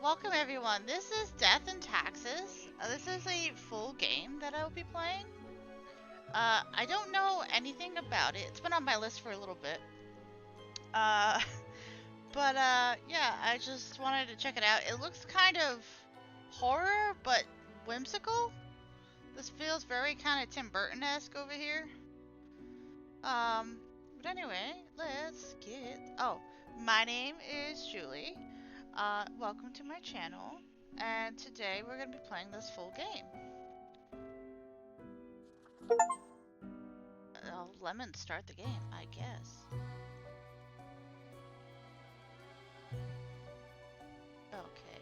Welcome everyone. This is Death and Taxes. This is a full game that I will be playing. I don't know anything about it. It's been on my list for a little bit. Uh, yeah, I just wanted to check it out. It looks kind of horror, but whimsical. This feels very kind of Tim Burton-esque over here. But anyway, let's get... Oh, my name is Julie. Welcome to my channel, and today we're going to be playing this full game. Lemon, start the game, I guess. Okay.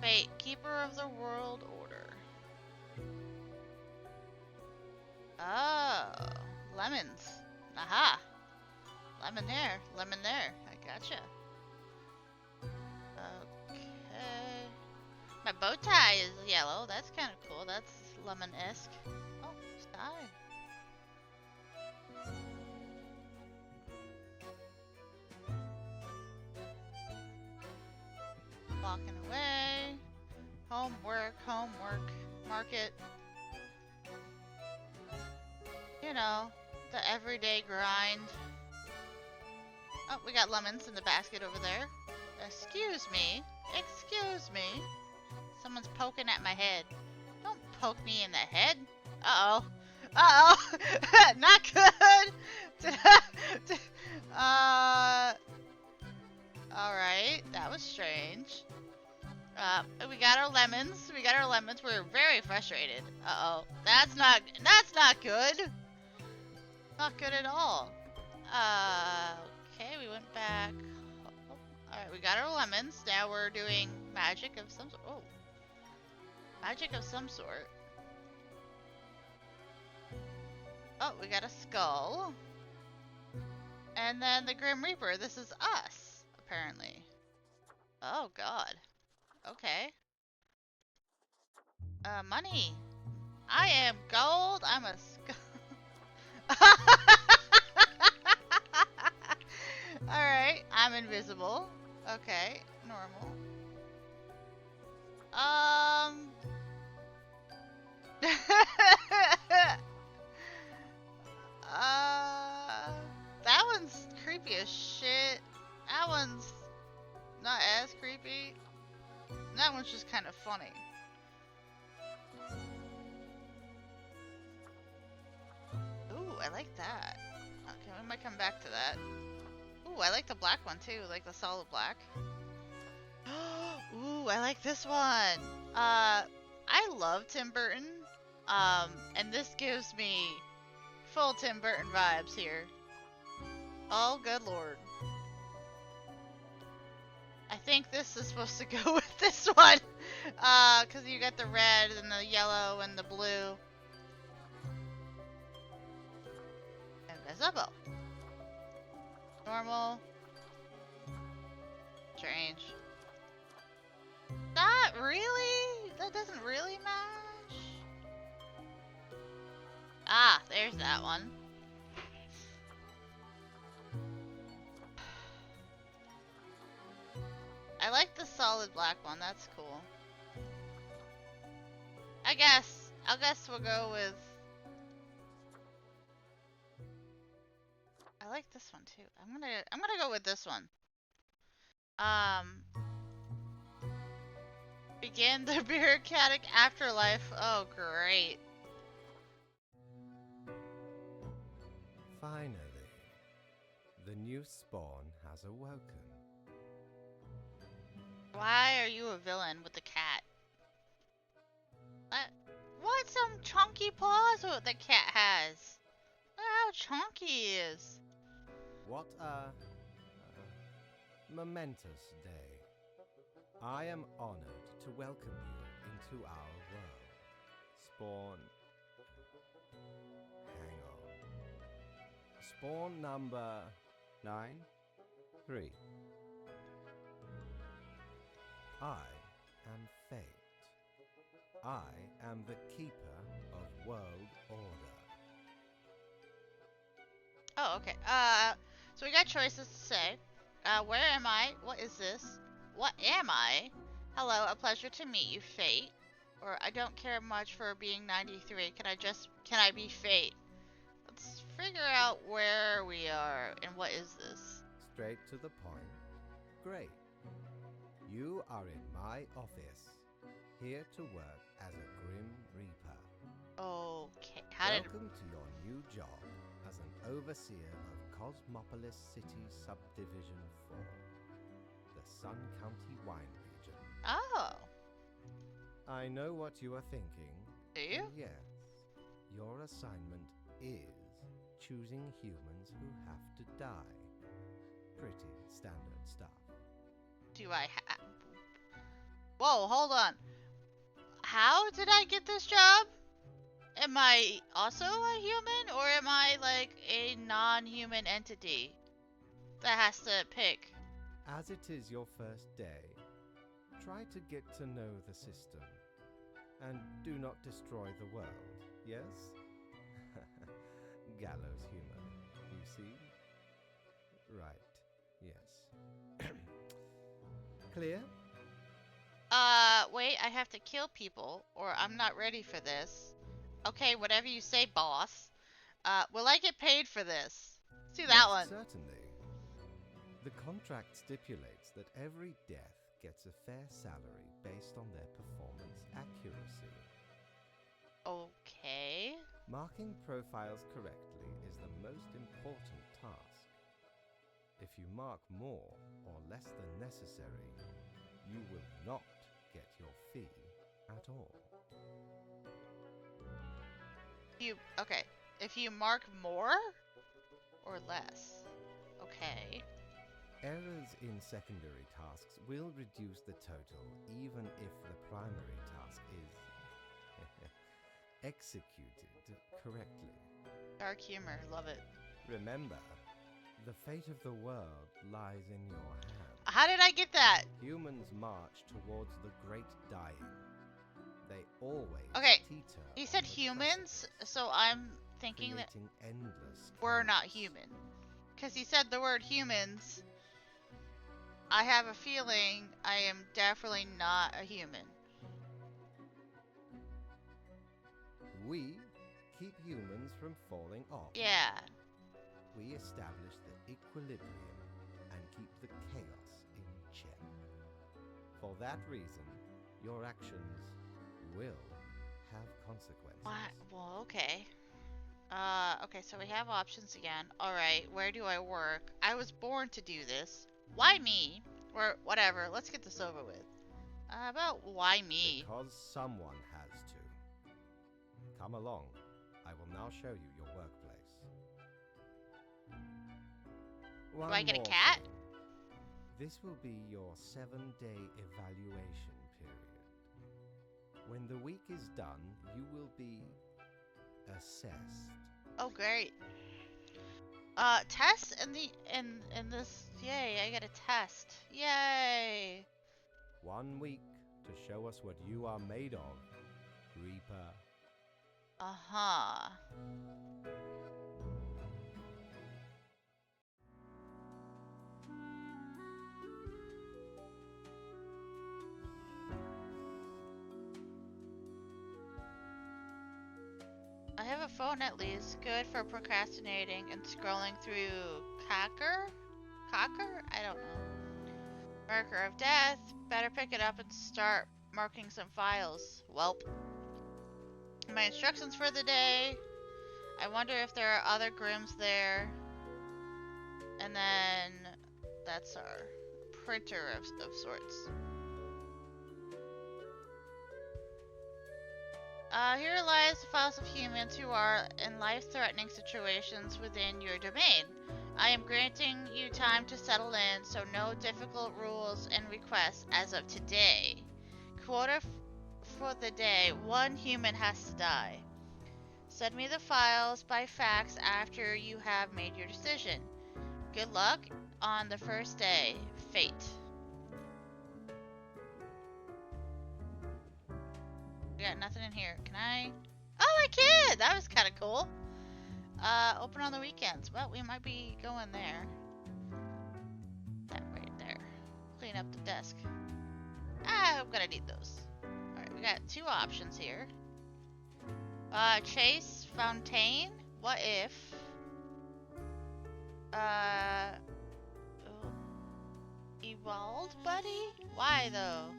Wait, Keeper of the World Order. Oh, lemons. Aha! Lemon there, lemon there. I gotcha. Okay. My bow tie is yellow. That's kind of cool. That's lemon-esque. Oh, sky. Walking away. Homework, homework. Market. You know, the everyday grind. Oh, we got lemons in the basket over there. Excuse me. Excuse me. Someone's poking at my head. Don't poke me in the head. Uh-oh. Uh-oh. Not good. Alright. That was strange. We got our lemons. We got our lemons. We're very frustrated. Uh-oh. That's not good. Not good at all. Okay, we went back. Alright, we got our lemons. Now we're doing magic of some sort. Oh. Magic of some sort. Oh, we got a skull. And then the Grim Reaper. This is us, apparently. Oh, God. Okay. Money. I am gold. I'm a skull. Alright, I'm invisible. Okay, normal. That one's creepy as shit. That one's not as creepy. That one's just kind of funny. Ooh, I like that. Okay, we might come back to that. Ooh, I like the black one too, like the solid black. Ooh, I like this one. I love Tim Burton. And this gives me full Tim Burton vibes here. Oh, good lord. I think this is supposed to go with this one. Cause you got the red and the yellow and the blue. Invisible. Normal. Strange. Not really? That doesn't really match? Ah, there's that one. I like the solid black one, that's cool. I guess we'll go with... I like this one too. I'm gonna go with this one. Begin the bureaucratic afterlife. Oh, great. Finally, the new spawn has awoken. Why are you a villain with the cat? What some chunky paws the cat has? Look how chunky he is. What a momentous day. I am honored to welcome you into our world. Spawn. Hang on. Spawn number 9-3. I am Fate. I am the keeper of world order. Oh, okay. So we got choices to say. Where am I? What is this? What am I? Hello, a pleasure to meet you, Fate. Or I don't care much for being 93. Can I be Fate? Let's figure out where we are and what is this? Straight to the point. Great. You are in my office, here to work as a Grim Reaper. Okay, Welcome to your new job as an overseer of Cosmopolis City Subdivision 4, the Sun County Wine Region. Oh. I know what you are thinking. Do you? Yes. Your assignment is choosing humans who have to die. Pretty standard stuff. Do I have... Whoa, hold on. How did I get this job? Am I also a human, or am I like a non-human entity that has to pick? As it is your first day, try to get to know the system. And do not destroy the world, yes? Gallows humor, you see? Right, yes. Clear? Wait, I have to kill people, or I'm not ready for this. Okay, whatever you say, boss. Will I get paid for this? Let's do that one. Certainly. The contract stipulates that every death gets a fair salary based on their performance accuracy. Okay. Marking profiles correctly is the most important task. If you mark more or less than necessary, you will not get your fee at all. Okay. If you mark more or less. Okay. Errors in secondary tasks will reduce the total even if the primary task is executed correctly. Dark humor, love it. Remember, the fate of the world lies in your hands. How did I get that? Humans march towards the great dying. They always Okay, teeter he on said the humans, precipice, so I'm thinking that creating endless we're not chaos. human. Because he said the word humans. I have a feeling I am definitely not a human. We keep humans from falling off. Yeah. We establish the equilibrium and keep the chaos in check. For that reason, your actions will have consequences. What? Well, okay. Okay, so we have options again. Alright, where do I work? I was born to do this. Why me? Or whatever, let's get this over with. About why me? Because someone has to. Come along. I will now show you your workplace. Do I get a more cat? thing. This will be your 7-day evaluation period. When the week is done, you will be assessed. Oh, great. Test in this. Yay, I get a test. Yay. 1 week to show us what you are made of, Reaper. Uh-huh. I have a phone at least, good for procrastinating and scrolling through Cocker? I don't know. Marker of death. Better pick it up and start marking some files. Welp. My instructions for the day. I wonder if there are other Grims there. And then that's our printer of sorts. Here lies the files of humans who are in life-threatening situations within your domain. I am granting you time to settle in, so no difficult rules and requests as of today. Quota for the day, 1 human has to die. Send me the files by fax after you have made your decision. Good luck on the first day. Fate. We got nothing in here. Can I? Oh, I can! That was kind of cool. Open on the weekends. Well, we might be going there. That right there. Clean clean up the desk. I'm gonna need those. Alright, we got two options here. Chase Fontaine. What if? Oh, Ewald, buddy? Why though?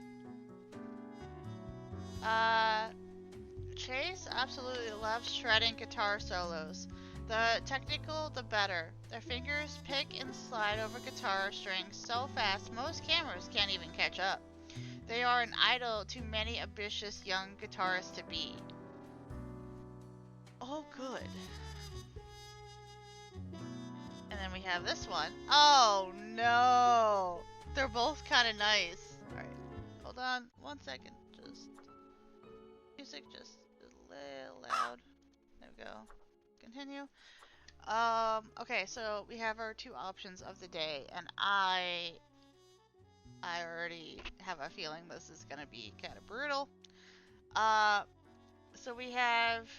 Chase absolutely loves shredding guitar solos. The technical, the better. Their fingers pick and slide over guitar strings so fast most cameras can't even catch up. They are an idol to many ambitious young guitarists to be. Oh, good. And then we have this one. Oh, no. They're both kind of nice. Alright, hold on 1 second. Just music just a little loud. There we go. Continue. Okay, so we have our two options of the day, and I already have a feeling this is gonna be kind of brutal. So we have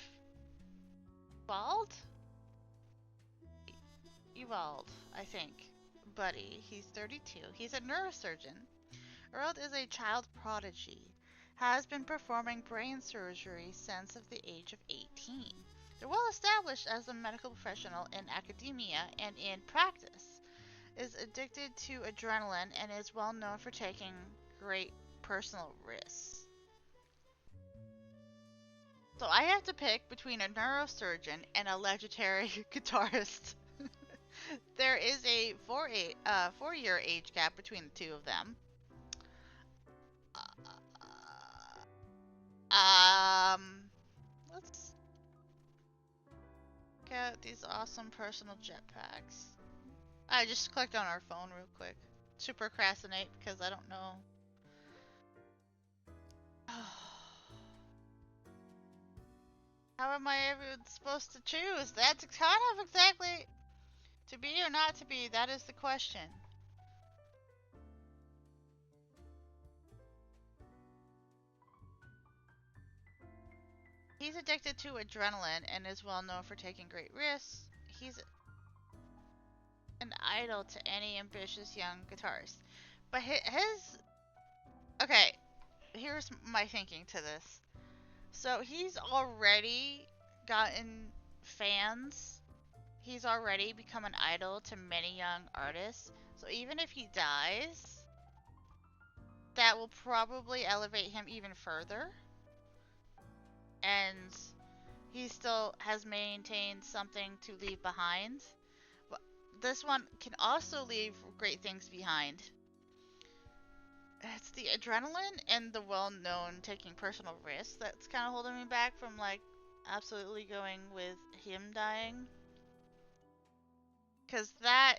Ewald, I think. Buddy, he's 32. He's a neurosurgeon. Ewald is a child prodigy. Has been performing brain surgery since of the age of 18. They're well established as a medical professional in academia and in practice. Is addicted to adrenaline and is well known for taking great personal risks. So I have to pick between a neurosurgeon and a legendary guitarist. There is a 4-year age gap between the two of them. Let's get these awesome personal jetpacks. I just clicked on our phone real quick to procrastinate because I don't know. How am I ever supposed to choose? That's kind of exactly to be or not to be. That is the question. He's addicted to adrenaline and is well known for taking great risks. He's an idol to any ambitious young guitarist. But his... Okay, here's my thinking to this. So he's already gotten fans. He's already become an idol to many young artists. So even if he dies, that will probably elevate him even further. And he still has maintained something to leave behind. But this one can also leave great things behind. It's the adrenaline and the well-known taking personal risks that's kind of holding me back from, like, absolutely going with him dying. Because that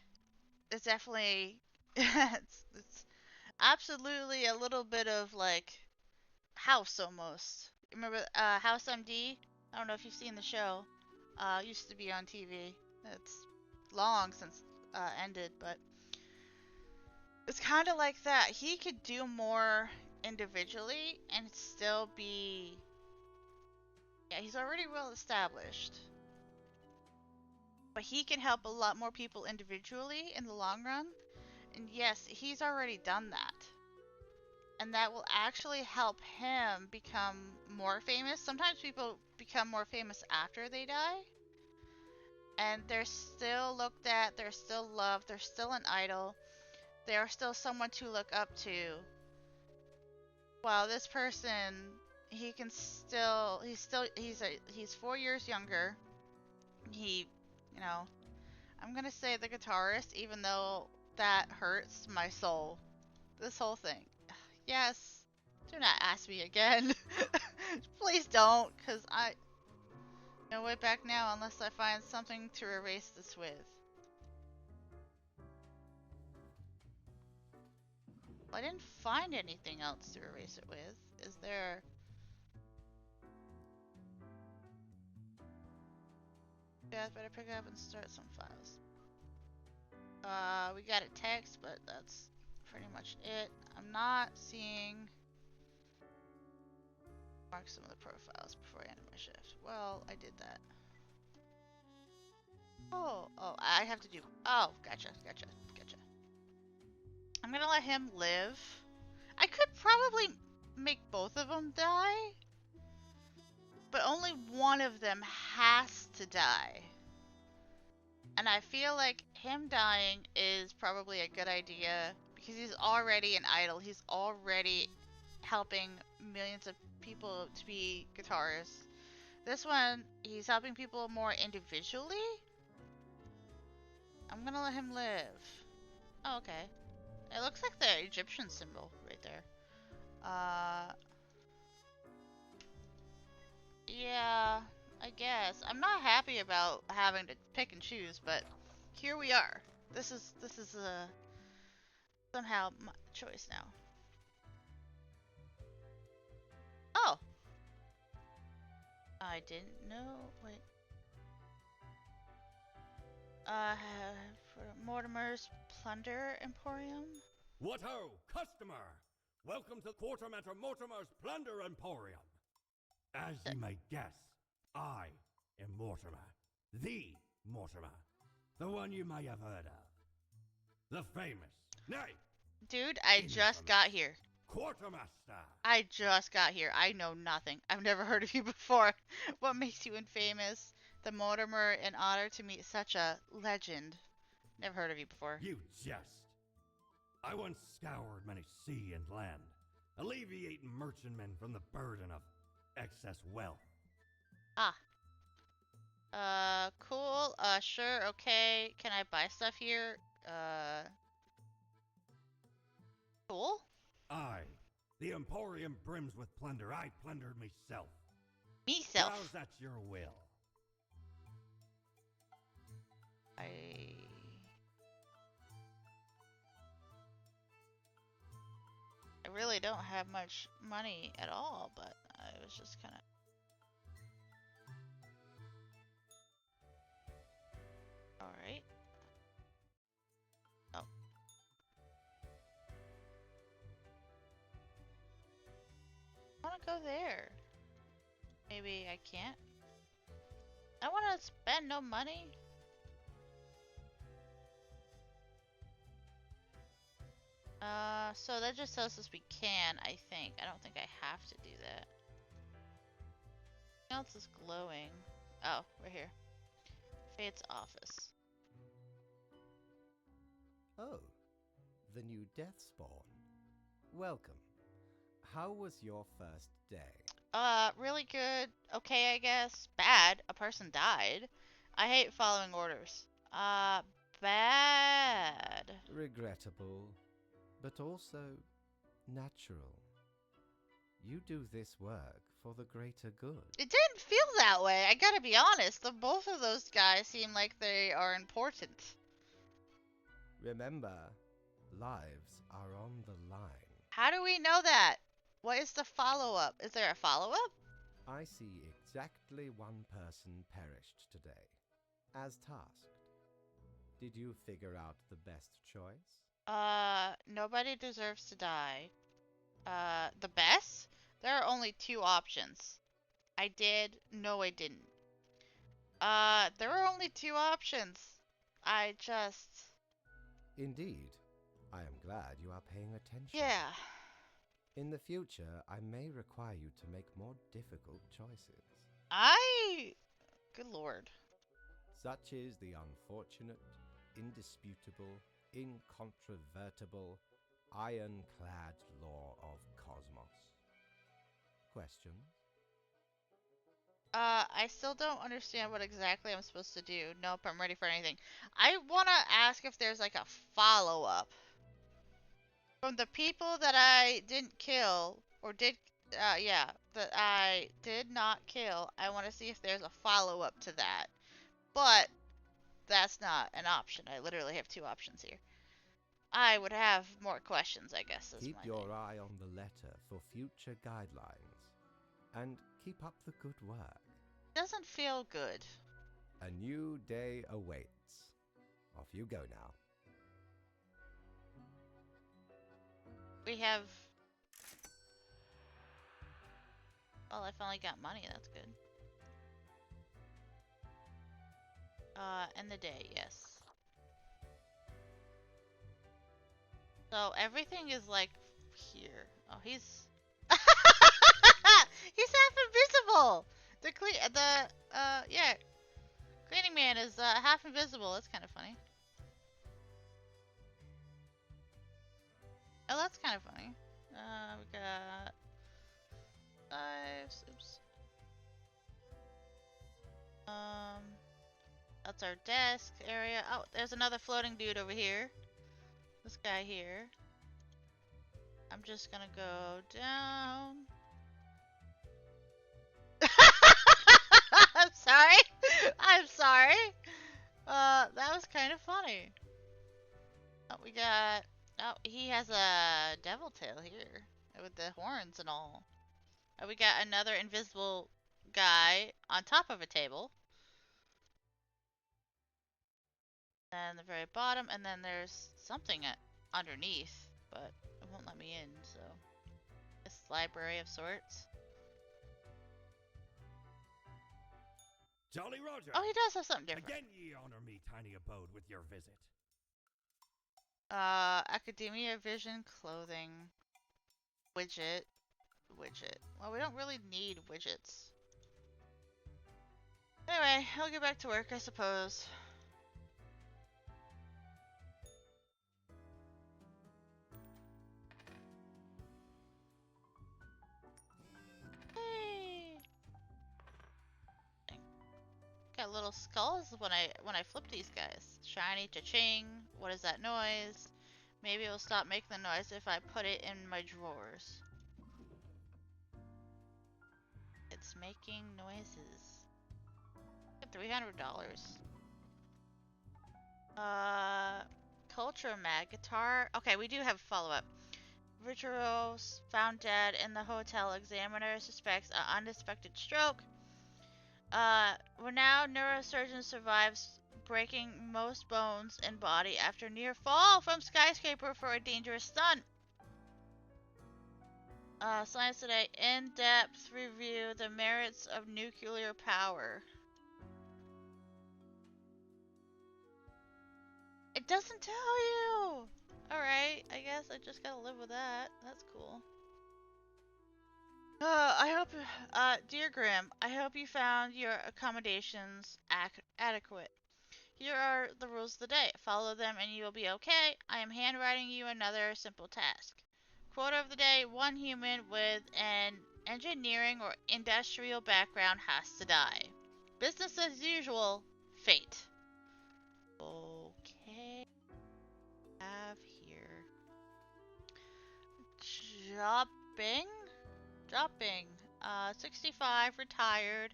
is definitely... it's absolutely a little bit of, like, House almost. Remember House MD? I don't know if you've seen the show. Used to be on TV. It's long since ended, but it's kind of like that. He could do more individually and still be... Yeah, he's already well established. But he can help a lot more people individually in the long run. And yes, he's already done that. And that will actually help him become more famous. Sometimes people become more famous after they die. And they're still looked at, they're still loved, they're still an idol. They are still someone to look up to. While this person, he can still, he's 4 years younger. He, you know, I'm gonna say the guitarist, even though that hurts my soul. This whole thing. Yes. Do not ask me again. Please don't, because no way back now unless I find something to erase this with. I didn't find anything else to erase it with. Is there... Yeah, I better pick up and start some files. We got a text, but that's pretty much it. I'm not seeing... Mark some of the profiles before I end my shift. Well, I did that. Oh, I have to do... Oh, gotcha. I'm gonna let him live. I could probably make both of them die, but only one of them has to die. And I feel like him dying is probably a good idea because he's already an idol. He's already helping millions of people to be guitarists. This one, he's helping people more individually. I'm gonna let him live. Oh, okay. It looks like the Egyptian symbol right there. Yeah, I guess. I'm not happy about having to pick and choose, but here we are. This is somehow my choice now. Oh, I didn't know. Wait. For Mortimer's Plunder Emporium. What ho, customer! Welcome to Quartermaster Mortimer's Plunder Emporium. As you may guess, I am Mortimer. The Mortimer. The one you may have heard of. The famous, nay, Dude, I just got here. Quartermaster. I just got here. I know nothing. I've never heard of you before. What makes you infamous? The Mortimer, in honor to meet such a legend. Never heard of you before. You jest. I once scoured many sea and land, alleviating merchantmen from the burden of excess wealth. Cool. Sure, okay. Can I buy stuff here? Cool. I, the Emporium brims with plunder. I plundered myself. Meself. Browse at your will. I really don't have much money at all, but I was just kind of... Alright. Oh. I want to go there. Maybe I can't. I want to spend no money. So that just tells us we can, I think. I don't think I have to do that. What else is glowing? Oh, right here. Fate's office. Oh, the new death spawn. Welcome. How was your first day? Really good. Okay, I guess. Bad. A person died. I hate following orders. Bad. Regrettable, but also natural. You do this work for the greater good. It didn't feel that way. I gotta be honest. Both of those guys seem like they are important. Remember, lives are on the line. How do we know that? What is the follow-up? Is there a follow-up? I see exactly one person perished today, as tasked. Did you figure out the best choice? Nobody deserves to die. The best? There are only two options. I did. No, I didn't. There were only two options. I just... Indeed. I am glad you are paying attention. Yeah. In the future, I may require you to make more difficult choices. Good lord. Such is the unfortunate, indisputable, incontrovertible, ironclad law of Cosmos. Questions? I still don't understand what exactly I'm supposed to do. Nope, I'm ready for anything. I wanna ask if there's like a follow-up. From the people that I didn't kill, or yeah, that I did not kill, I want to see if there's a follow-up to that. But that's not an option. I literally have two options here. I would have more questions, I guess. Keep your eye on the letter for future guidelines. And keep up the good work. Doesn't feel good. A new day awaits. Off you go now. We have... Well, I finally got money. That's good. End the day, yes. So everything is like here. Oh, he's he's half invisible. Yeah, cleaning man is half invisible. That's kind of funny. Oh, that's kind of funny. We got five. Oops. That's our desk area. Oh, there's another floating dude over here. This guy here. I'm just gonna go down. I'm sorry. I'm sorry. That was kind of funny. Oh, we got. Oh, he has a devil tail here with the horns and all. Oh, we got another invisible guy on top of a table. And the very bottom, and then there's something underneath, but it won't let me in, so. This library of sorts. Jolly Roger! Oh, he does have something different. Again ye honor me tiny abode with your visit. Academia Vision clothing. Widget. Well, we don't really need widgets. Anyway, I'll get back to work, I suppose. Hey! Got little skulls when I flip these guys. Shiny cha-ching. What is that noise? Maybe it'll stop making the noise if I put it in my drawers. It's making noises. $300. Culture Mag guitar. Okay, we do have follow-up. Virtuos found dead in the hotel. Examiner suspects an unexpected stroke. Renowned neurosurgeon survives breaking most bones in body after near fall from skyscraper for a dangerous stunt. Science Today, in-depth review the merits of nuclear power. It doesn't tell you! Alright, I guess I just gotta live with that. That's cool. Dear Grim, I hope you found your accommodations adequate. Here are the rules of the day. Follow them and you will be okay. I am handwriting you another simple task. Quote of the day, one human with an engineering or industrial background has to die. Business as usual, fate. Okay. Have here. Dropping. 65, retired.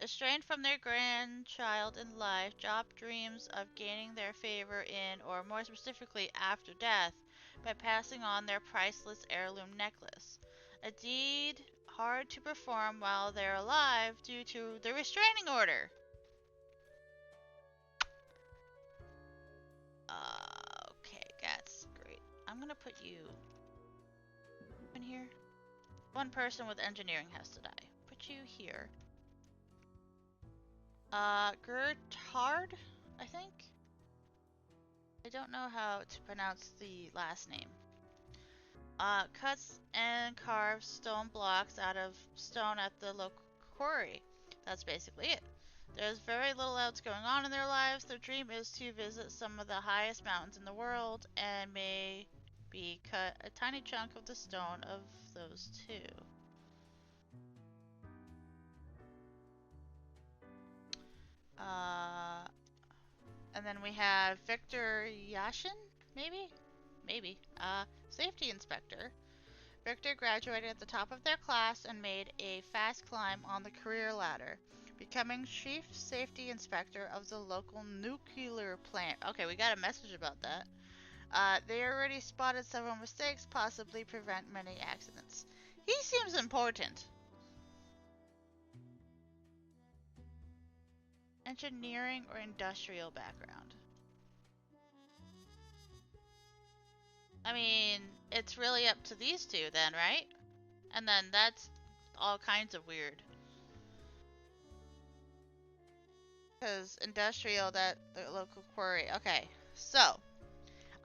Estranged from their grandchild in life, Job dreams of gaining their favor in, or more specifically after death, by passing on their priceless heirloom necklace. A deed hard to perform while they're alive due to the restraining order. Okay, that's great. I'm gonna put you in here. One person with engineering has to die. Put you here. Gertard, I think? I don't know how to pronounce the last name. Cuts and carves stone blocks out of stone at the local quarry. That's basically it. There's very little else going on in their lives. Their dream is to visit some of the highest mountains in the world and maybe cut a tiny chunk of the stone of those two. And then we have Victor Yashin, maybe? Maybe. Safety inspector. Victor graduated at the top of their class and made a fast climb on the career ladder, becoming chief safety inspector of the local nuclear plant. Okay, we got a message about that. They already spotted several mistakes, possibly prevent many accidents. He seems important. Engineering or industrial background. I mean, it's really up to these two then, right? And then that's all kinds of weird. Because industrial, that the local quarry. Okay, so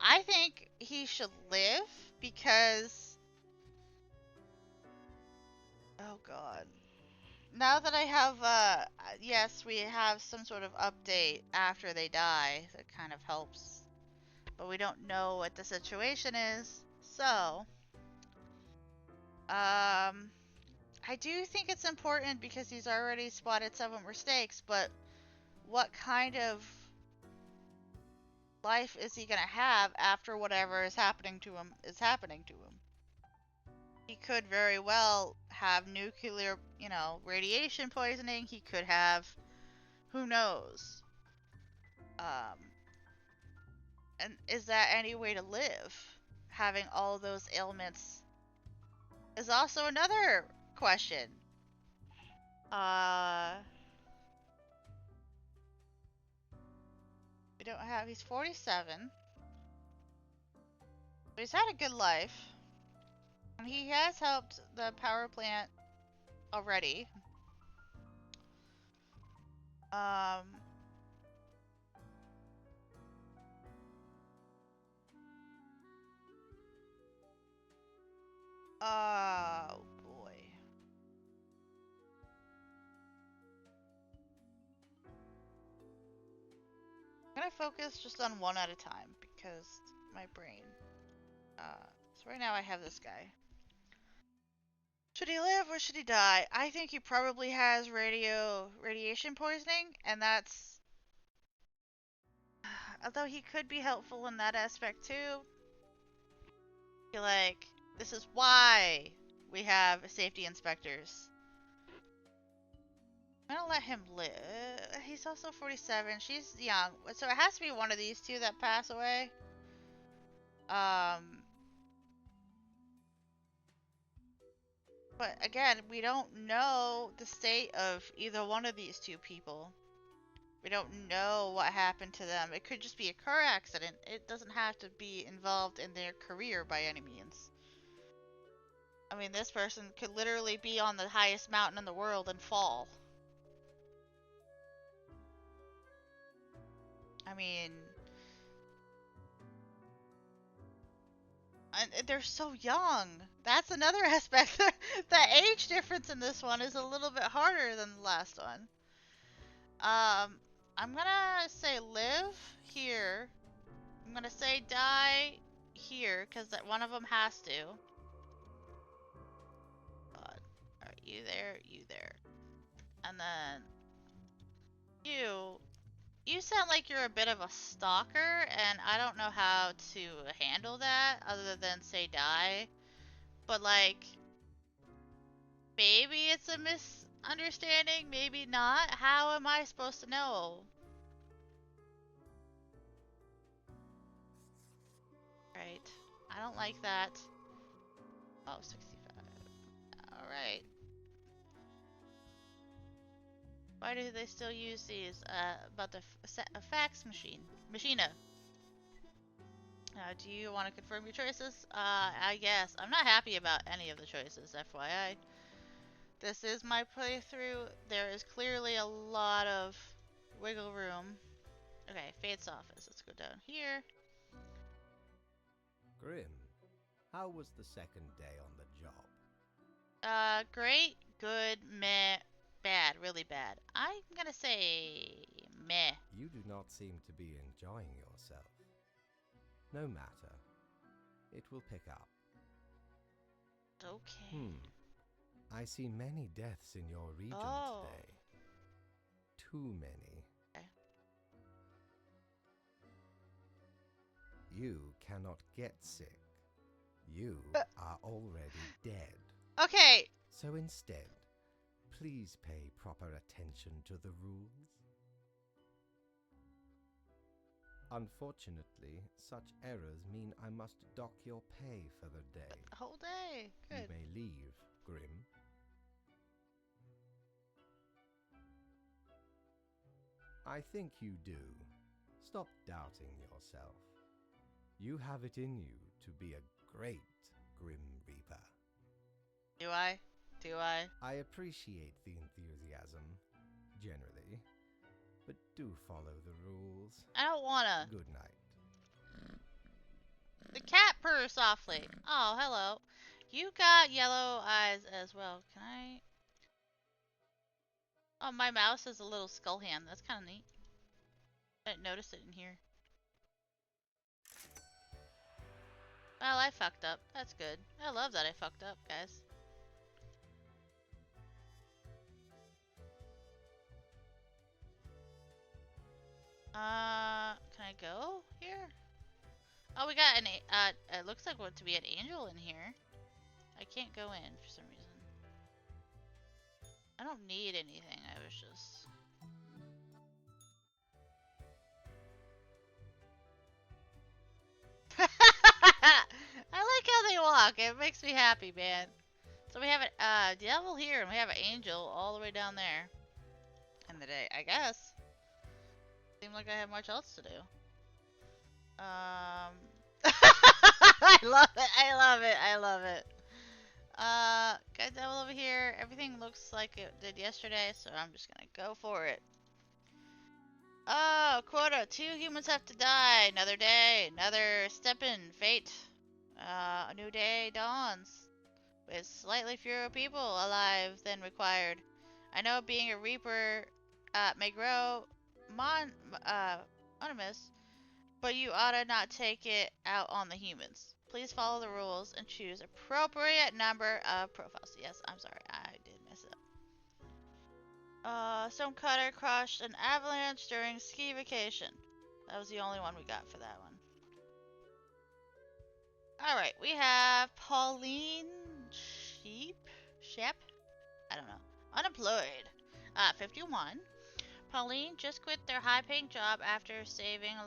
I think he should live because... Oh god. Now that I have, yes, we have some sort of update after they die that kind of helps. But we don't know what the situation is. So, I do think it's important because he's already spotted several mistakes, but what kind of life is he gonna have after whatever is happening to him is happening to him? He could very well have nuclear, radiation poisoning. He could have, who knows? And is that any way to live? Having all those ailments is also another question. We don't have, he's 47. But he's had a good life. And he has helped the power plant already. Oh boy. I'm gonna focus just on one at a time because my brain. So right now I have this guy. Should he live or should he die? I think he probably has radiation poisoning, and that's... Although he could be helpful in that aspect too. I feel like this is why we have safety inspectors. I'm gonna let him live. He's also 47. She's young. So it has to be one of these two that pass away. But again, we don't know the state of either one of these two people. We don't know what happened to them. It could just be a car accident. It doesn't have to be involved in their career by any means. I mean, this person could literally be on the highest mountain in the world and fall. I mean... And they're so young. That's another aspect. The age difference in this one is a little bit harder than the last one. I'm gonna say live here. I'm gonna say die here, because one of them has to. God. Alright, you there, you there. And then... You sound like you're a bit of a stalker, and I don't know how to handle that other than say die. But like... Maybe it's a misunderstanding, maybe not. How am I supposed to know? Right. I don't like that. Oh, 65. Alright. Why do they still use these? About the fax machine. Machina. Do you want to confirm your choices? I guess. I'm not happy about any of the choices, FYI. This is my playthrough. There is clearly a lot of wiggle room. Okay, Fate's office. Let's go down here. Grim, how was the second day on the job? Great, good, meh, bad, really bad. I'm gonna say meh. You do not seem to be enjoying yourself. No matter. It will pick up. Okay. I see many deaths in your region today. Too many. Okay. You cannot get sick. You are already dead. Okay. So instead, please pay proper attention to the rules. Unfortunately, such errors mean I must dock your pay for the day. A whole day. Good. You may leave, Grim. I think you do. Stop doubting yourself. You have it in you to be a great Grim Reaper. Do I? Do I? I appreciate the enthusiasm, generally, but do follow the rules. I don't wanna. Good night. The cat purrs softly. Oh, hello. You got yellow eyes as well. Can I? Oh, my mouse is a little skull hand. That's kind of neat. I didn't notice it in here. Well, I fucked up. That's good. I love that I fucked up, guys. Can I go here? Oh, we got it looks like what to be an angel in here. I can't go in for some reason. I don't need anything, I was just... I like how they walk, it makes me happy, man. So we have a devil here, and we have an angel all the way down there. In the day, I guess. Seems like I have much else to do. I love it, I love it, I love it. Got devil over here. Everything looks like it did yesterday, so I'm just gonna go for it. Oh, quota. 2 humans have to die. Another day. Another step in fate. A new day dawns. With slightly fewer people alive than required. I know being a reaper may grow monotonous, but you oughta not take it out on the humans. Please follow the rules and choose appropriate number of profiles. Yes, I'm sorry, I did mess up. Stonecutter crushed an avalanche during ski vacation. That was the only one we got for that one. Alright, we have Pauline Shep? I don't know. Unemployed. 51. Pauline just quit their high-paying job after saving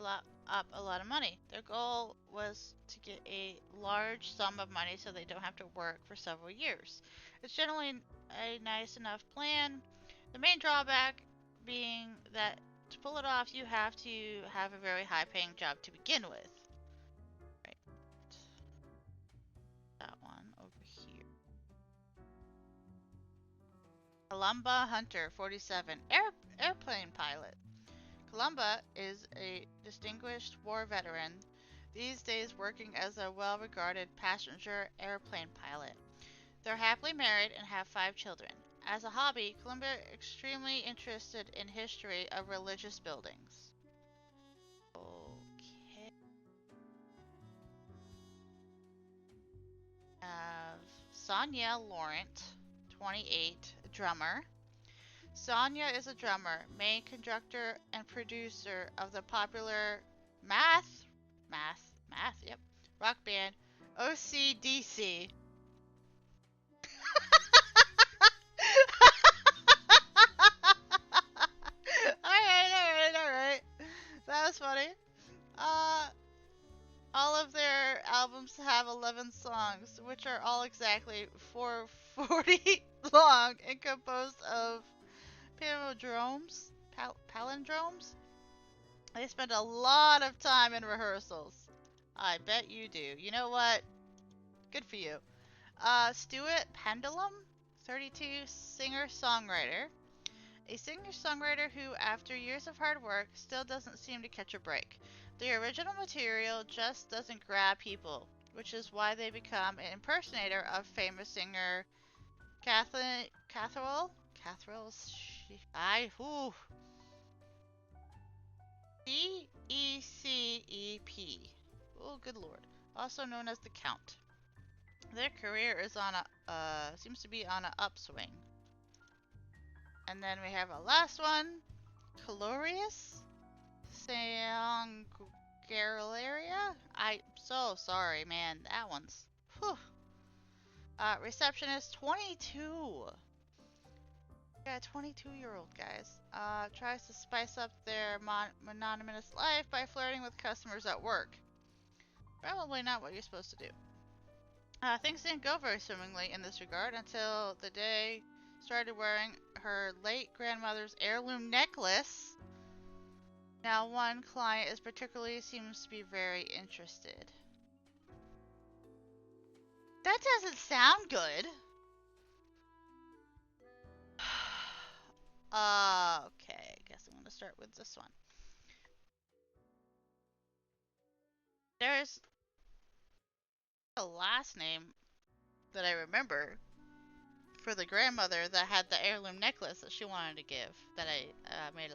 up a lot of money. Their goal was to get a large sum of money so they don't have to work for several years. It's generally a nice enough plan. The main drawback being that to pull it off, you have to have a very high-paying job to begin with. Right. That one over here. Columba Hunter, 47. Airplane pilot. Columba is a distinguished war veteran, these days working as a well-regarded passenger airplane pilot. They're happily married and have 5 children. As a hobby, Columba is extremely interested in history of religious buildings. Okay. Sonia Laurent, 28, drummer. Sonia is a drummer, main conductor, and producer of the popular math, yep, rock band OCDC. Alright. That was funny. All of their albums have 11 songs, which are all exactly 440 long and composed of palindromes. They spend a lot of time in rehearsals. I bet you do. You know what? Good for you. Stuart Pendulum, 32, singer-songwriter. A singer-songwriter who, after years of hard work, still doesn't seem to catch a break. The original material just doesn't grab people, which is why they become an impersonator of famous singer Catherall C-E-C-E-P. Oh, good lord. Also known as the Count. Their career is on seems to be on an upswing. And then we have a last one. Calorius Sangalaria? I'm so sorry, man. That one's... Whew. Receptionist 22. Yeah, 22-year-old guys. Tries to spice up their monotonous life by flirting with customers at work. Probably not what you're supposed to do. Things didn't go very swimmingly in this regard until the day started wearing her late grandmother's heirloom necklace. Now one client is particularly seems to be very interested. That doesn't sound good. Okay, guess I'm gonna start with this one. There's A last name that I remember for the grandmother that had the heirloom necklace that she wanted to give that I made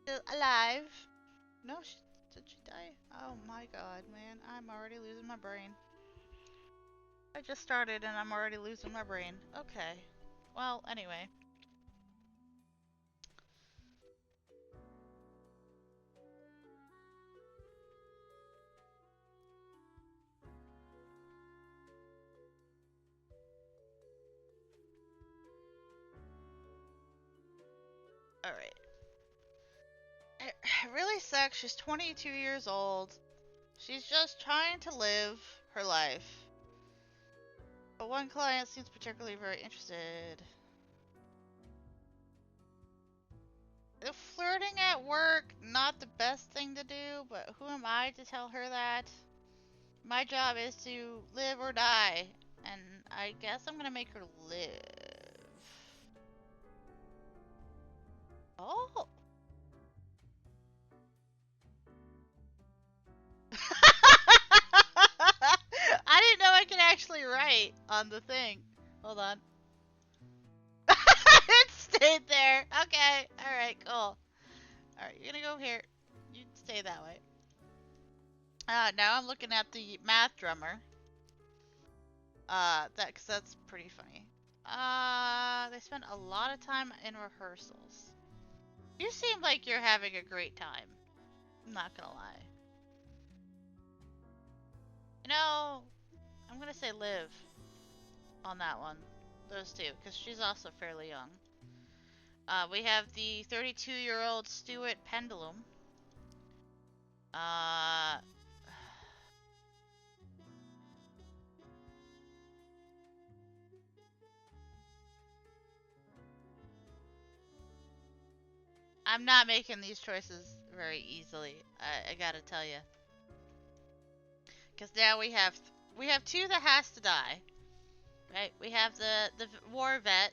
still alive. No, did she die? Oh my god, man. I'm already losing my brain. I just started and I'm already losing my brain. Okay. Well, anyway. Alright. It really sucks. She's 22 years old. She's just trying to live her life. But one client seems particularly very interested. Flirting at work, not the best thing to do, but who am I to tell her that? My job is to live or die, and I guess I'm gonna make her live. Oh! I didn't know I could actually write on the thing. Hold on. It stayed there. Okay. Alright, cool. Alright, you're gonna go here. You stay that way. Now I'm looking at the math drummer. Cause that's pretty funny. They spent a lot of time in rehearsals. You seem like you're having a great time. I'm not gonna lie. You know, I'm gonna say live on that one. Those two, because she's also fairly young. We have the 32-year-old Stuart Pendulum. I'm not making these choices very easily. I gotta tell you, because now we have two that has to die, right? We have the war vet,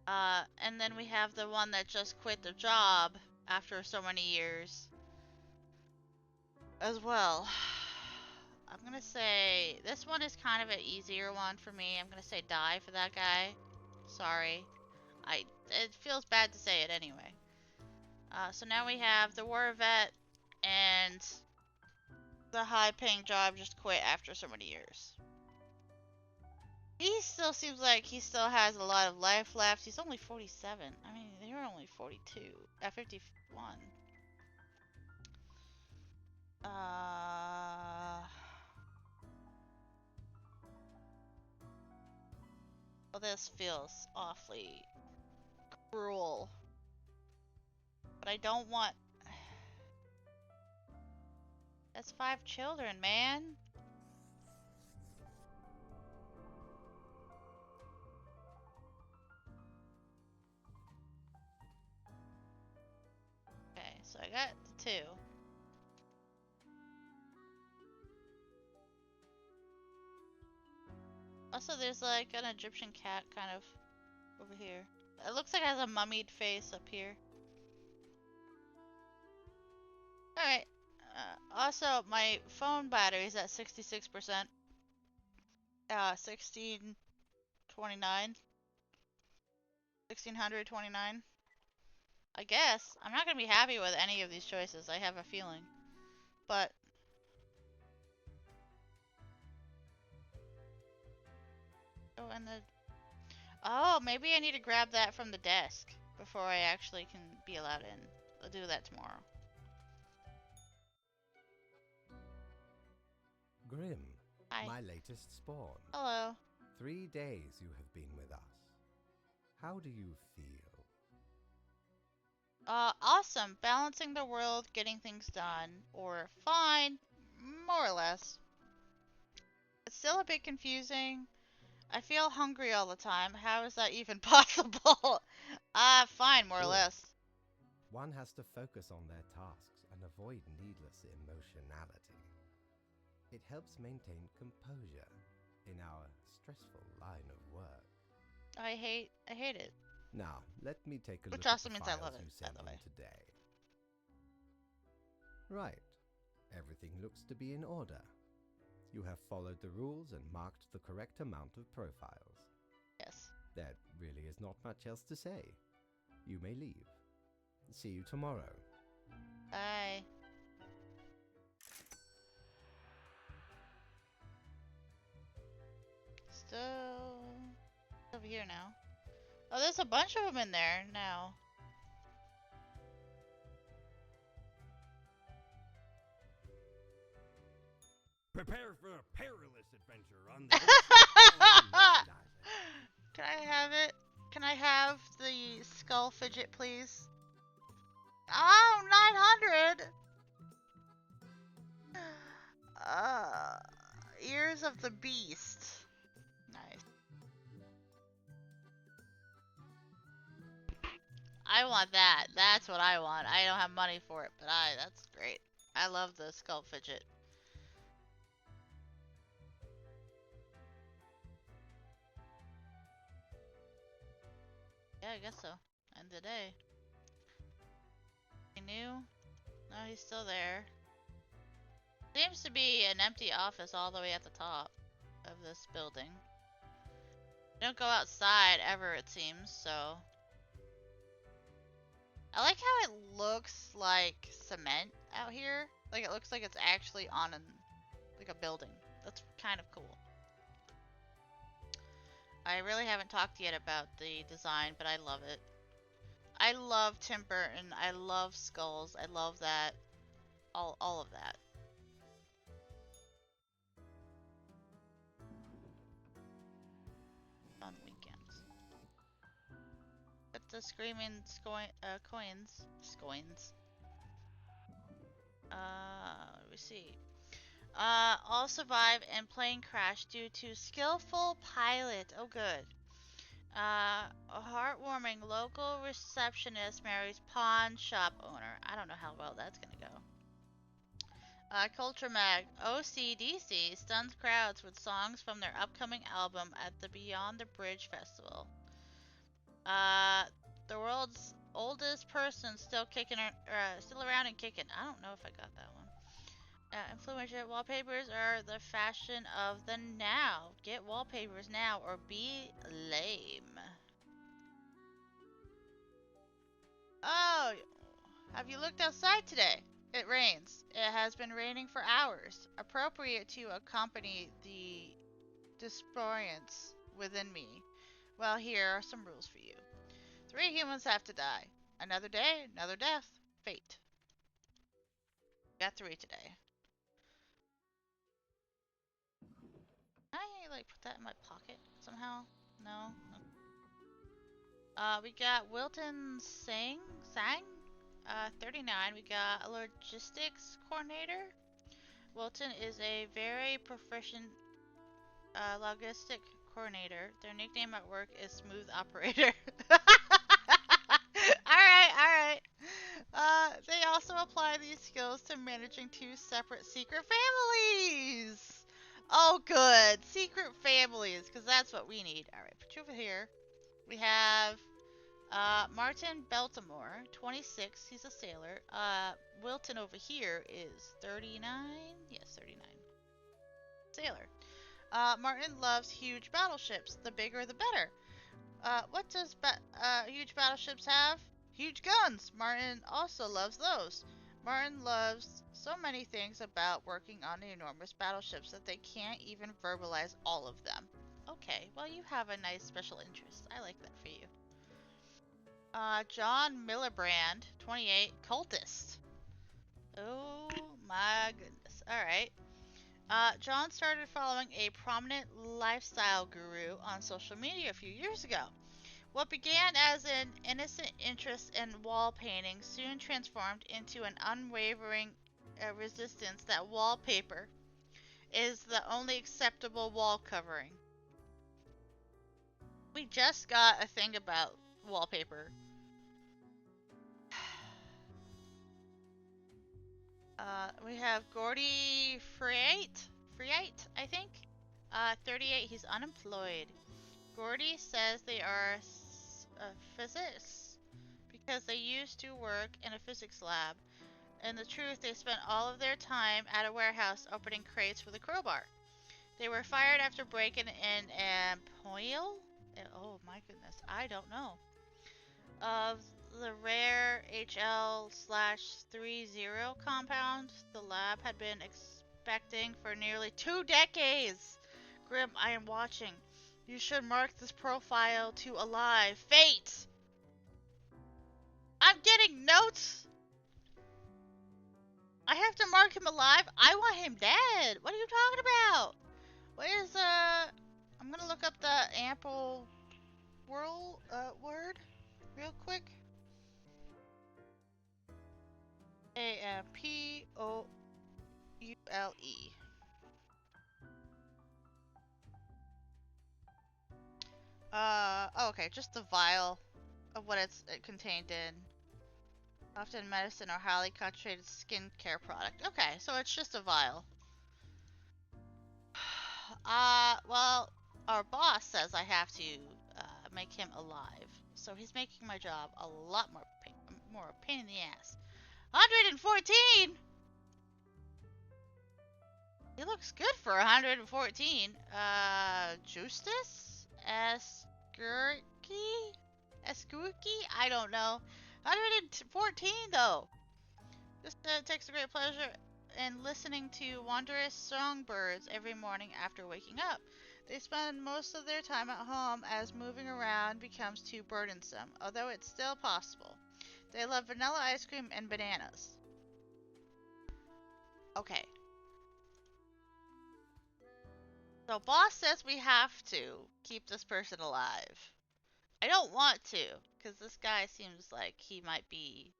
and then we have the one that just quit their job after so many years, as well. I'm gonna say this one is kind of an easier one for me. I'm gonna say die for that guy. Sorry. It feels bad to say it anyway. So now we have the war vet and the high-paying job just quit after so many years. He still seems like he still has a lot of life left. He's only 47. I mean, they were only 42 at 51. Well, this feels awfully cruel. But I don't want... That's 5 children, man. Okay, so I got the 2. Also, there's like an Egyptian cat kind of over here. It looks like it has a mummied face up here. Alright. Also, my phone battery is at 66%. 1629. 1629. I guess. I'm not gonna be happy with any of these choices, I have a feeling. But... Oh, and the... Oh, maybe I need to grab that from the desk before I actually can be allowed in. I'll do that tomorrow. Grim, Hi. my latest spawn. Hello. 3 days you have been with us. How do you feel? Awesome. Balancing the world, getting things done. Or fine, more or less. It's still a bit confusing. I feel hungry all the time. How is that even possible? Fine, more or less. One has to focus on their tasks and avoid needless emotionality. It helps maintain composure in our stressful line of work. I hate it. Now, let me take a Which look also at the means I files love it, you by sent the in way. today. Right. Everything looks to be in order. You have followed the rules and marked the correct amount of profiles. Yes. There really is not much else to say. You may leave. See you tomorrow. Bye. Still over here now. Oh, there's a bunch of them in there now. Prepare for a perilous adventure on the merchandising. Can I have it? Can I have the skull fidget, please? Oh, 900! Ears of the Beast. Nice. I want that. That's what I want. I don't have money for it, but that's great. I love the skull fidget. Yeah, I guess so. End of the day. He knew? No, he's still there. Seems to be an empty office all the way at the top of this building. Don't go outside ever, it seems, so. I like how it looks like cement out here. Like it looks like it's actually on like a building. That's kind of cool. I really haven't talked yet about the design, but I love it. I love Tim Burton. I love skulls. I love that. All of that. On weekends. But the screaming coins. Scoins. Let me see. All survive in plane crash due to skillful pilot. Oh, good. A heartwarming local receptionist marries pawn shop owner. I don't know how well that's gonna go. Culture Mag. OCDC stuns crowds with songs from their upcoming album at the Beyond the Bridge Festival. The world's oldest person still still around and kicking. I don't know if I got that one. Influencer wallpapers are the fashion of the now. Get wallpapers now or be lame. Oh, have you looked outside today? It rains. It has been raining for hours. Appropriate to accompany the dysphoriance within me. Well, here are some rules for you. 3 humans have to die. Another day, another death. Fate. Got 3 today. Can I like put that in my pocket somehow? No. We got Wilton Sang, 39. We got a logistics coordinator. Wilton is a very proficient logistic coordinator. Their nickname at work is Smooth Operator. Alright. They also apply these skills to managing 2 separate secret families. Oh, good. Secret families, because that's what we need. Alright, put you over here. We have Martin Beltimore, 26. He's a sailor. Wilton over here is 39. Yes, 39. Sailor. Martin loves huge battleships. The bigger, the better. What does huge battleships have? Huge guns. Martin also loves those. Martin loves so many things about working on the enormous battleships that they can't even verbalize all of them. Okay, well you have a nice special interest. I like that for you. John Millerbrand, 28, cultist. Oh my goodness. Alright. John started following a prominent lifestyle guru on social media a few years ago. What began as an innocent interest in wall painting soon transformed into an unwavering resistance that wallpaper is the only acceptable wall covering. We just got a thing about wallpaper. We have Gordy Friate, I think. 38, he's unemployed. Gordy says they are physicists because they used to work in a physics lab. In the truth, they spent all of their time at a warehouse opening crates with a crowbar. They were fired after breaking in Empoil? Oh my goodness, I don't know. Of the rare HL/30 compound the lab had been expecting for nearly 2 decades. Grim, I am watching. You should mark this profile to alive. Fate! I'm getting notes! I have to mark him alive? I want him dead! What are you talking about? Where's, I'm gonna look up the ample word real quick. Ampoule. Okay, just the vial of what it's contained in. Often medicine or highly concentrated skincare product. Okay, so it's just a vial. Well, our boss says I have to make him alive. So he's making my job a lot more pain in the ass. 114! He looks good for 114. Justus? Eskurki? I don't know. 114 though. This takes a great pleasure in listening to wondrous songbirds every morning after waking up. They spend most of their time at home as moving around becomes too burdensome, although it's still possible. They love vanilla ice cream and bananas. Okay. So boss says we have to keep this person alive. I don't want to, because this guy seems like he might be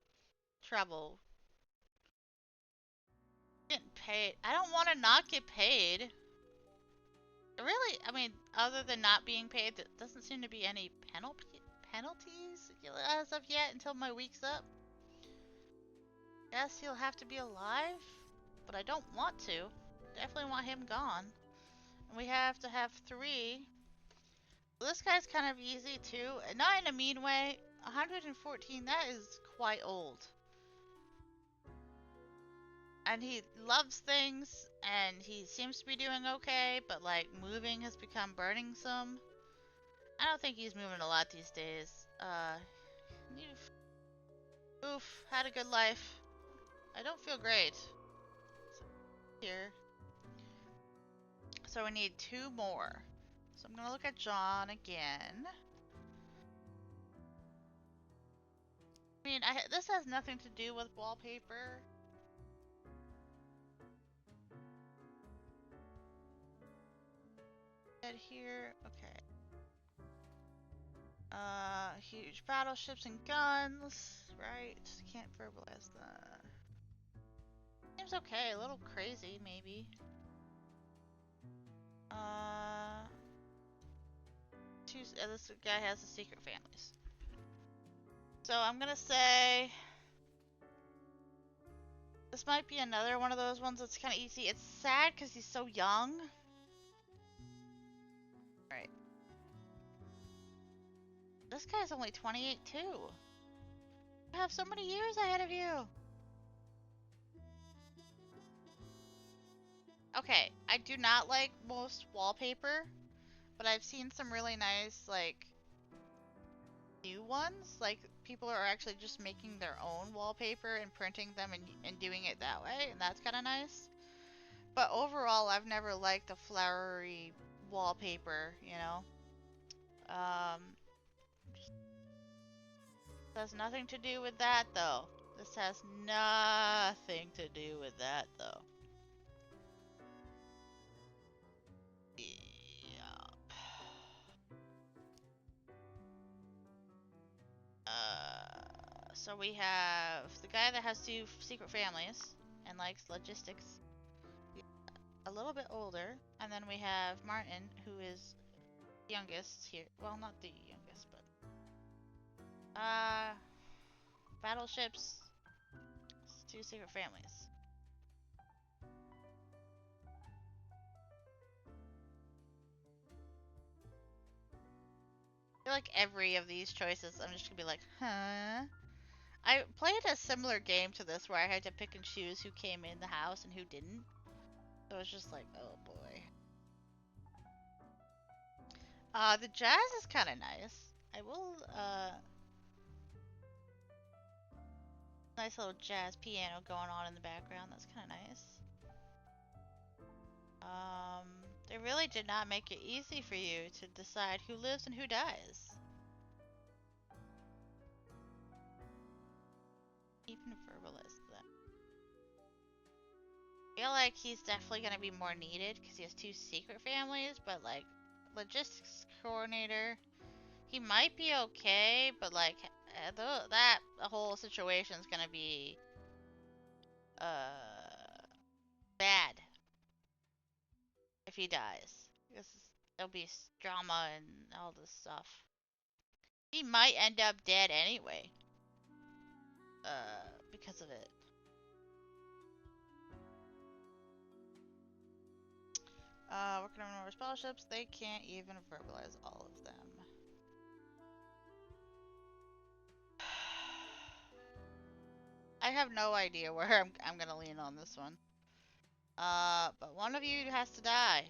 trouble. Getting paid. I don't want to not get paid. Really, I mean, other than not being paid, there doesn't seem to be any penalties as of yet until my week's up. Guess he'll have to be alive, but I don't want to. Definitely want him gone. And we have to have 3. Well, this guy's kind of easy too. Not in a mean way. 114, that is quite old. And he loves things, and he seems to be doing okay, but like moving has become burdensome. I don't think he's moving a lot these days. Oof, had a good life. I don't feel great. Here. So we need 2 more. So I'm gonna look at John again. I mean, this has nothing to do with wallpaper. Here, okay. Huge battleships and guns, right? Can't verbalize that. Seems okay, a little crazy, maybe. This guy has the secret families. So I'm gonna say this might be another one of those ones that's kind of easy. It's sad because he's so young. Right. This guy's only 28 too. You have so many years ahead of you. Okay, I do not like most wallpaper, but I've seen some really nice, like, new ones. Like, people are actually just making their own wallpaper and printing them and doing it that way, and that's kind of nice. But overall, I've never liked the flowery wallpaper, you know? This has nothing to do with that, though. This has nothing to do with that, though. So we have the guy that has 2 secret families and likes logistics, a little bit older, and then we have Martin, who is youngest here. Well, not the youngest, but battleships, 2 secret families. I feel like every of these choices, I'm just gonna be like, huh? I played a similar game to this where I had to pick and choose who came in the house and who didn't. So it was just like, oh boy. The jazz is kind of nice. I will, nice little jazz piano going on in the background. That's kind of nice. They really did not make it easy for you to decide who lives and who dies. Even verbalize that. I feel like he's definitely gonna be more needed because he has 2 secret families, but like logistics coordinator, he might be okay, but like that whole situation is gonna be bad if he dies. Because there'll be drama and all this stuff. He might end up dead anyway. Because of it. Working on more scholarships, they can't even verbalize all of them. I have no idea where I'm gonna lean on this one. But one of you has to die.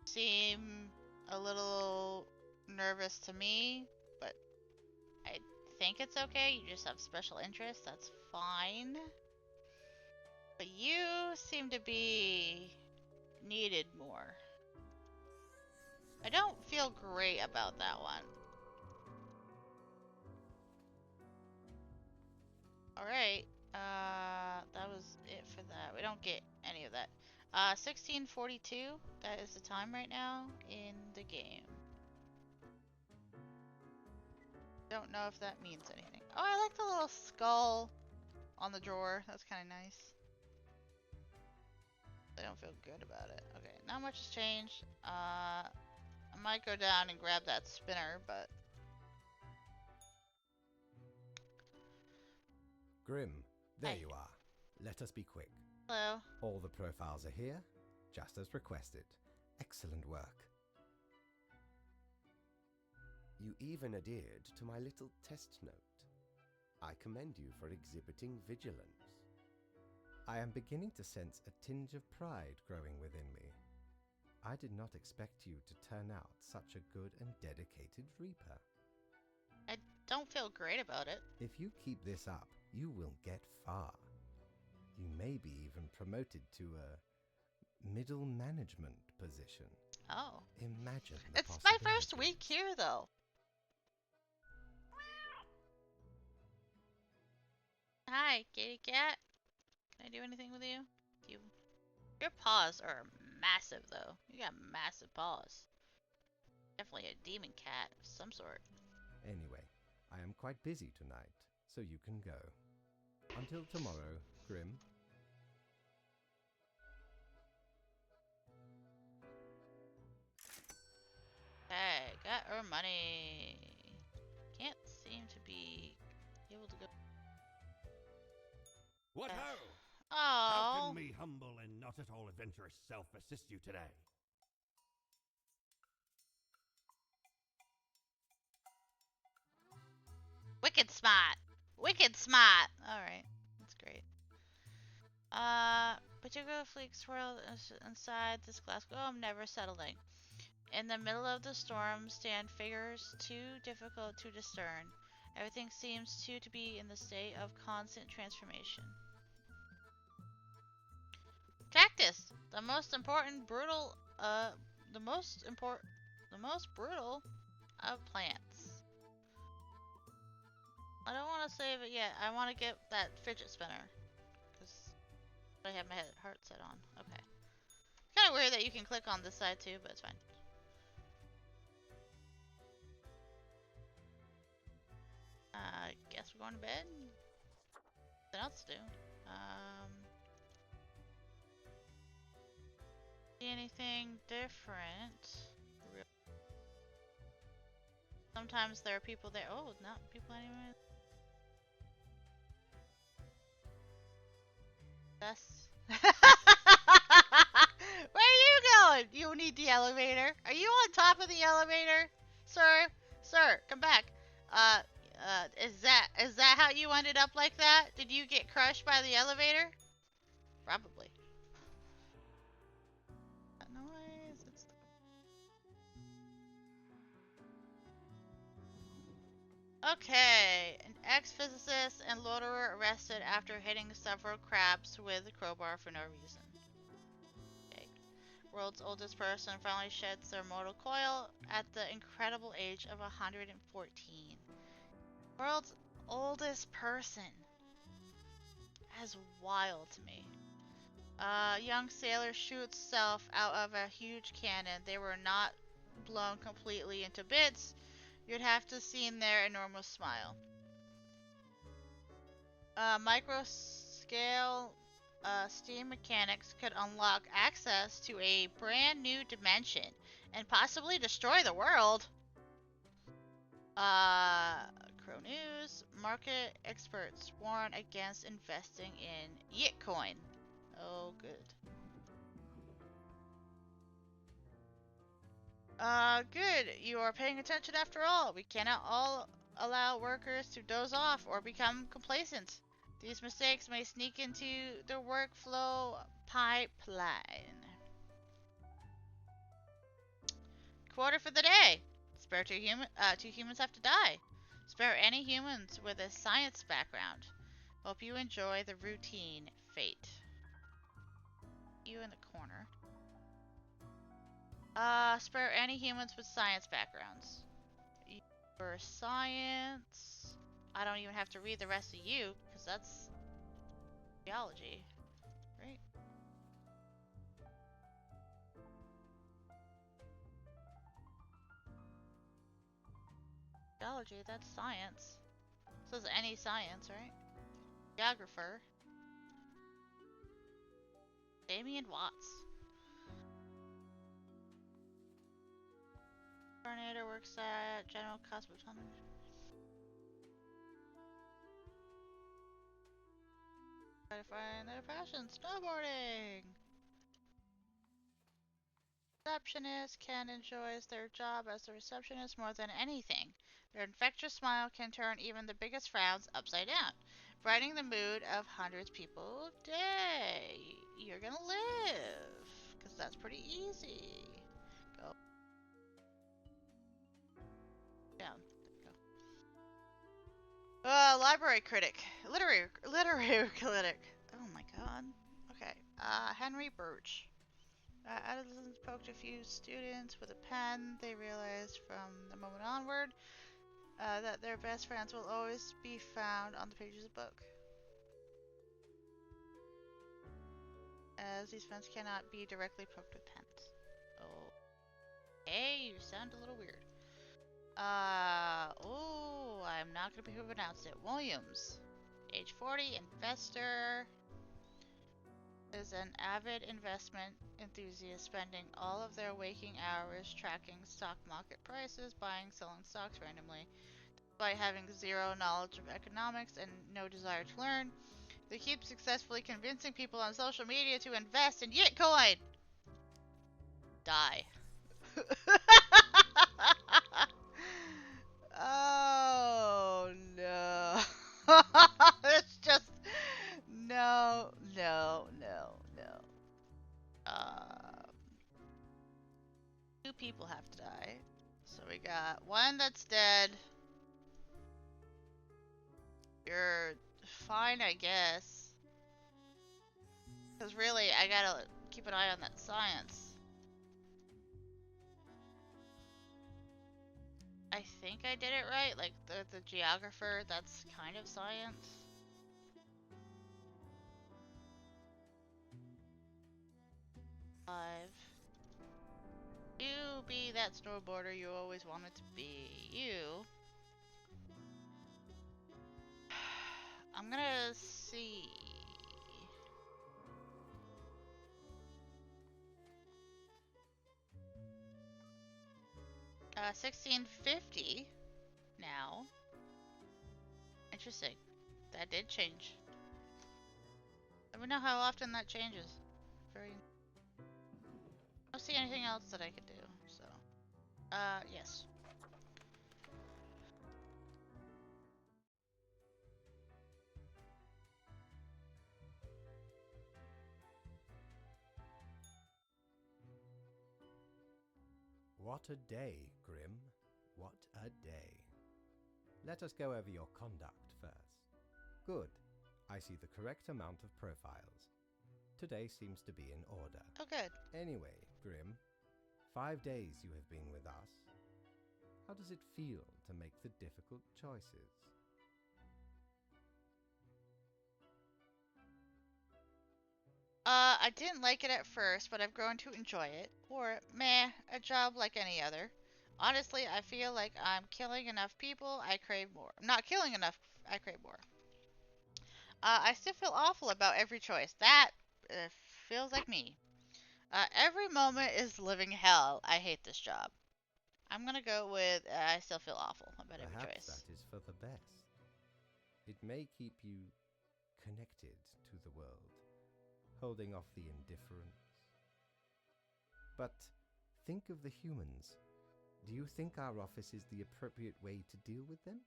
Seem a little nervous to me, but I think it's okay. You just have special interests, that's fine. But you seem to be needed more. I don't feel great about that one. Alright, that was it for that. We don't get any of that. 16:42, that is the time right now in the game. Don't know if that means anything. Oh, I like the little skull on the drawer. That's kind of nice. I don't feel good about it. Okay, not much has changed. I might go down and grab that spinner, but... Grim, there Hi. you are. Let us be quick. Hello. All the profiles are here, just as requested. Excellent work. You even adhered to my little test note. I commend you for exhibiting vigilance. I am beginning to sense a tinge of pride growing within me. I did not expect you to turn out such a good and dedicated Reaper. I don't feel great about it. If you keep this up, you will get far. You may be even promoted to a middle management position. Oh. Imagine the It's my first possibilities. week here, though. Hi, kitty cat. Can I do anything with you? Your paws are massive, though. You got massive paws. Definitely a demon cat of some sort. Anyway, I am quite busy tonight, so you can go. Until tomorrow, Grim. Okay, got our money. Can't seem to be able to go. What ho! How Oh. can me humble and not at all adventurous self assist you today? Wicked smart. Wicked smart. Alright. That's great. Particularly swirled inside this glass. Oh, I'm never settling. In the middle of the storm stand figures too difficult to discern. Everything seems to be in the state of constant transformation. Cactus! The most brutal of plants. I don't want to save it yet. I want to get that fidget spinner. Because I have my heart set on. Okay. Kind of weird that you can click on this side too, but it's fine. I guess we're going to bed. Nothing else to do. See anything different? Sometimes there are people there. Oh, not people anyway. That's. Where are you going? You need the elevator. Are you on top of the elevator, sir? Sir, come back. Is that how you ended up like that? Did you get crushed by the elevator? Probably. That noise. Okay, an ex-physicist and loiterer arrested after hitting several crabs with a crowbar for no reason. Okay. World's oldest person finally sheds their mortal coil at the incredible age of 114. World's oldest person. That's wild to me. Young sailor shoots self out of a huge cannon. They were not blown completely into bits. You'd have to seen their enormous smile. Micro scale steam mechanics could unlock access to a brand new dimension and possibly destroy the world. Crow News. Market experts warn against investing in Yitcoin. Oh, good. Good. You are paying attention after all. We cannot all allow workers to doze off or become complacent. These mistakes may sneak into the workflow pipeline. Quarter for the day. Spare two humans have to die. Spare any humans with a science background. Hope you enjoy the routine fate. You in the corner. Spare any humans with science backgrounds. Your science. I don't even have to read the rest of you, because that's geology, right? Geology, that's science. So is any science, right? Geographer. Damien Watts. Tornado works at General Cosmotomy. Try to find their passion, snowboarding. Receptionist can enjoy their job as a receptionist more than anything. Their infectious smile can turn even the biggest frowns upside down, brightening the mood of hundreds of people a day. You're gonna live, because that's pretty easy. Go down. There you go. Library critic. Literary critic. Oh my god. Okay. Henry Birch. Adolescents poked a few students with a pen. They realized from the moment onward that their best friends will always be found on the pages of the book. As these friends cannot be directly poked with pens. Oh. Hey, you sound a little weird. Oh, I'm not gonna be able to pronounce it. Williams. Age 40, investor. Is an avid investment enthusiast spending all of their waking hours tracking stock market prices, buying, selling stocks randomly. Despite having zero knowledge of economics and no desire to learn, they keep successfully convincing people on social media to invest in Yitcoin. Die. Oh no. It's just no. Two people have to die. So we got one that's dead. You're fine, I guess. Because really, I gotta keep an eye on that science. I think I did it right. Like, the geographer, that's kind of science. Five. You be that snowboarder you always wanted to be. You. I'm gonna see. 1650 now. Interesting. That did change. Let me know how often that changes. Very. I don't see anything else that I could do, so. Yes. What a day, Grim. What a day. Let us go over your conduct first. Good. I see the correct amount of profiles. Today seems to be in order. Oh, good. Anyway, Grim, 5 days you have been with us. How does it feel to make the difficult choices? I didn't like it at first, but I've grown to enjoy it. Or, meh, a job like any other. Honestly, I feel like I'm killing enough people, I crave more. I'm not killing enough, I crave more. I still feel awful about every choice. That feels like me. Every moment is living hell. I hate this job. I'm gonna go with I still feel awful about every Perhaps choice. that is for the best. It may keep you connected to the world, holding off the indifference. But think of the humans. Do you think our office is the appropriate way to deal with them?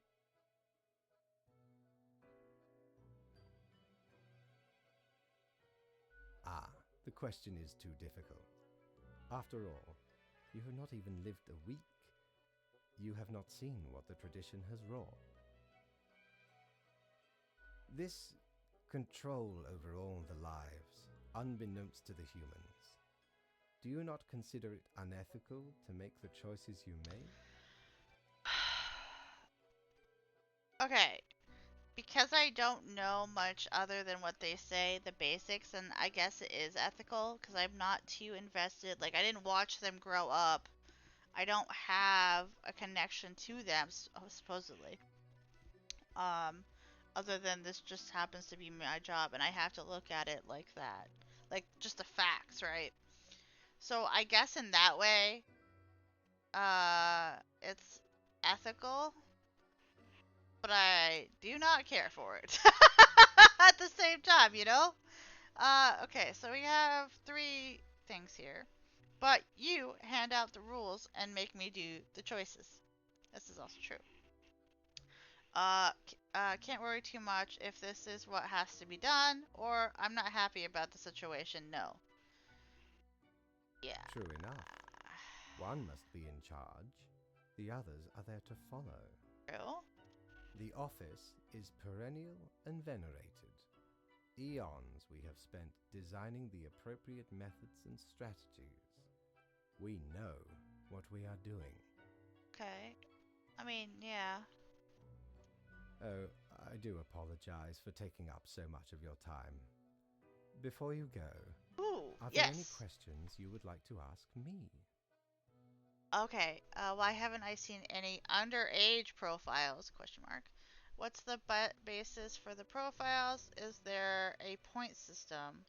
Ah, the question is too difficult. After all, you have not even lived a week. You have not seen what the tradition has wrought. This control over all the lives, unbeknownst to the humans, do you not consider it unethical to make the choices you make? Okay, because I don't know much other than what they say, the basics, and I guess it is ethical because I'm not too invested. Like, I didn't watch them grow up. I don't have a connection to them, supposedly. Um, Other than this just happens to be my job, and I have to look at it like that. Like, just the facts, right? So I guess in that way, it's ethical, but I do not care for it at the same time, you know? Okay, so we have 3 things here. But you hand out the rules and make me do the choices. This is also true. Can't worry too much if this is what has to be done, or I'm not happy about the situation, no. Yeah. True enough. One must be in charge. The others are there to follow. True. The office is perennial and venerated. Eons we have spent designing the appropriate methods and strategies. We know what we are doing. Okay. I mean, yeah. Oh, I do apologize for taking up so much of your time. Before you go, Ooh, are there yes. any questions you would like to ask me? Okay. Why haven't I seen any underage profiles? Question mark. What's the basis for the profiles? Is there a point system?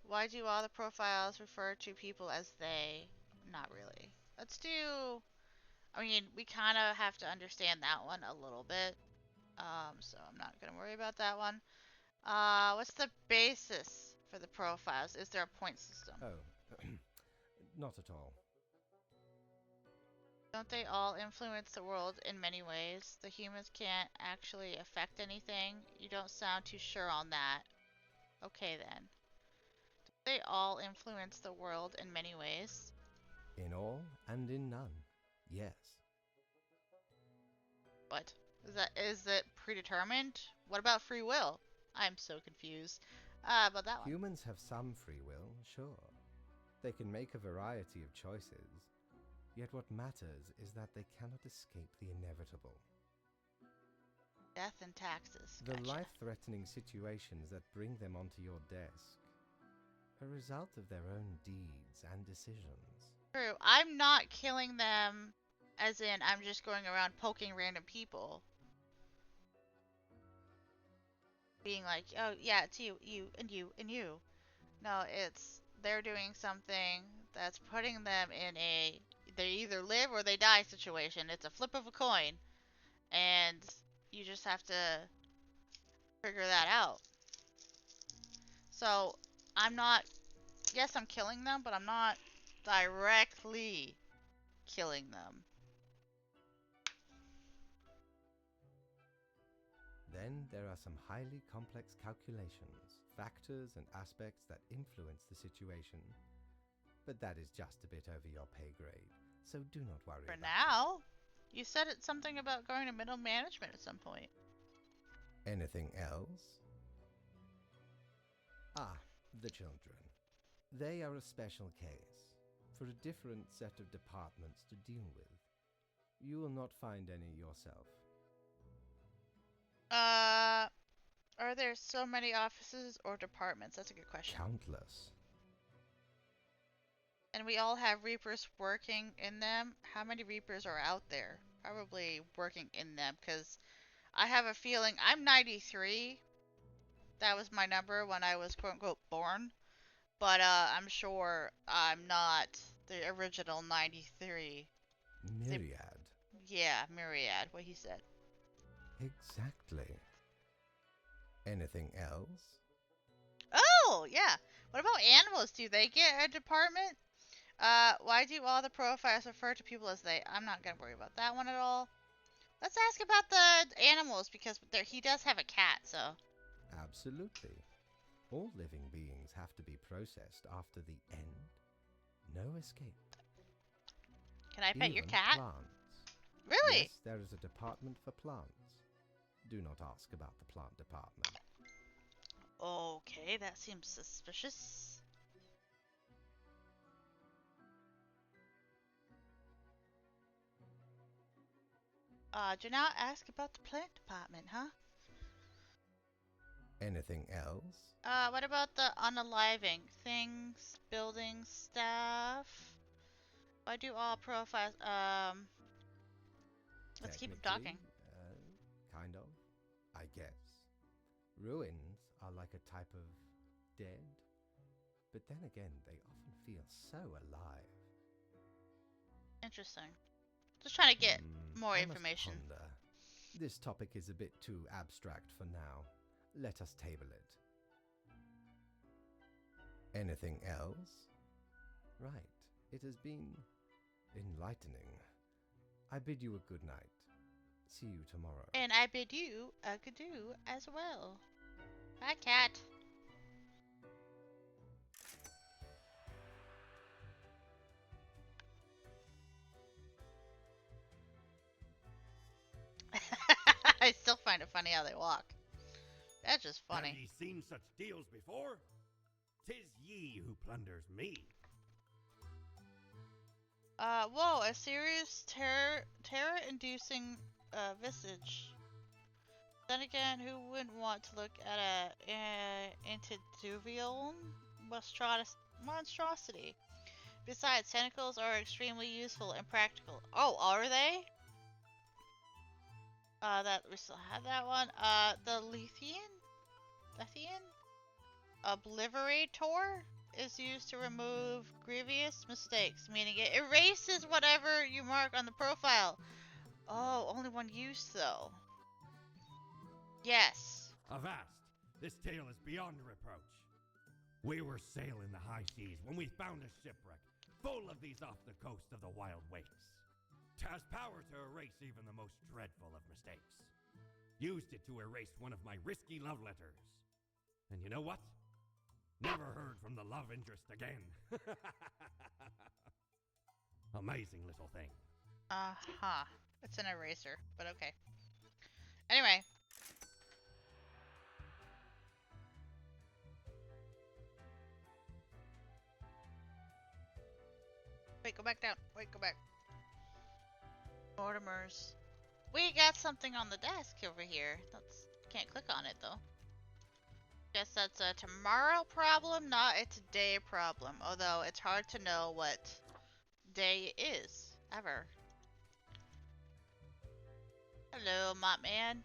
Why do all the profiles refer to people as they? Not really. Let's do. I mean, we kind of have to understand that one a little bit. So I'm not gonna worry about that one. What's the basis for the profiles? Is there a point system? Oh, not at all. Don't they all influence the world in many ways? The humans can't actually affect anything? You don't sound too sure on that. Okay then. Don't they all influence the world in many ways? In all and in none, yes. What? Is it predetermined? What about free will? I'm so confused. About that one. Humans have some free will, sure. They can make a variety of choices. Yet what matters is that they cannot escape the inevitable. Death and taxes. The Gotcha. life-threatening situations that bring them onto your desk, a result of their own deeds and decisions. True. I'm not killing them as in I'm just going around poking random people. Being like, oh yeah, it's you, and you, and you. No, it's they're doing something that's putting them in a they either live or they die situation. It's a flip of a coin. And you just have to figure that out. So I'm not yes, I'm killing them, but I'm not directly killing them. Then there are some highly complex calculations, factors and aspects that influence the situation. But that is just a bit over your pay grade. so do not worry For about now. You said it's something about going to middle management at some point. it. Anything else? Ah, the children. They are a special case, for a different set of departments to deal with. You will not find any yourself. Are there so many offices or departments? That's a good question. Countless. And we all have Reapers working in them. How many Reapers are out there? Probably working in them, because I have a feeling I'm 93. That was my number when I was quote unquote born. But I'm sure I'm not the original 93. Myriad. Yeah, Myriad, what he said. Exactly. Anything else? Oh, yeah. What about animals? Do they get a department? Why do all the profiles refer to people as they? I'm not gonna worry about that one at all. Let's ask about the animals, because he does have a cat, so. Absolutely. All living beings have to be processed after the end. No escape. Can I pet your Even cat? Plants. Really? Yes, there is a department for plants. Do not ask about the plant department. Okay, that seems suspicious. Do not ask about the plant department, huh? Anything else? What about the unaliving? Things, buildings, stuff? Why do all profiles, let's keep him talking. Kind of, I guess. Ruins are like a type of dead, but then again, they often feel so alive. Interesting. Just trying to get more I must information. ponder. This topic is a bit too abstract for now. Let us table it. Anything else? Right. It has been enlightening. I bid you a good night. See you tomorrow. And I bid you a good-do as well. Bye, cat. I still find it funny how they walk. That's just funny. Have ye seen such deals before? 'Tis ye who plunders me. Whoa, a serious terror-inducing, visage. Then again, who wouldn't want to look at a antediluvian monstrosity? Besides, tentacles are extremely useful and practical. Oh, are they? That we still have that one. The Lethian Obliterator is used to remove grievous mistakes, meaning it erases whatever you mark on the profile. Oh, only one use though. Yes. Avast! This tale is beyond reproach. We were sailing the high seas when we found a shipwreck full of these off the coast of the Wild Wakes. 'Twas power to erase even the most dreadful of mistakes. Used it to erase one of my risky love letters. And you know what? Never heard from the love interest again. Amazing little thing. Uh-huh. It's an eraser, but okay. Anyway. Wait, go back down. Wait, go back. Mortimer's. We got something on the desk over here. Can't click on it though. Guess that's a tomorrow problem, not a today problem. Although it's hard to know what day is ever. Hello, Mop Man.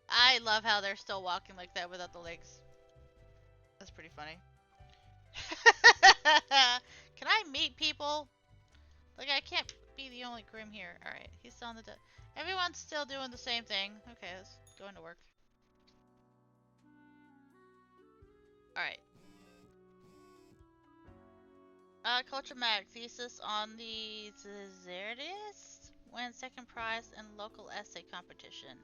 I love how they're still walking like that without the legs. That's pretty funny. Can I meet people? Like, I can't be the only Grim here. Alright, he's still on the desk. Everyone's still doing the same thing. Okay, let's go into work. Alright. Culture Mag thesis on the Zerdist wins second prize in local essay competition.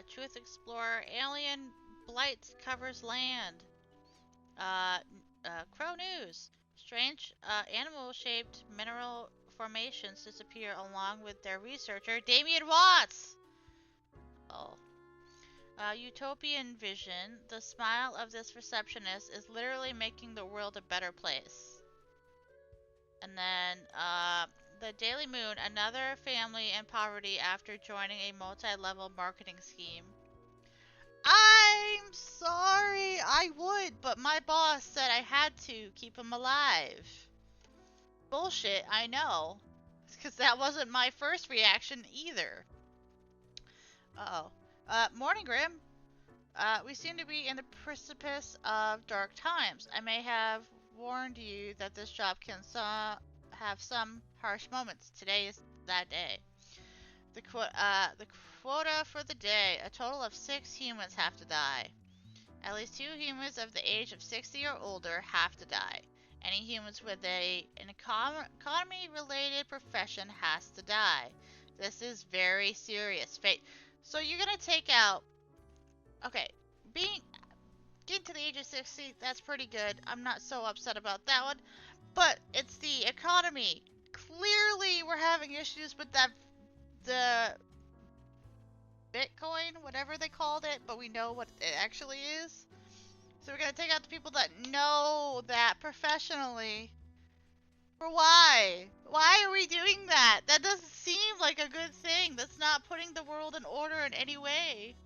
Truth Explorer Alien Blight covers land. Crow News. Strange animal-shaped mineral formations disappear along with their researcher, Damien Watts! Oh. Utopian vision. The smile of this receptionist is literally making the world a better place. And then, the Daily Moon. Another family in poverty after joining a multi-level marketing scheme. I'm sorry, I would, but my boss said I had to keep him alive. Bullshit, I know. Because that wasn't my first reaction either. Uh-oh. Morning, Grim. We seem to be in the precipice of dark times. I may have warned you that this job can have some harsh moments. Today is that day. The quota for the day. A total of 6 humans have to die. At least 2 humans of the age of 60 or older have to die. Any humans with an economy-related profession has to die. This is very serious fate. So you're gonna take out... Okay, getting to the age of 60, that's pretty good. I'm not so upset about that one. But it's the economy. Clearly we're having issues with the Bitcoin, whatever they called it, but we know what it actually is. So we're gonna take out the people that know that professionally. For why? Why are we doing that? That doesn't seem like a good thing. That's not putting the world in order in any way.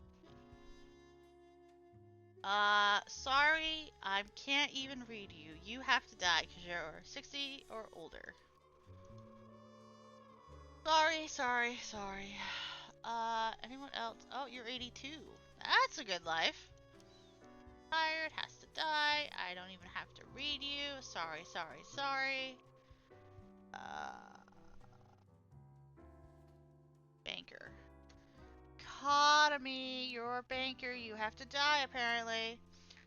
Sorry, I can't even read you. You have to die because you're 60 or older. Sorry. Anyone else? Oh, you're 82. That's a good life. Tired, has to die. I don't even have to read you. Sorry. Banker. Economy, you're a banker. You have to die, apparently.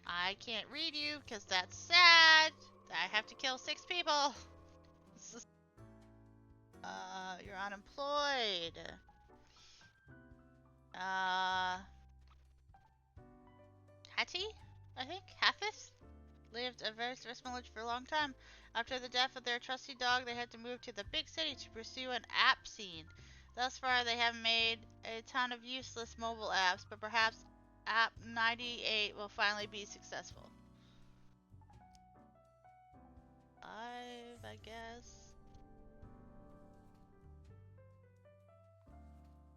I can't read you because that's sad. I have to kill 6 people. You're unemployed. Hattie? I think? Hathis? Lived a very stressful life for a long time. After the death of their trusty dog, they had to move to the big city to pursue an app scene. Thus far, they have made a ton of useless mobile apps, but perhaps App 98 will finally be successful. 5, I guess.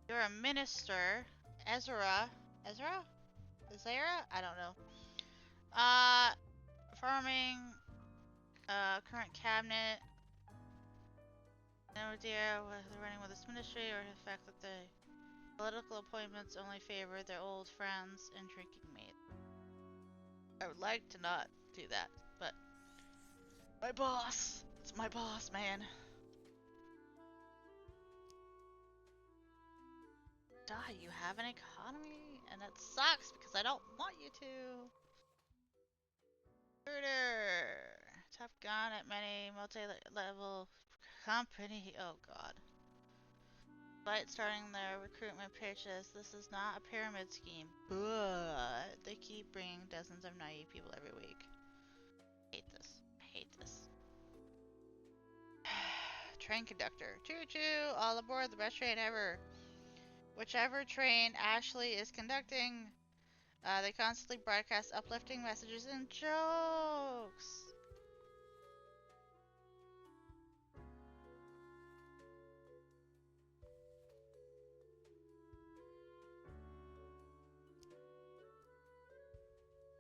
You're a minister. Ezra? I don't know. Farming, current cabinet. No idea whether they're running with this ministry or the fact that the political appointments only favor their old friends and drinking mates. I would like to not do that, but my boss. It's my boss, man. You have an economy, and it sucks because I don't want you to. Recruiter. Top gun at many multi-level company. Oh god. Despite starting their recruitment pitches, this is not a pyramid scheme, but they keep bringing dozens of naive people every week. I hate this. Train conductor. Choo-choo! All aboard the best train ever. Whichever train Ashley is conducting, they constantly broadcast uplifting messages and jokes.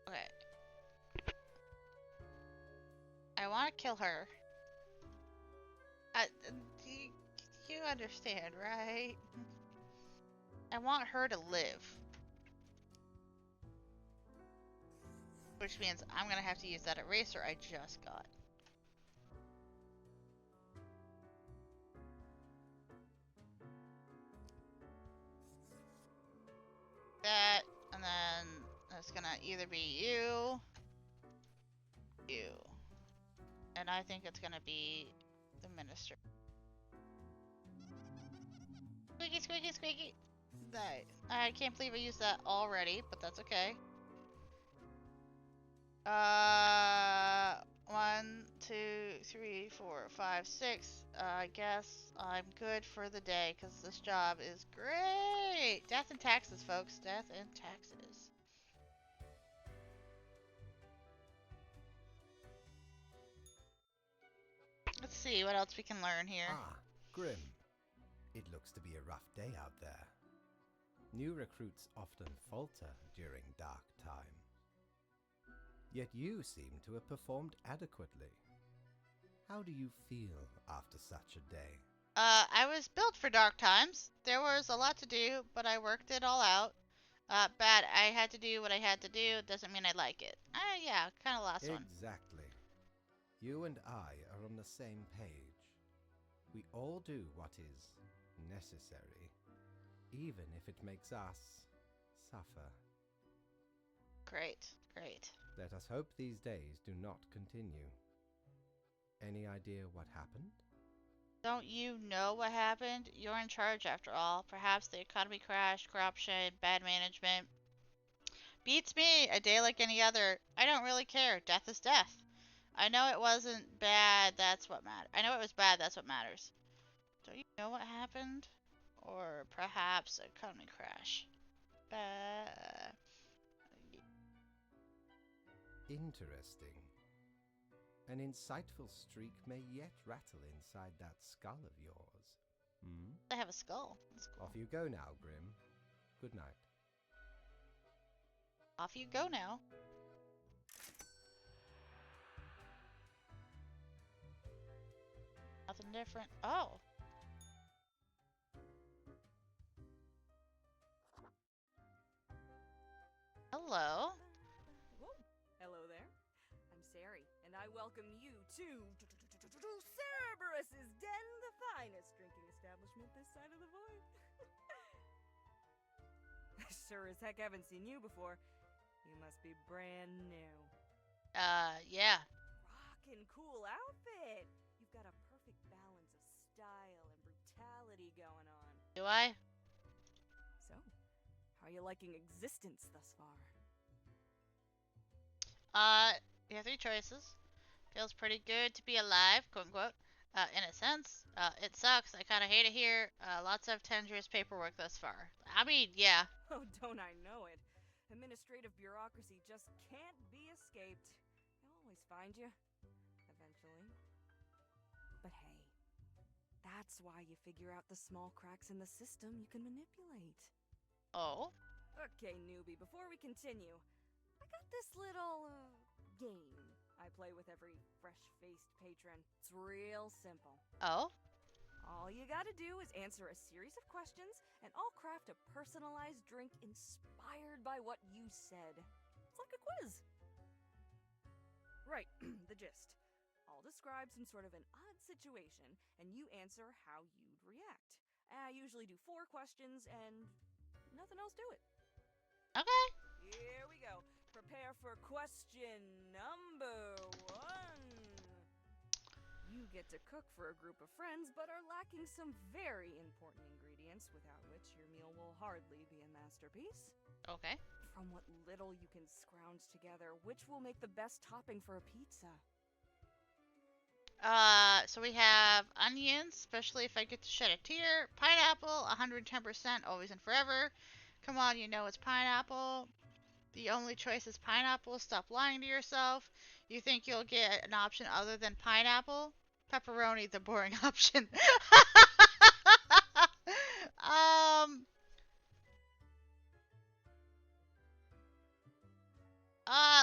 Okay. I want to kill her. You understand, right? I want her to live. Which means I'm gonna have to use that eraser I just got. That, and then that's gonna either be you. And I think it's gonna be the minister. Squeaky. I can't believe I used that already, but that's okay. 1, 2, 3, 4, 5, 6. I guess I'm good for the day because this job is great. Death and taxes, folks. Death and taxes. Let's see what else we can learn here. Ah, Grim. It looks to be a rough day out there. New recruits often falter during dark time. Yet you seem to have performed adequately. How do you feel after such a day? I was built for dark times. There was a lot to do, but I worked it all out. Bad. I had to do what I had to do. Doesn't mean I like it. Yeah, kind of last one. Exactly. You and I are on the same page. We all do what is necessary, even if it makes us suffer. Great, great. Let us hope these days do not continue. Any idea what happened? Don't you know what happened? You're in charge after all. Perhaps the economy crashed, corruption, bad management. Beats me. A day like any other. I don't really care. Death is death. I know it wasn't bad. That's what matters. I know it was bad. That's what matters. Don't you know what happened? Or perhaps economy crash. Interesting. An insightful streak may yet rattle inside that skull of yours. Hmm? I have a skull. That's cool. Off you go now, Grim. Good night. Off you go now. Nothing different. Oh. Hello. Whoa. Hello there. I'm Sari, and I welcome you to Cerberus's Den, the finest drinking establishment this side of the void. Sure as heck haven't seen you before. You must be brand new. Yeah. Rockin' cool outfit. You've got a perfect balance of style and brutality going on. Do I? So, how are you liking existence thus far? You have 3 choices. Feels pretty good to be alive, quote unquote. In a sense. It sucks. I kind of hate it here. Lots of tedious paperwork thus far. I mean, yeah. Oh, don't I know it. Administrative bureaucracy just can't be escaped. They'll always find you. Eventually. But hey, that's why you figure out the small cracks in the system you can manipulate. Oh? Okay, newbie, before we continue, I got this little, game I play with every fresh-faced patron. It's real simple. Oh? All you gotta do is answer a series of questions, and I'll craft a personalized drink inspired by what you said. It's like a quiz. Right, the gist. I'll describe some sort of an odd situation, and you answer how you'd react. I usually do 4 questions, and nothing else to it. Okay. Here we go. Prepare for question number 1. You get to cook for a group of friends, but are lacking some very important ingredients, without which your meal will hardly be a masterpiece. Okay. From what little you can scrounge together, which will make the best topping for a pizza? So we have onions, especially if I get to shed a tear. Pineapple, 110%, always and forever. Come on, you know it's pineapple. The only choice is pineapple. Stop lying to yourself. You think you'll get an option other than pineapple? Pepperoni, the boring option.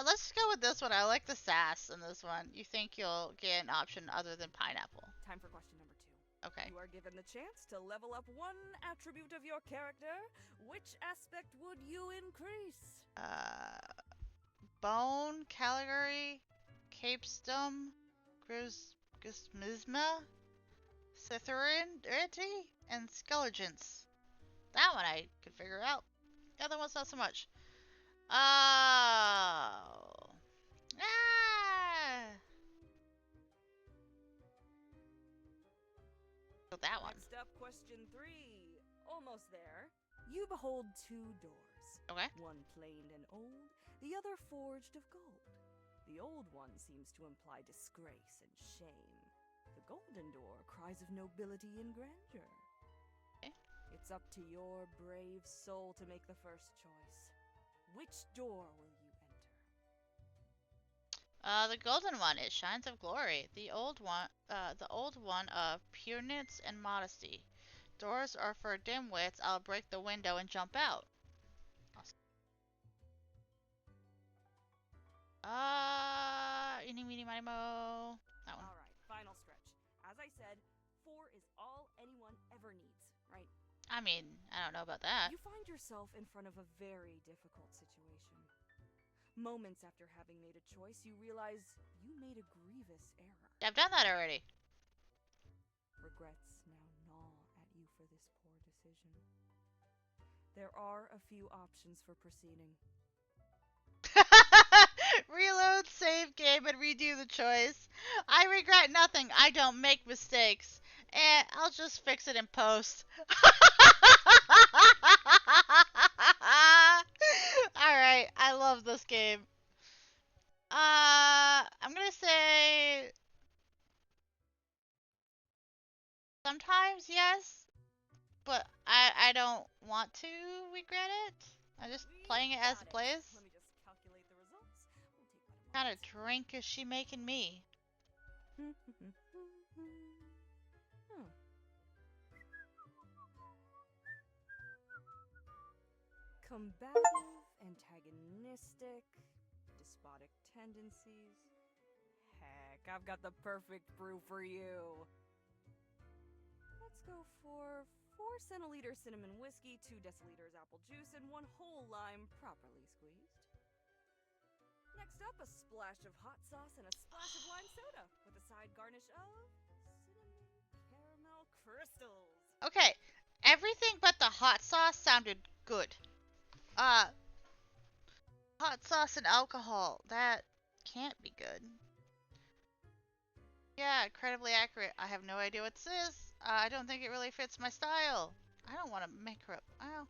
Let's go with this one. I like the sass in this one. You think you'll get an option other than pineapple? Time for question number 2. Okay. You are given the chance to level up one attribute of your character. Which aspect would you increase? Bone, Caligari, Capestum, Grismisma, Citharinity, and Skelegence. That one I could figure out. The other one's not so much. Oh. So that one. Next up, question 3. Almost there. You behold 2 doors. Okay. One planed and old, the other forged of gold. The old one seems to imply disgrace and shame. The golden door, cries of nobility and grandeur. Okay. It's up to your brave soul to make the first choice. Which door will you enter? The golden one, it shines of glory. The old one of pureness and modesty. Doors are for dimwits. I'll break the window and jump out. Awesome. Eeny, meeny, miny, mo. That one. Alright, final stretch. As I said, 4 is all anyone ever needs, right? I mean, I don't know about that. You find yourself in front of a very difficult situation. Moments after having made a choice, you realize you made a grievous error. I've done that already. Regrets now gnaw at you for this poor decision. There are a few options for proceeding. Reload, save game, and redo the choice. I regret nothing. I don't make mistakes. And I'll just fix it in post. Alright, I love this game. I'm gonna say sometimes yes, but I don't want to regret it. I'm just playing it as it plays. Let me just calculate the results. We'll take about a What kind of moment. drink is she making me? Hmm. Combative, antagonistic, despotic tendencies. Heck, I've got the perfect brew for you. Let's go for 4 centiliters cinnamon whiskey, 2 deciliters apple juice, and 1 whole lime properly squeezed. Next up, a splash of hot sauce and a splash of lime soda with a side garnish of cinnamon caramel crystals. Okay, everything but the hot sauce sounded good. Hot sauce and alcohol. That can't be good. Yeah, incredibly accurate. I have no idea what this is. I don't think it really fits my style. I don't want to make her up. Oh.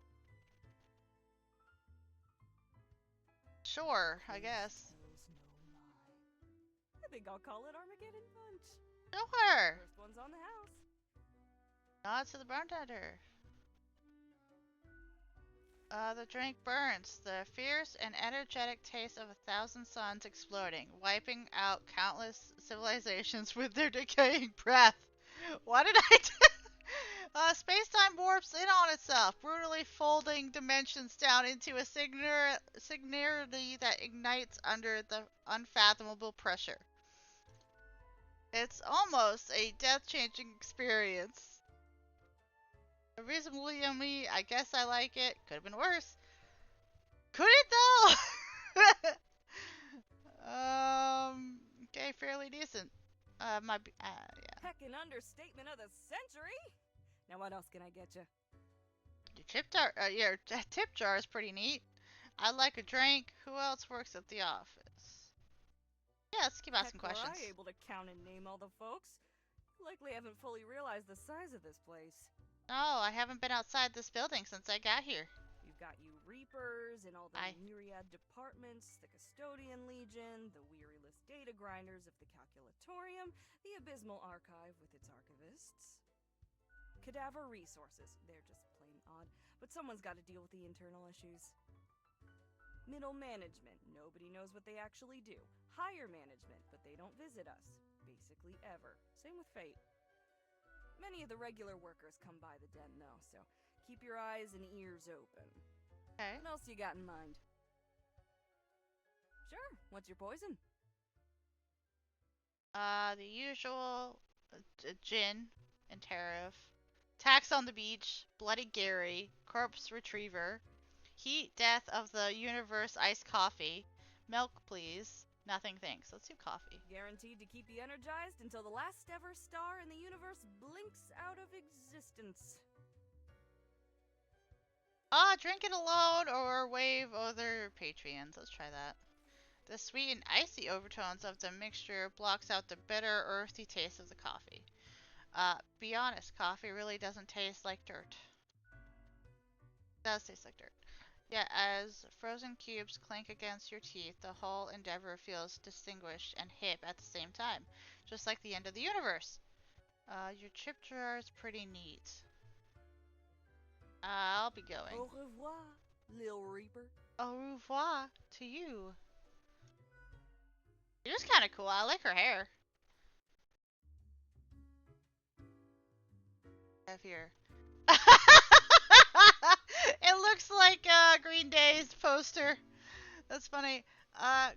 Sure, I guess. Tells no lie. I think I'll call it Armageddon Punch. Sure. First one's on the house. Nod to the bartender. The drink burns, the fierce and energetic taste of 1,000 suns exploding, wiping out countless civilizations with their decaying breath. What did I do? Space-time warps in on itself, brutally folding dimensions down into a singularity that ignites under the unfathomable pressure. It's almost a death-changing experience. Reasonably yummy. I guess I like it. Could have been worse. Could it though? Okay, fairly decent. Yeah. Heckin' understatement of the century. Now what else can I get you? Your tip jar is pretty neat. I'd like a drink. Who else works at the office? Yeah, let's keep asking Heck, questions. were I able to count and name all the folks? Likely haven't fully realized the size of this place. No, I haven't been outside this building since I got here. You've got you Reapers in all the I- myriad departments, the Custodian Legion, the weariless data grinders of the Calculatorium, the Abysmal Archive with its archivists. Cadaver Resources, they're just plain odd, but someone's got to deal with the internal issues. Middle Management, nobody knows what they actually do. Higher Management, but they don't visit us. Basically ever. Same with Fate. Many of the regular workers come by the den, though, so keep your eyes and ears open. Okay. What else you got in mind? Sure, what's your poison? The usual gin and tariff. Tax on the beach. Bloody Gary. Corpse retriever. Heat death of the universe. Iced coffee. Milk, please. Nothing, thanks. Let's do coffee. Guaranteed to keep you energized until the last ever star in the universe blinks out of existence. Drink it alone or wave other Patreons. Let's try that. The sweet and icy overtones of the mixture blocks out the bitter, earthy taste of the coffee. Be honest, coffee really doesn't taste like dirt. It does taste like dirt. Yeah, as frozen cubes clink against your teeth, the whole endeavor feels distinguished and hip at the same time, just like the end of the universe. Your chip jar is pretty neat. I'll be going. Au revoir, Lil Reaper. Au revoir to you. She was kind of cool. I like her hair. Have here. It looks like Green Day's poster. That's funny.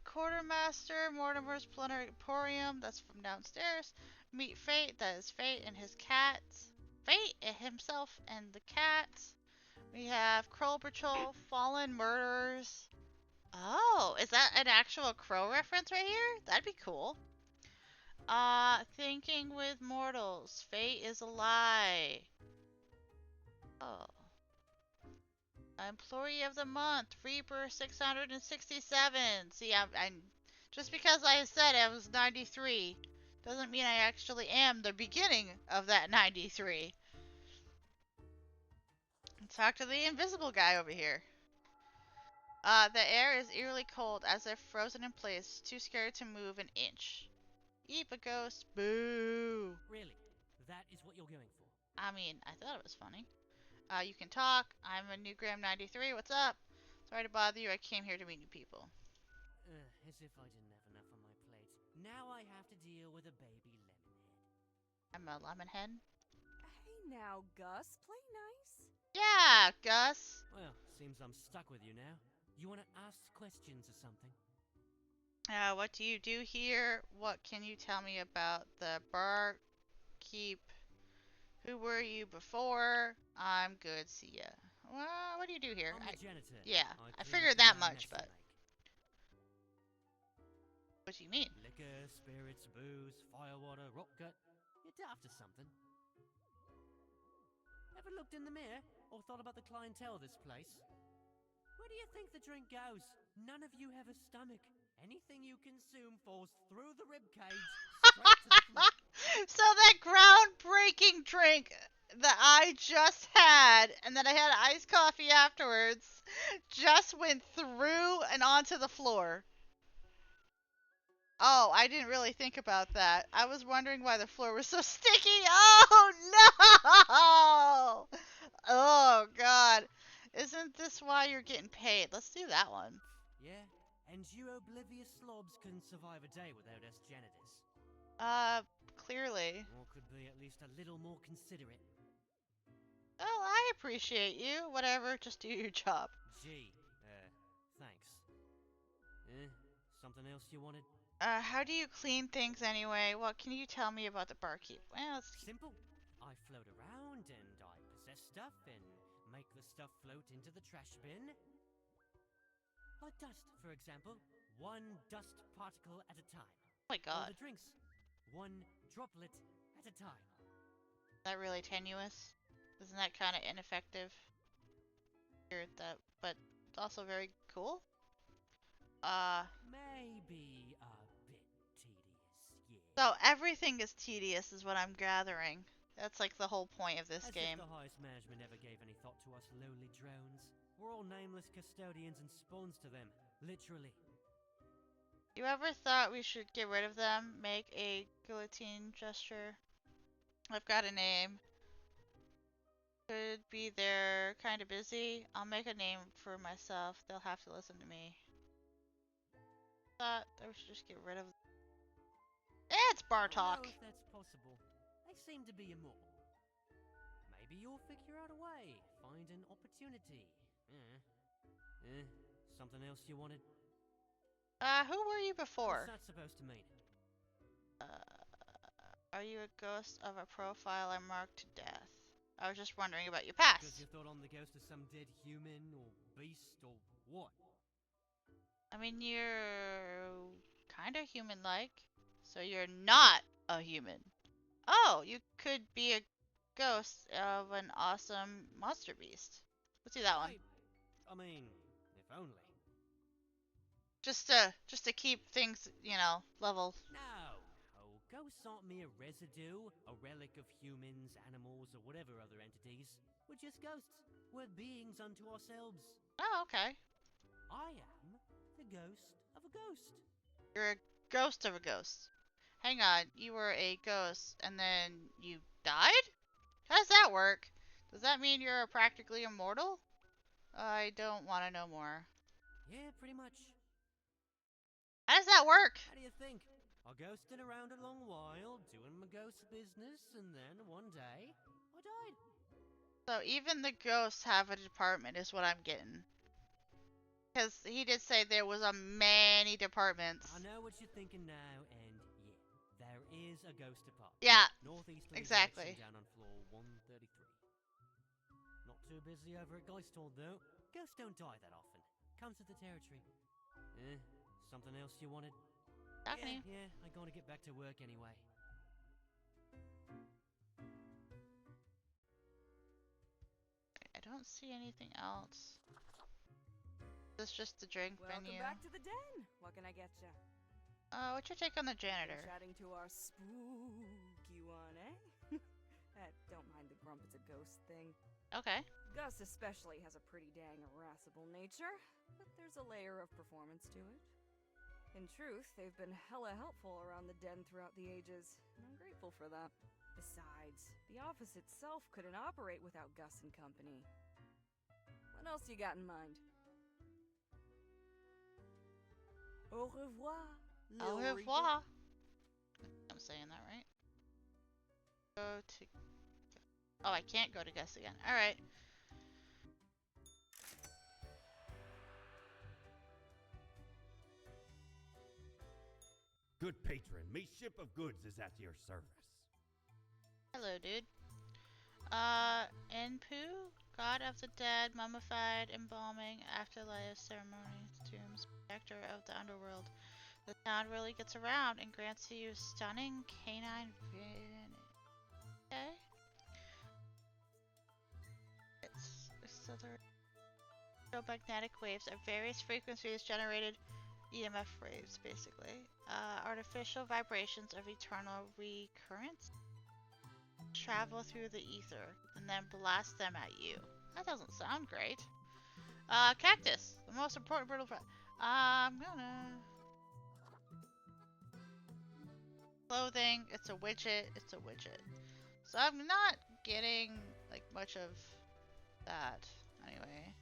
Quartermaster Mortimer's Planetarium. That's from downstairs. Meet Fate. That is Fate and his cats. Fate himself and the cats. We have Kroll Patrol, Fallen Murderers. Oh, is that an actual Crow reference right here? That'd be cool. Thinking with Mortals. Fate is a lie. Oh. Employee of the Month, Reaper 667. See, I'm just because I said I was 93 doesn't mean I actually am the beginning of that 93. Let's talk to the invisible guy over here. The air is eerily cold, as if frozen in place, too scared to move an inch. Eep a ghost, boo. Really? That is what you're going for? I mean, I thought it was funny. You can talk. I'm a Newgram93. What's up? Sorry to bother you. I came here to meet new people. As if I didn't have enough on my plate. Now I have to deal with a baby lemonhead. I'm a lemonhead. Hey now, Gus, play nice. Yeah, Gus. Well, seems I'm stuck with you now. You want to ask questions or something? What do you do here? What can you tell me about the barkeep? Who were you before? I'm good, see ya. Well, what do you do here? I'm the janitor. Yeah, I clean figured up the that damn much, mess but you make. what do you mean? Liquor, spirits, booze, firewater, rock gut. You're after something. Ever looked in the mirror or thought about the clientele of this place? Where do you think the drink goes? None of you have a stomach. Anything you consume falls through the ribcage straight to the floor. So that groundbreaking drink that I just had, and then I had iced coffee afterwards, just went through and onto the floor. Oh, I didn't really think about that. I was wondering why the floor was so sticky. Oh no! Oh god. Isn't this why you're getting paid? Let's do that one. Yeah, and you oblivious slobs couldn't survive a day without us janitors. Clearly. Or could be at least a little more considerate. Well, I appreciate you. Whatever, just do your job. Gee, thanks. Something else you wanted? How do you clean things anyway? What can you tell me about the barkeep? Well, it's Simple. I float around and I possess stuff and make the stuff float into the trash bin. Like dust, for example. One dust particle at a time. oh my Or god. the drinks. One droplet at a time. Is that really tenuous? Isn't that kind of ineffective? That, but it's also very cool. Maybe a bit tedious, yeah. So everything is tedious, is what I'm gathering. That's like the whole point of this As game. if the highest management ever gave any thought to us lowly drones. We're all nameless custodians and spawns to them, literally. You ever thought we should get rid of them? Make a guillotine gesture. I've got a name. Could be they're kind of busy. I'll make a name for myself. They'll have to listen to me. Thought that we should just get rid of. It's bar Don't know talk. if that's possible. They seem to be immortal. Maybe you'll figure out a way. Find an opportunity. Something else you wanted? Who were you before? What's that supposed to mean? Are you a ghost of a profile I marked to death? I was just wondering about your past. Because you thought I'm the ghost of some dead human or beast or what? I mean, you're kind of human-like, so you're not a human. Oh, you could be a ghost of an awesome monster beast. Let's do that one. I mean, if only. Just to keep things, you know, level. No. Oh, ghosts aren't mere residue, a relic of humans, animals, or whatever other entities. We're just ghosts. We're beings unto ourselves. Oh, okay. I am the ghost of a ghost. You're a ghost of a ghost. Hang on, you were a ghost and then you died? How does that work? Does that mean you're practically immortal? I don't want to know more. Yeah, pretty much. How does that work? How do you think? I ghosted around a long while, doing my ghost business, and then one day, I died. So even the ghosts have a department is what I'm getting. Because he did say there was a many departments. I know what you're thinking now, and yeah, there is a ghost department. Yeah, Northeasterly exactly. direction down on floor 133. Not too busy over at Geisthold, though. Ghosts don't die that often. Comes with the territory. Something else you wanted? Talking to you. Yeah, I gotta get back to work anyway. I don't see anything else. This is just the drink Welcome menu. back to the den. What can I get ya? What's your take on the Been janitor? chatting to our spooky one, eh? Don't mind the grump, it's a ghost thing. Okay. Gus especially has a pretty dang irascible nature, but there's a layer of performance to it. In truth, they've been hella helpful around the den throughout the ages, and I'm grateful for that. Besides, the office itself couldn't operate without Gus and company. What else you got in mind? Au revoir, Au Lil revoir. I'm saying that right. Go to... Oh, I can't go to Gus again. Alright. Good patron, me ship of goods is at your service. Hello, dude. Enpu, god of the dead, mummified, embalming, afterlife ceremonies, tombs, protector of the underworld. The town really gets around and grants you stunning canine vision. Okay. It's other electromagnetic waves at various frequencies generated EMF waves, basically. Artificial vibrations of eternal recurrence travel through the ether and then blast them at you. That doesn't sound great. Cactus, the most important brittle plant. I'm gonna... Clothing, it's a widget, it's a widget. So I'm not getting, like, much of that, anyway.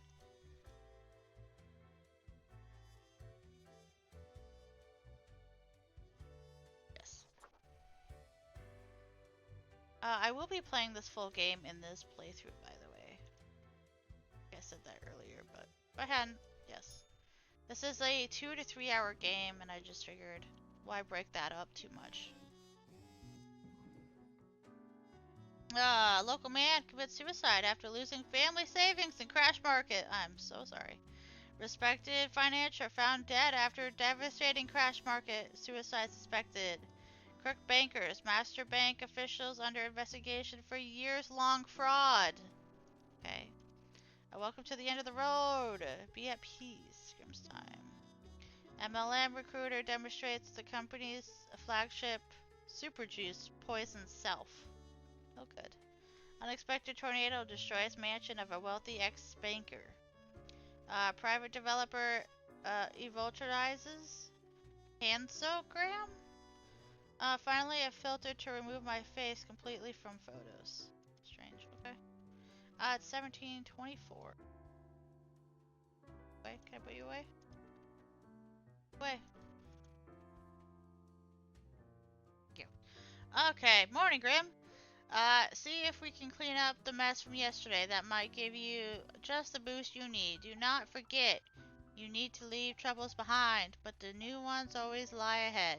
Yes. I will be playing this full game in this playthrough, by the way. I said that earlier, but if I hadn't, yes. This is a 2 to 3 hour game, and I just figured, why break that up too much? Local man commits suicide after losing family savings in crash market. I'm so sorry. Respected financier found dead after devastating crash market. Suicide suspected. Crook bankers, master bank officials under investigation for years-long fraud. Okay. Welcome to the end of the road. Be at peace. Grim's time. MLM recruiter demonstrates the company's flagship super juice poisons self. Oh, good. Unexpected tornado destroys mansion of a wealthy ex-banker. Private developer evulturizes Hansogram? Finally a filter to remove my face completely from photos. Strange, okay. It's 1724. Wait, can I put you away? Away. Thank you. Okay, morning, Grim. See if we can clean up the mess from yesterday. That might give you just the boost you need. Do not forget, you need to leave troubles behind, but the new ones always lie ahead.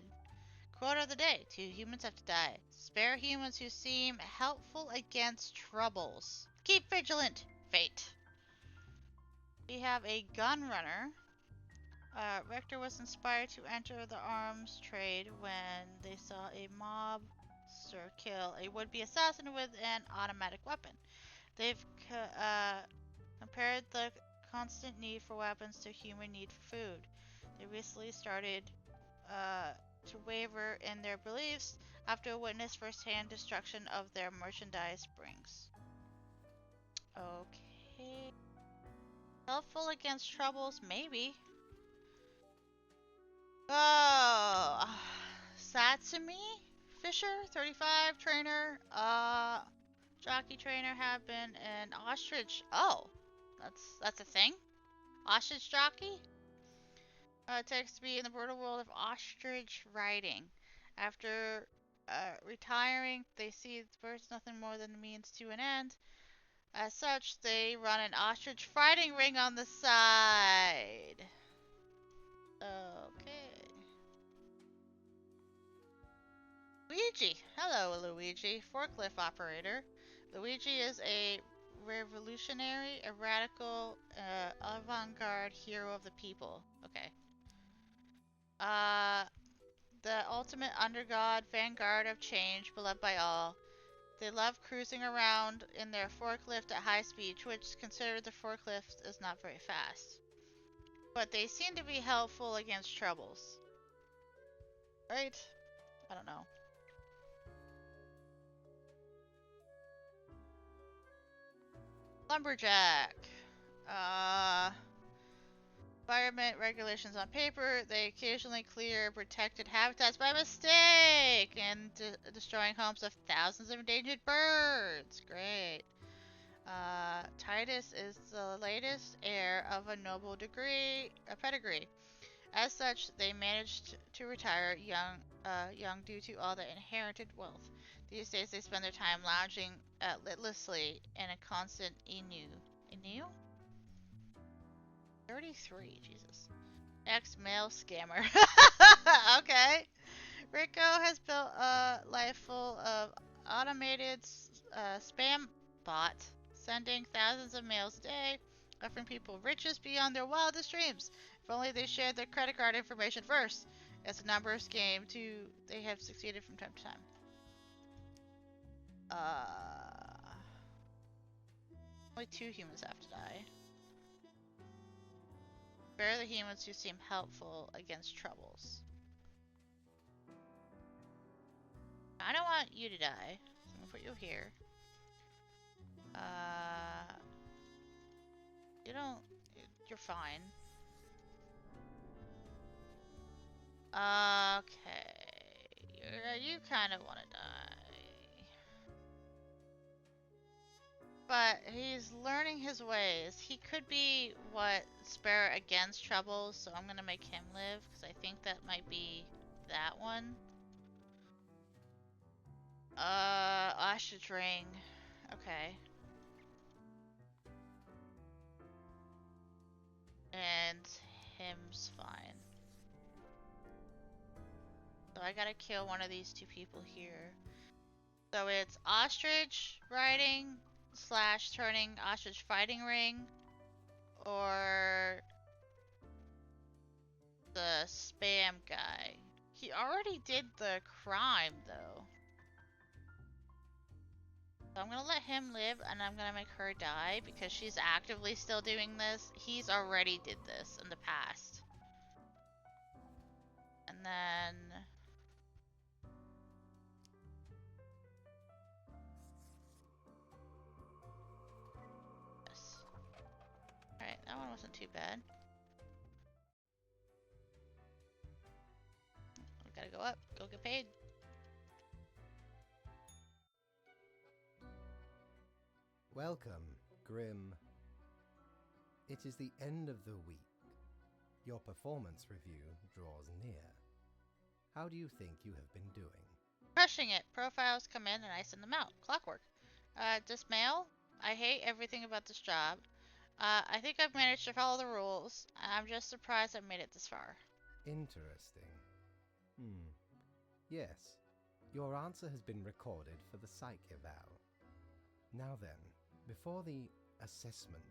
Quote of the day, 2 humans have to die. Spare humans who seem helpful against troubles. Keep vigilant, fate. We have a gun runner. Rector was inspired to enter the arms trade when they saw a mobster kill a would-be assassin with an automatic weapon. They've compared the constant need for weapons to human need for food. They recently started to waver in their beliefs after witnessed first-hand destruction of their merchandise brings. Okay. Helpful against troubles, maybe. Oh, Satsumi Fisher, 35, trainer. Jockey trainer have been an ostrich. Oh, that's a thing. Ostrich jockey. Takes to be in the brutal world of ostrich riding. After retiring, they see the bird's nothing more than a means to an end. As such, they run an ostrich fighting ring on the side. Okay. Luigi. Hello, Luigi. Forklift operator. Luigi is a revolutionary, a radical, avant-garde hero of the people. Okay. The ultimate undergod, vanguard of change, beloved by all. They love cruising around in their forklift at high speed, which considered the forklift is not very fast. But they seem to be helpful against troubles. Right? I don't know. Lumberjack. Environment regulations on paper. They occasionally clear protected habitats by mistake and destroying homes of thousands of endangered birds. Great. Titus is the latest heir of a noble pedigree. As such, they managed to retire young due to all the inherited wealth. These days, they spend their time lounging listlessly in a constant ennui. Ennui? 33, Jesus. Ex male scammer. Okay. Rico has built a life full of automated spam bot, sending thousands of mails a day, offering people riches beyond their wildest dreams. If only they shared their credit card information first. As the numbers game they have succeeded from time to time. Only 2 humans have to die. Spare the humans who seem helpful against troubles. I don't want you to die, so I'm gonna put you here. You're fine. Okay. You kind of want to die. But he's learning his ways. He could be spare against troubles, so I'm gonna make him live, because I think that might be that one. Ostrich ring. Okay. And him's fine. So I gotta kill one of these 2 people here. So it's ostrich riding / turning ostrich fighting ring, or the spam guy. He already did the crime though. So I'm gonna let him live, and I'm gonna make her die because she's actively still doing this. He's already did this in the past. And then... yes. Alright, that one wasn't too bad. We gotta go up, go get paid. Welcome, Grim. It is the end of the week. Your performance review draws near. How do you think you have been doing? Crushing it. Profiles come in and I send them out. Clockwork. Dismail. I hate everything about this job. I think I've managed to follow the rules. I'm just surprised I made it this far. Interesting. Yes, your answer has been recorded for the psych eval. Now then, before the assessment,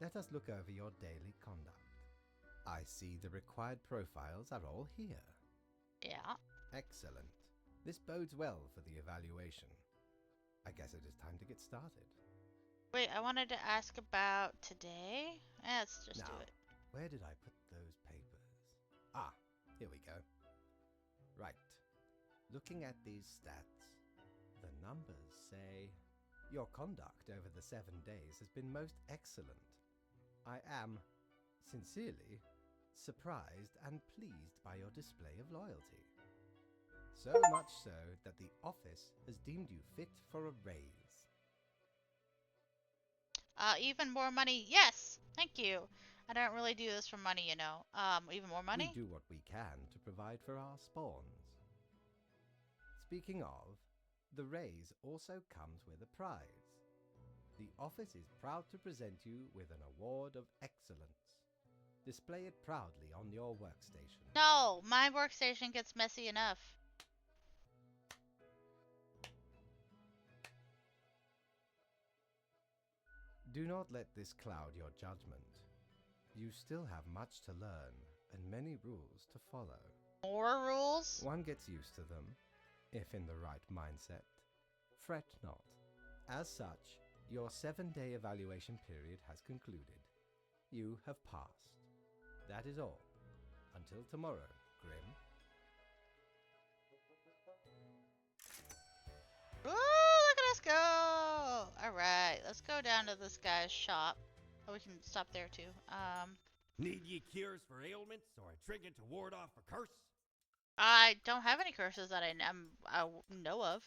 let us look over your daily conduct. I see the required profiles are all here. Yeah. Excellent. This bodes well for the evaluation. I guess it is time to get started. Wait, I wanted to ask about today. Let's just do Now, it. where did I put those papers? Ah, here we go. Right. Looking at these stats, the numbers say your conduct over the 7 days has been most excellent. I am, sincerely, surprised and pleased by your display of loyalty. So much so that the office has deemed you fit for a raise. Even more money. Yes, thank you. I don't really do this for money, you know. Even more money? We do what we can to provide for our spawns. Speaking of, the raise also comes with a prize. The office is proud to present you with an award of excellence. Display it proudly on your workstation. No, my workstation gets messy enough. Do not let this cloud your judgment. You still have much to learn and many rules to follow. More rules? One gets used to them, if in the right mindset. Fret not. As such, your 7-day evaluation period has concluded. You have passed. That is all. Until tomorrow, Grim. Ooh, look at us go! Alright, let's go down to this guy's shop. Oh, we can stop there too. Need ye cures for ailments or a trinket to ward off a curse? I don't have any curses that I know of.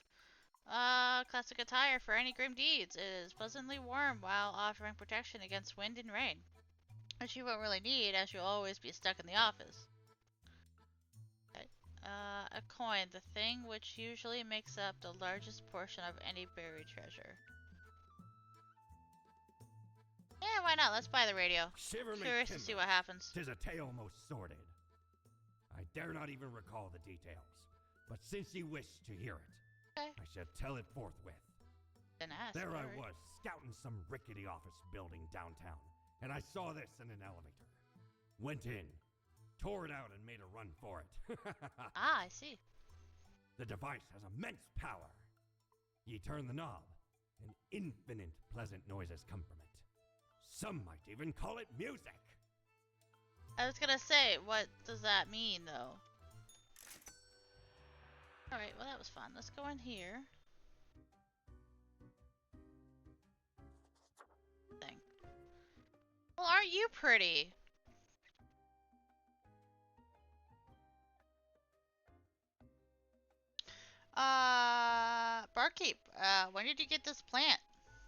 Classic attire for any grim deeds. It is pleasantly warm while offering protection against wind and rain, which you won't really need as you'll always be stuck in the office. Okay. A coin, the thing which usually makes up the largest portion of any buried treasure. Yeah, why not? Let's buy the radio. Shiver me Curious to see timbers. what happens. 'Tis a tale most sordid. I dare not even recall the details, but since ye wish to hear it, Okay. I shall tell it forthwith. Then ask. There I alright. was, scouting some rickety office building downtown, and I saw this in an elevator. Went in, tore it out, and made a run for it. Ah, I see. The device has immense power. Ye turn the knob, and infinite pleasant noises come from it. Some might even call it music. I was gonna say, what does that mean, though? Alright, well that was fun. Let's go in here. Thing. Well, aren't you pretty? Barkeep, when did you get this plant?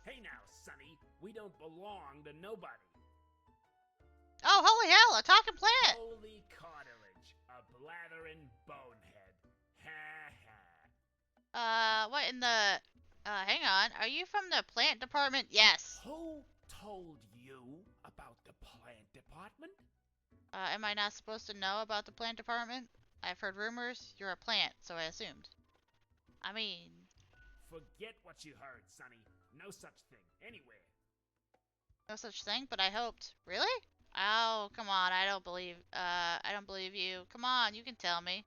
Hey now, Sonny, we don't belong to nobody. Oh, holy hell, a talking plant! Holy cartilage, a blathering bonehead. Ha ha. What in the... hang on. Are you from the plant department? Yes. Who told you about the plant department? Am I not supposed to know about the plant department? I've heard rumors. You're a plant, so I assumed. I mean... Forget what you heard, Sonny. No such thing, anywhere. No such thing, but I hoped. Really? Oh, come on. I don't believe you. Come on, you can tell me.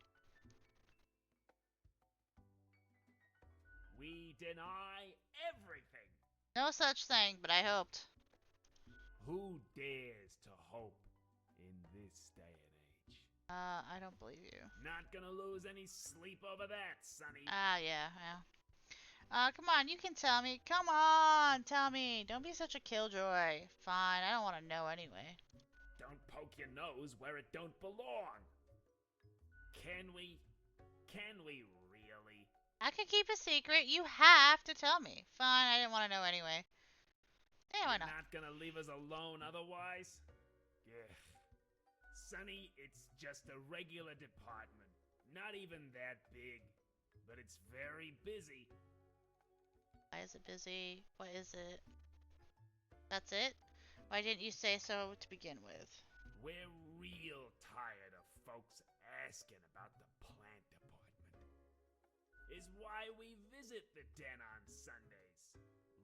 We deny everything. No such thing, but I hoped. Who dares to hope in this day and age? I don't believe you. Not gonna lose any sleep over that, Sonny. Yeah. Come on, you can tell me. Come on, tell me. Don't be such a killjoy. Fine, I don't want to know anyway. Don't poke your nose where it don't belong. Can we? Can we really? I could keep a secret. You have to tell me. Fine, I didn't want to know anyway. Yeah, why You're not? not gonna leave us alone otherwise? Yeah. Sonny, it's just a regular department. Not even that big. But it's very busy. Why is it busy? What is it? That's it? Why didn't you say so to begin with? We're real tired of folks asking about the plant department. Is why we visit the den on Sundays.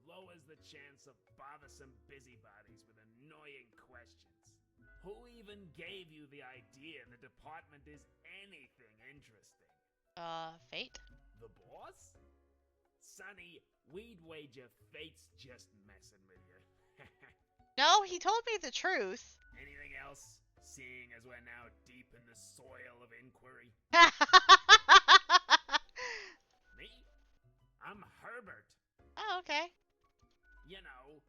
Lowers the chance of bothersome busybodies with annoying questions. Who even gave you the idea the department is anything interesting? Fate? The boss? Sonny, we'd wager Fate's just messing with you. No, he told me the truth. Anything else? Seeing as we're now deep in the soil of inquiry. Me? I'm Herbert. Oh, okay. You know,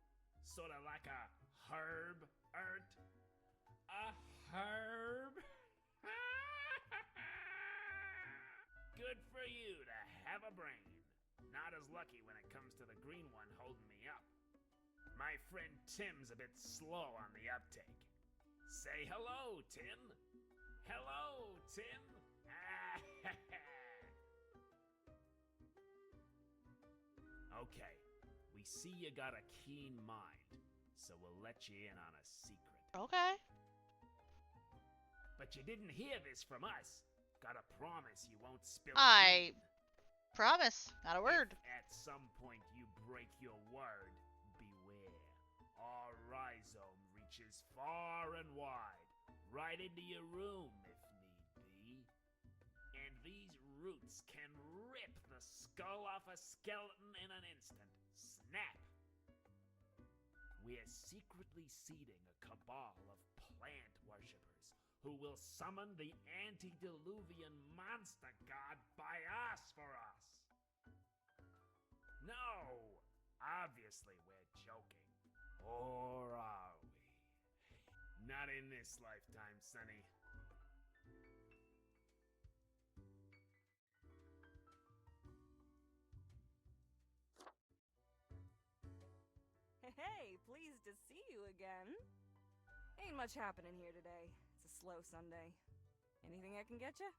sort of like a herb Good for you to have a brain. Not as lucky when it comes to the green one holding me up. My friend Tim's a bit slow on the uptake. Say hello, Tim. Hello, Tim. Okay, we see you got a keen mind, so we'll let you in on a secret. Okay. But you didn't hear this from us. Gotta promise you won't spill I the beans. promise. Not a word. If at some point you break your word, beware. Our rhizome reaches far and wide, right into your room if need be. And these roots can rip the skull off a skeleton in an instant. Snap! We're secretly seeding a cabal of plant worshippers who will summon the antediluvian monster god Bias for us. No! Obviously we're joking. Or are we? Not in this lifetime, Sonny. Hey, pleased to see you again. Ain't much happening here today. It's a slow Sunday. Anything I can get you?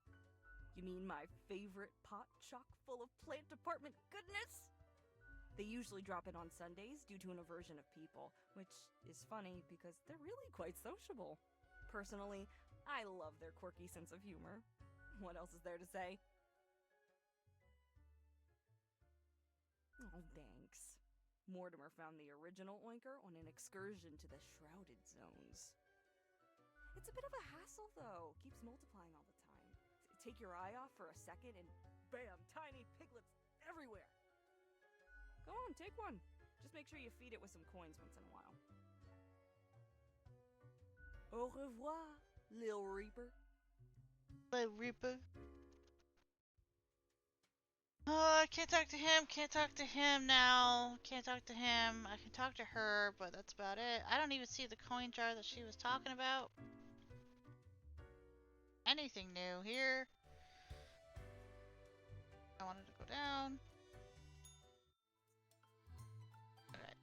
You mean my favorite pot chock full of plant department goodness? They usually drop in on Sundays due to an aversion of people, which is funny because they're really quite sociable. Personally, I love their quirky sense of humor. What else is there to say? Oh, thanks. Mortimer found the original Oinker on an excursion to the Shrouded Zones. It's a bit of a hassle, though. Keeps multiplying all the time. Take your eye off for a second and bam, tiny piglets everywhere. Go on, take one. Just make sure you feed it with some coins once in a while. Au revoir, Lil Reaper. Lil Reaper. Oh, I can't talk to him. Can't talk to him now. Can't talk to him. I can talk to her, but that's about it. I don't even see the coin jar that she was talking about. Anything new here? I wanted to go down. Alright.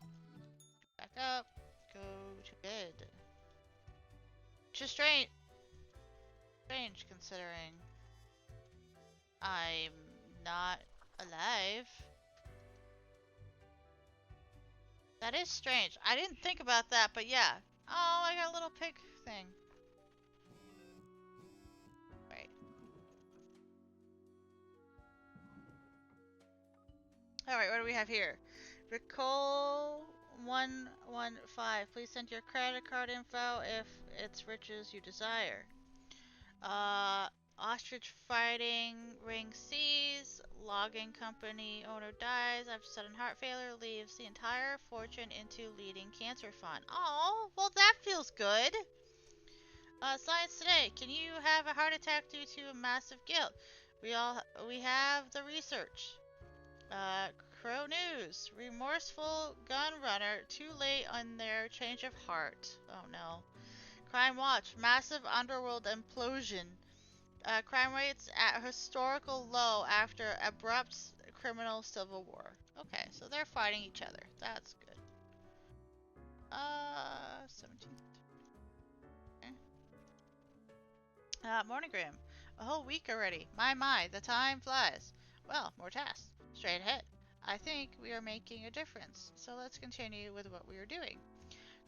Back up. Go to bed. Which is strange. Strange considering I'm not alive. That is strange. I didn't think about that, but yeah. Oh, I got a little pig thing. Right. Alright, what do we have here? Recall 115. Please send your credit card info if it's riches you desire. Ostrich fighting ring seized. Logging company owner dies after sudden heart failure. Leaves the entire fortune into leading cancer fund. Oh, well that feels good. Science today. Can you have a heart attack due to a massive guilt? We have the research. Crow News. Remorseful gun runner too late on their change of heart. Oh no. Crime Watch. Massive underworld implosion. Crime rates at historical low after abrupt criminal civil war. Okay, so they're fighting each other. That's good. 17th. Okay. Morningram. A whole week already. My, the time flies. Well, more tasks. Straight ahead. I think we are making a difference, so let's continue with what we are doing.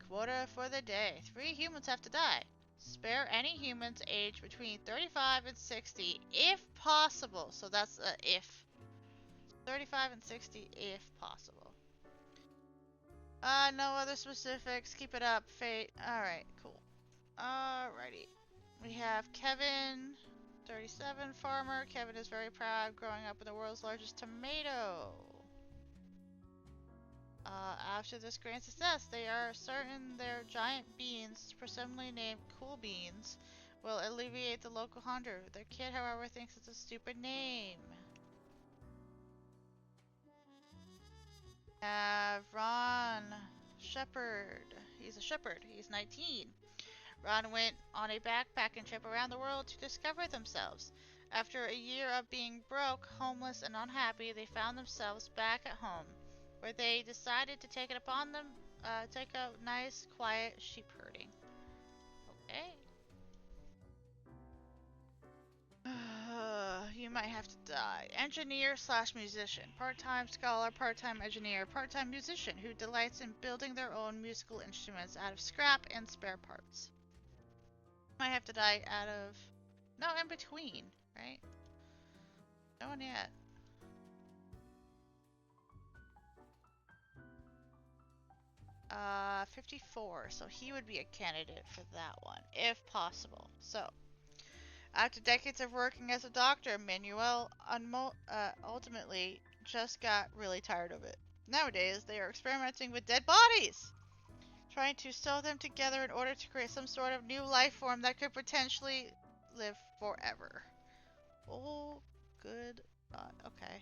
Quota for the day. 3 humans have to die. Spare any humans aged between 35 and 60 if possible. So that's a if. 35 and 60 if possible. No other specifics. Keep it up, Fate. Alright, cool. Alrighty. We have Kevin, 37, farmer. Kevin is very proud growing up in the world's largest tomato. After this grand success, they are certain their giant beans, presumably named Cool Beans, will alleviate the local hunger. Their kid, however, thinks it's a stupid name. Ron Shepherd. He's a shepherd. He's 19. Ron went on a backpacking trip around the world to discover themselves. After a year of being broke, homeless, and unhappy, they found themselves back at home, where they decided to take it upon them, take a nice, quiet sheep herding. Okay. You might have to die. Engineer slash musician. Part-time scholar, part-time engineer, part-time musician who delights in building their own musical instruments out of scrap and spare parts. Might have to die out of... No, in between, right? No one yet. Uh, 54, so he would be a candidate for that one, if possible. So, after decades of working as a doctor, Manuel ultimately just got really tired of it. Nowadays, they are experimenting with dead bodies, trying to sew them together in order to create some sort of new life form that could potentially live forever. Oh, good. Okay.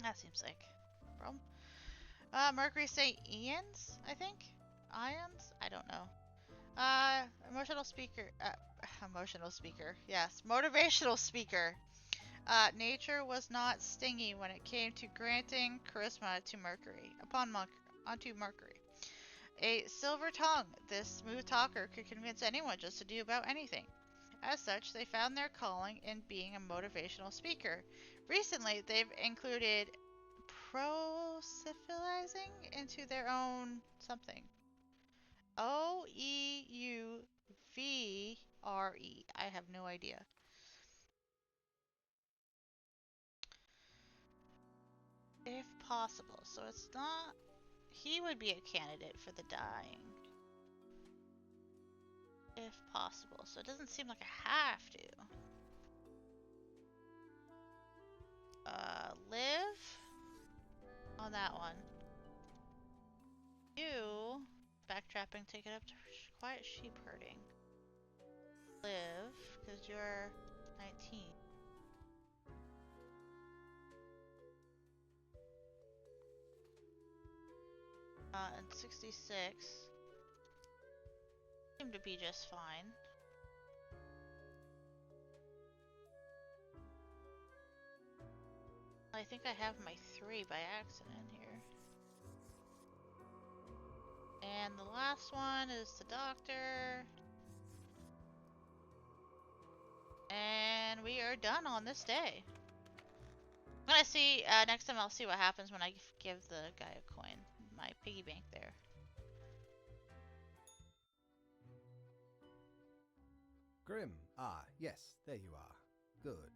That seems like a problem. Mercury St. Ian's, I think? Ions? I don't know. Emotional speaker. Emotional speaker. Yes, motivational speaker. Nature was not stingy when it came to granting charisma to Mercury. Onto Mercury. A silver tongue, this smooth talker could convince anyone just to do about anything. As such, they found their calling in being a motivational speaker. Recently, they've included pro-civilizing into their own something. OEUVRE. I have no idea. If possible. So it's not... He would be a candidate for the dying. If possible. So it doesn't seem like I have to. Live? On that one. You... Backtrapping, take it up to quiet sheep herding. Live, because you're 19. And 66 seem to be just fine. I think I have my 3 by accident here. And the last one is the doctor. And we are done on this day. I'm gonna see, next time I'll see what happens when I give the guy a coin. My piggy bank there. Grim, yes, there you are. Good.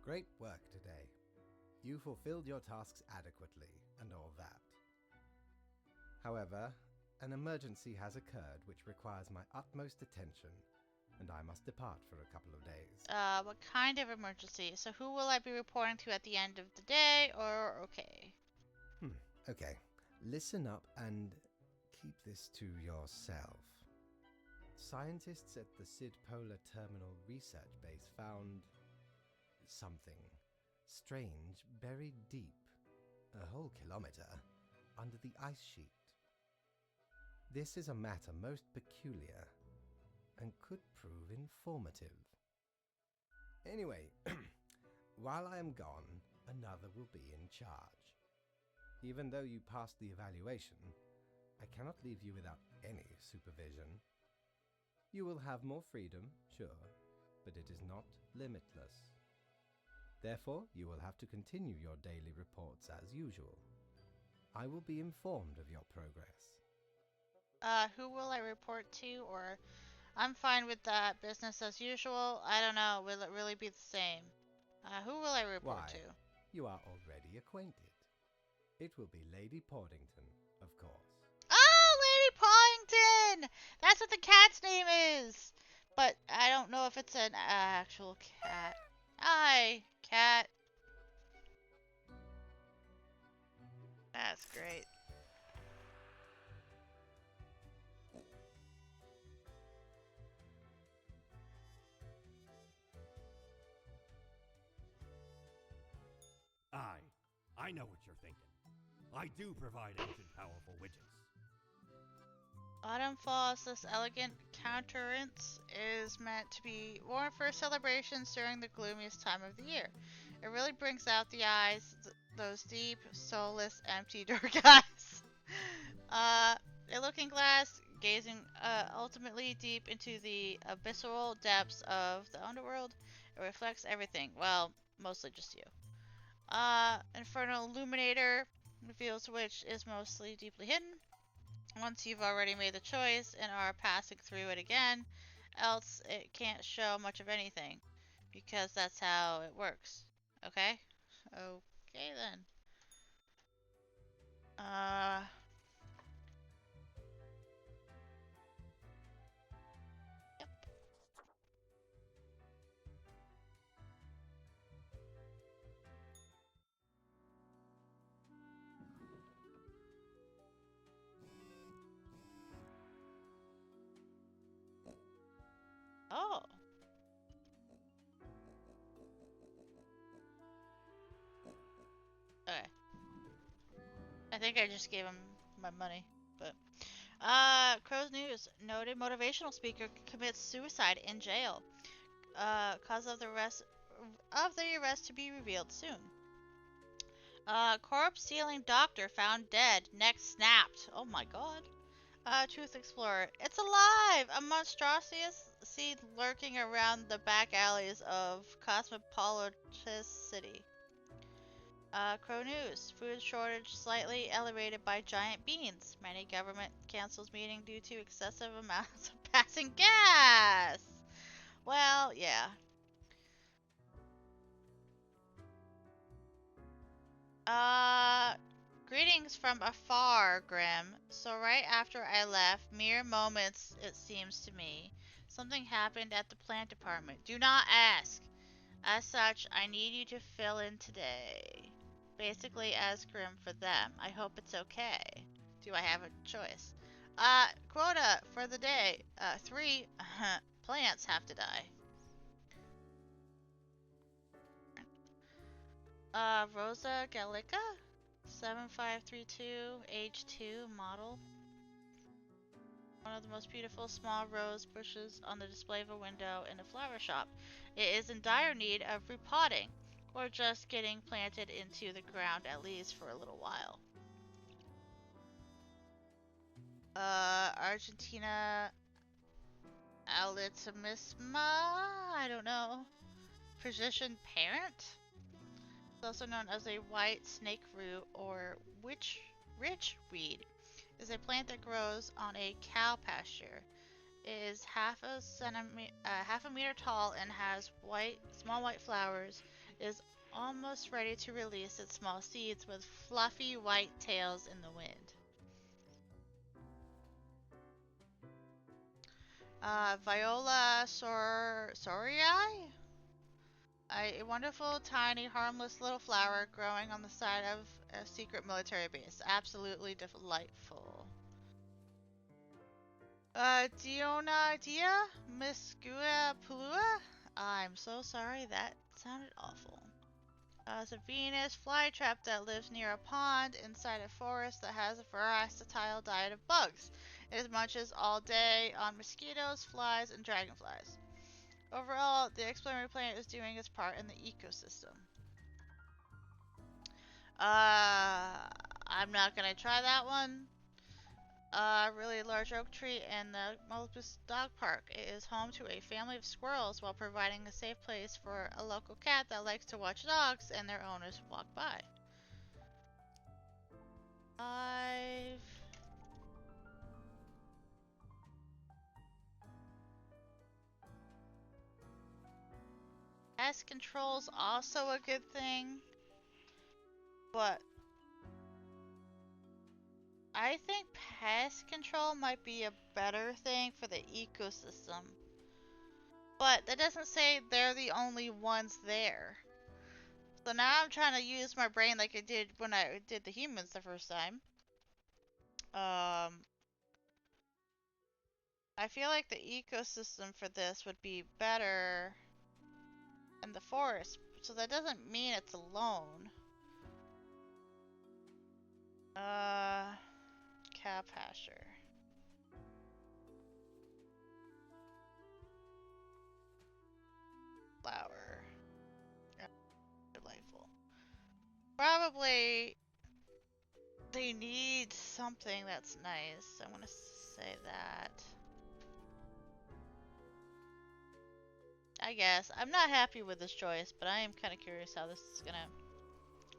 Great work today. You fulfilled your tasks adequately, and all that. However, an emergency has occurred which requires my utmost attention, and I must depart for a couple of days. What kind of emergency? So who will I be reporting to at the end of the day, or okay? Okay. Listen up and keep this to yourself. Scientists at the Sid Polar Terminal Research Base found something strange buried deep, a whole kilometer, under the ice sheet. This is a matter most peculiar and could prove informative. Anyway, while I am gone, another will be in charge. Even though you passed the evaluation, I cannot leave you without any supervision. You will have more freedom, sure, but it is not limitless. Therefore, you will have to continue your daily reports as usual. I will be informed of your progress. Who will I report to, or... I'm fine with that, business as usual. I don't know, will it really be the same? Who will I report Why? to? You are already acquainted. It will be Lady Portington, of course. Oh, Lady Pollington! That's what the cat's name is! But I don't know if it's an actual cat. Hi, cat. That's great. I know what you're thinking. I do provide ancient powerful widgets. Autumn Falls, this elegant countenance is meant to be worn for celebrations during the gloomiest time of the year. It really brings out the eyes, those deep, soulless, empty, dark eyes. A looking glass, gazing ultimately deep into the abyssal depths of the underworld. It reflects everything. Well, mostly just you. Infernal Illuminator reveals which is mostly deeply hidden. Once you've already made the choice and are passing through it again, else it can't show much of anything, because that's how it works. Okay? Okay then. Yep. Oh. Okay. I think I just gave him my money, but Crow's News. Noted motivational speaker commits suicide in jail. Cause of the arrest to be revealed soon. Corpse stealing doctor found dead, neck snapped. Oh my god. Truth Explorer. It's alive! A monstrosity lurking around the back alleys of Cosmopolitis City. Crow News. Food shortage slightly elevated by giant beans. Many government cancels meeting due to excessive amounts of passing gas. Well, yeah. Greetings from afar, Grim. So right after I left, mere moments it seems to me, something happened at the plant department. Do not ask. As such, I need you to fill in today. Basically as Grim for them. I hope it's okay. Do I have a choice? Quota for the day. 3 plants have to die. Rosa Gallica? 7532, age 2, model. One of the most beautiful small rose bushes on the display of a window in a flower shop. It is in dire need of repotting, or just getting planted into the ground at least for a little while. Argentina Alitimisma? I don't know. Physician parent? It's also known as a white snake root or ridgeweed. Is a plant that grows on a cow pasture. It is half a meter tall and has small white flowers. It is almost ready to release its small seeds with fluffy white tails in the wind. Viola Sorii? A wonderful, tiny, harmless little flower growing on the side of a secret military base. Absolutely delightful. Diona Dia? Muscua Pulua? I'm so sorry, that sounded awful. It's a Venus flytrap that lives near a pond inside a forest that has a versatile diet of bugs. It munches all day on mosquitoes, flies, and dragonflies. Overall, the explorer plant is doing its part in the ecosystem. I'm not gonna try that one. Really large oak tree in the Multipus Dog Park. It is home to a family of squirrels while providing a safe place for a local cat that likes to watch dogs and their owners walk by. 5. Pest control's also a good thing, but I think pest control might be a better thing for the ecosystem. But that doesn't say they're the only ones there. So now I'm trying to use my brain like I did when I did the humans the first time. I feel like the ecosystem for this would be better in the forest. So that doesn't mean it's alone. Cow pasture. probably they need something that's nice. I'm gonna say that. I guess. I'm not happy with this choice, but I am kind of curious how this is gonna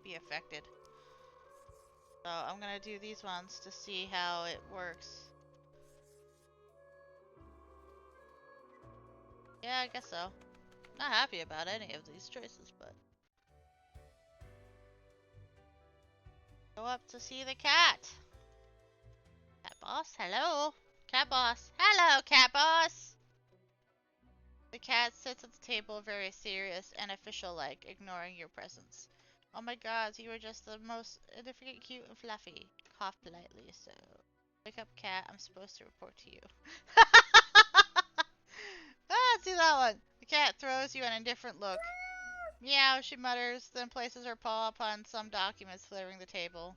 be affected. So I'm gonna do these ones to see how it works. Yeah, I guess so. Not happy about any of these choices, but... Go up to see the cat. Cat boss, hello. Cat boss, hello, cat boss. The cat sits at the table very serious and official-like, ignoring your presence. Oh my god, you are just the most significant, cute, and fluffy. Cough politely, so... Wake up, cat. I'm supposed to report to you. Ah, see that one. The cat throws you an indifferent look. Meow, she mutters, then places her paw upon some documents littering the table.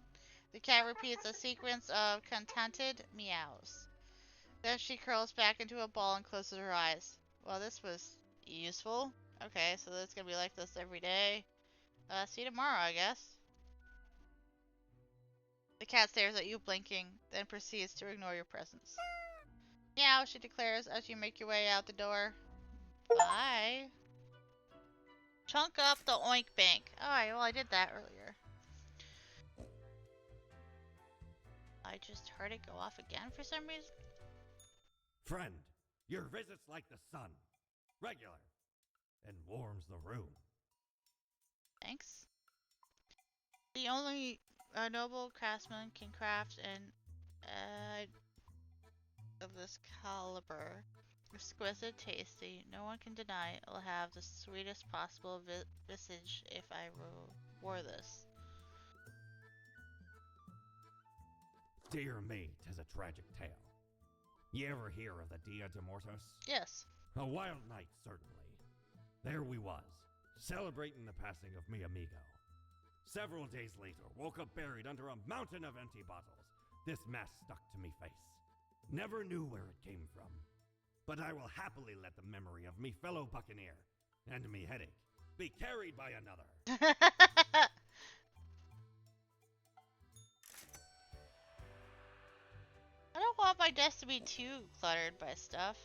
The cat repeats a sequence of contented meows. Then she curls back into a ball and closes her eyes. Well, this was useful. Okay, so it's gonna be like this every day. See you tomorrow, I guess. The cat stares at you, blinking, then proceeds to ignore your presence. Meow, she declares as you make your way out the door. Bye. Chunk up the oink bank. Alright, well I did that earlier. I just heard it go off again for some reason. Friend, your visit's like the sun. Regular. And warms the room. Thanks. The only noble craftsman can craft an of this caliber. Exquisite, tasty. No one can deny it'll have the sweetest possible visage if I wore this. Dear me, 'tis a tragic tale. You ever hear of the Dia de Mortos? Yes. A wild night, certainly. There we was, celebrating the passing of mi amigo. Several days later, woke up buried under a mountain of empty bottles. This mess stuck to me face. Never knew where it came from. But I will happily let the memory of me fellow buccaneer and me headache be carried by another. I don't want my desk to be too cluttered by stuff.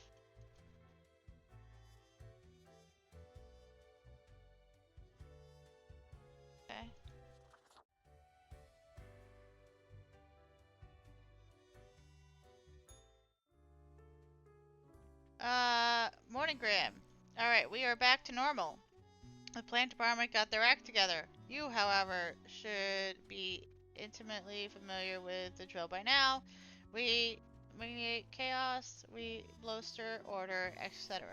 Okay. Morning, Graham. Alright, we are back to normal. The plant department got their act together. You, however, should be intimately familiar with the drill by now. We mediate chaos, we bloster order, etc.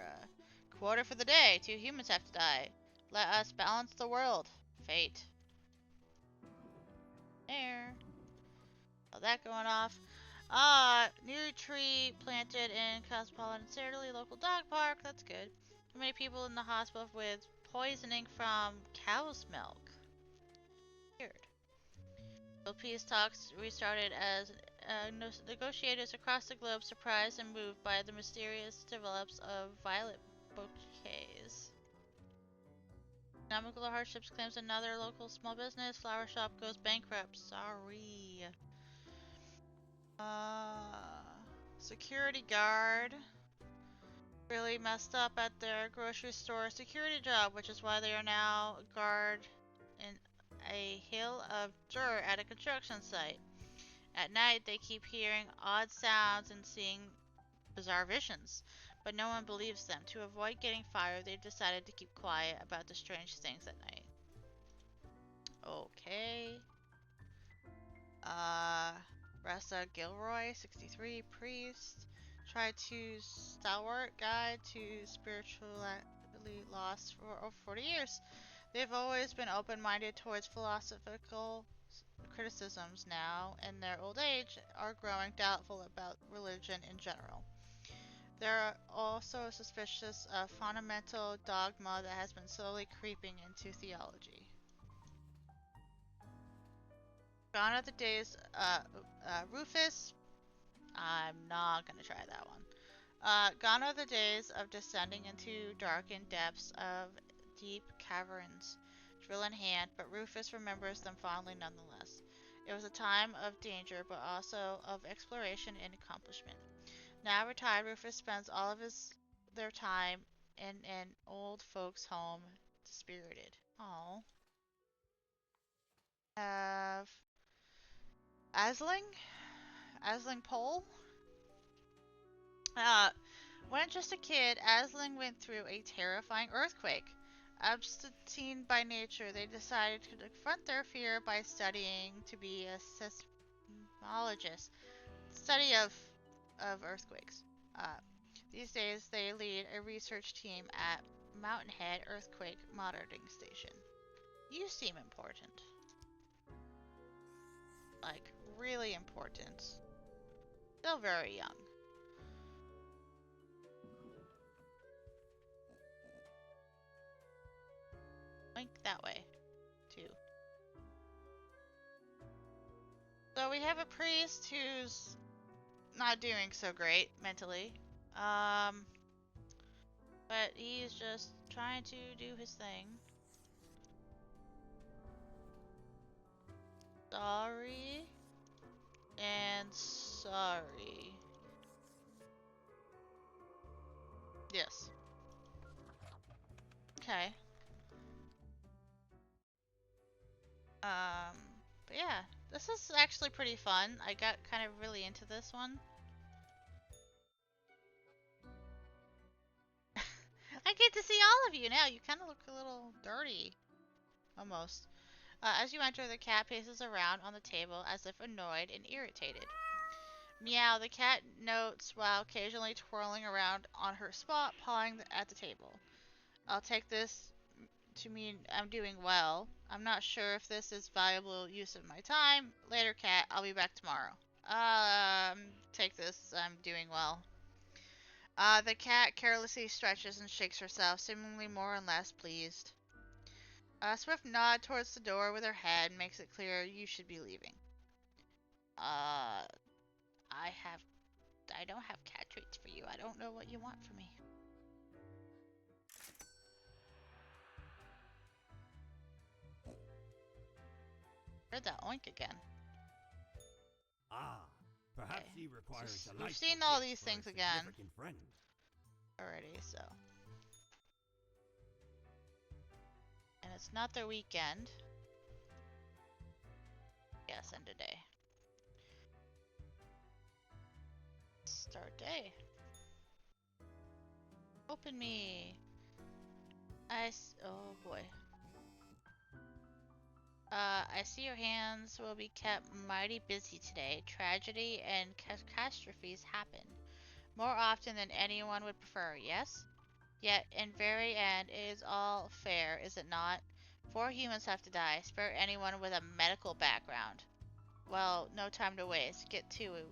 Quarter for the day. 2 humans have to die. Let us balance the world. Fate. There. All that going off. New tree planted in Cosmopolitan City local dog park. That's good. How many people in the hospital with poisoning from cow's milk? Weird. So peace talks restarted as negotiators across the globe surprised and moved by the mysterious develops of violet bouquets. Economical hardships claims another local small business. Flower shop goes bankrupt. Sorry. Security guard really messed up at their grocery store security job, which is why they are now a guard in a hill of dirt at a construction site. At night, they keep hearing odd sounds and seeing bizarre visions, but no one believes them. To avoid getting fired, they've decided to keep quiet about the strange things at night. Okay. Ressa Gilroy, 63, priest. Try to stalwart guide to spiritually lost for over 40 years. They've always been open-minded towards philosophical criticisms now, in their old age, are growing doubtful about religion in general. They're also suspicious of fundamental dogma that has been slowly creeping into theology. Gone are the days, Rufus. I'm not gonna try that one. Gone are the days of descending into darkened depths of deep caverns, drill in hand, but Rufus remembers them fondly nonetheless. It was a time of danger, but also of exploration and accomplishment. Now retired, Rufus spends all of their time in an old folks' home, dispirited. Oh. Have Asling? Asling Pole? When just a kid, Asling went through a terrifying earthquake. Absentine by nature, they decided to confront their fear by studying to be a seismologist, study of earthquakes. These days, they lead a research team at Mountain Head Earthquake Monitoring Station. You seem important. Like, really important. Still very young. Link that way, too. So we have a priest who's not doing so great mentally. But he's just trying to do his thing. Sorry. And sorry. Yes. Okay. But yeah, this is actually pretty fun. I got kind of really into this one. I get to see all of you now. You kind of look a little dirty. Almost. As you enter, the cat paces around on the table as if annoyed and irritated. Meow, the cat notes while occasionally twirling around on her spot, pawing at the table. I'll take this to mean I'm doing well. I'm not sure if this is valuable use of my time. Later, cat. I'll be back tomorrow. Take this. I'm doing well. The cat carelessly stretches and shakes herself, seemingly more or less pleased. Swift nod towards the door with her head makes it clear you should be leaving. I don't have cat treats for you. I don't know what you want from me. Heard that oink again. Ah, perhaps Okay. he requires a We've seen all these things again friend. already, so. And it's not their weekend. Yes, and today. Start day. Open me. Oh boy. I see your hands will be kept mighty busy today. Tragedy and catastrophes happen. More often than anyone would prefer, yes? Yet, in very end, it is all fair, is it not? 4 humans have to die. Spare anyone with a medical background. Well, no time to waste. Get to it.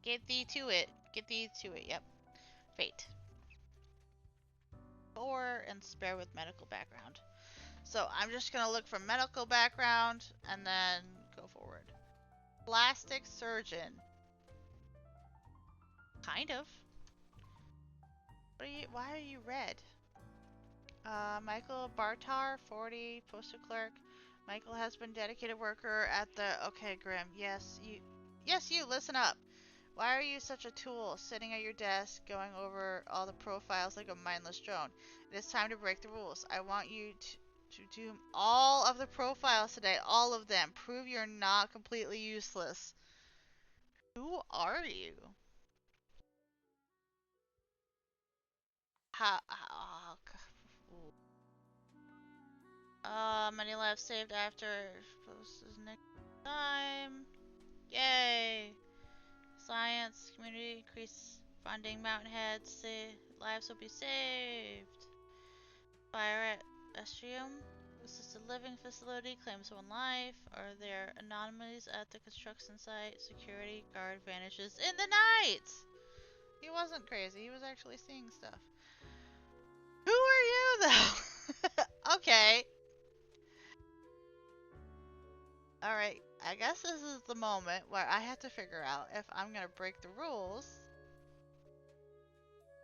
Get thee to it. Get thee to it, yep. Fate. 4 and spare with medical background. So I'm just gonna look for medical background and then go forward. Plastic surgeon. Kind of. Why are you red? Michael Bartar, 40, postal clerk. Michael has been dedicated worker at the... Okay, Grim. Yes, you, listen up. Why are you such a tool, sitting at your desk, going over all the profiles like a mindless drone? It is time to break the rules. I want you to do all of the profiles today. All of them. Prove you're not completely useless. Who are you? Many lives saved after post is next time. Yay! Science community increase funding. Mountain Heads lives will be saved. Fire at Estrium. Assisted living facility claims 1 life. Are there anomalies at the construction site? Security guard vanishes in the night. He wasn't crazy. He was actually seeing stuff. Who are you though? Okay. Alright, I guess this is the moment where I have to figure out if I'm gonna break the rules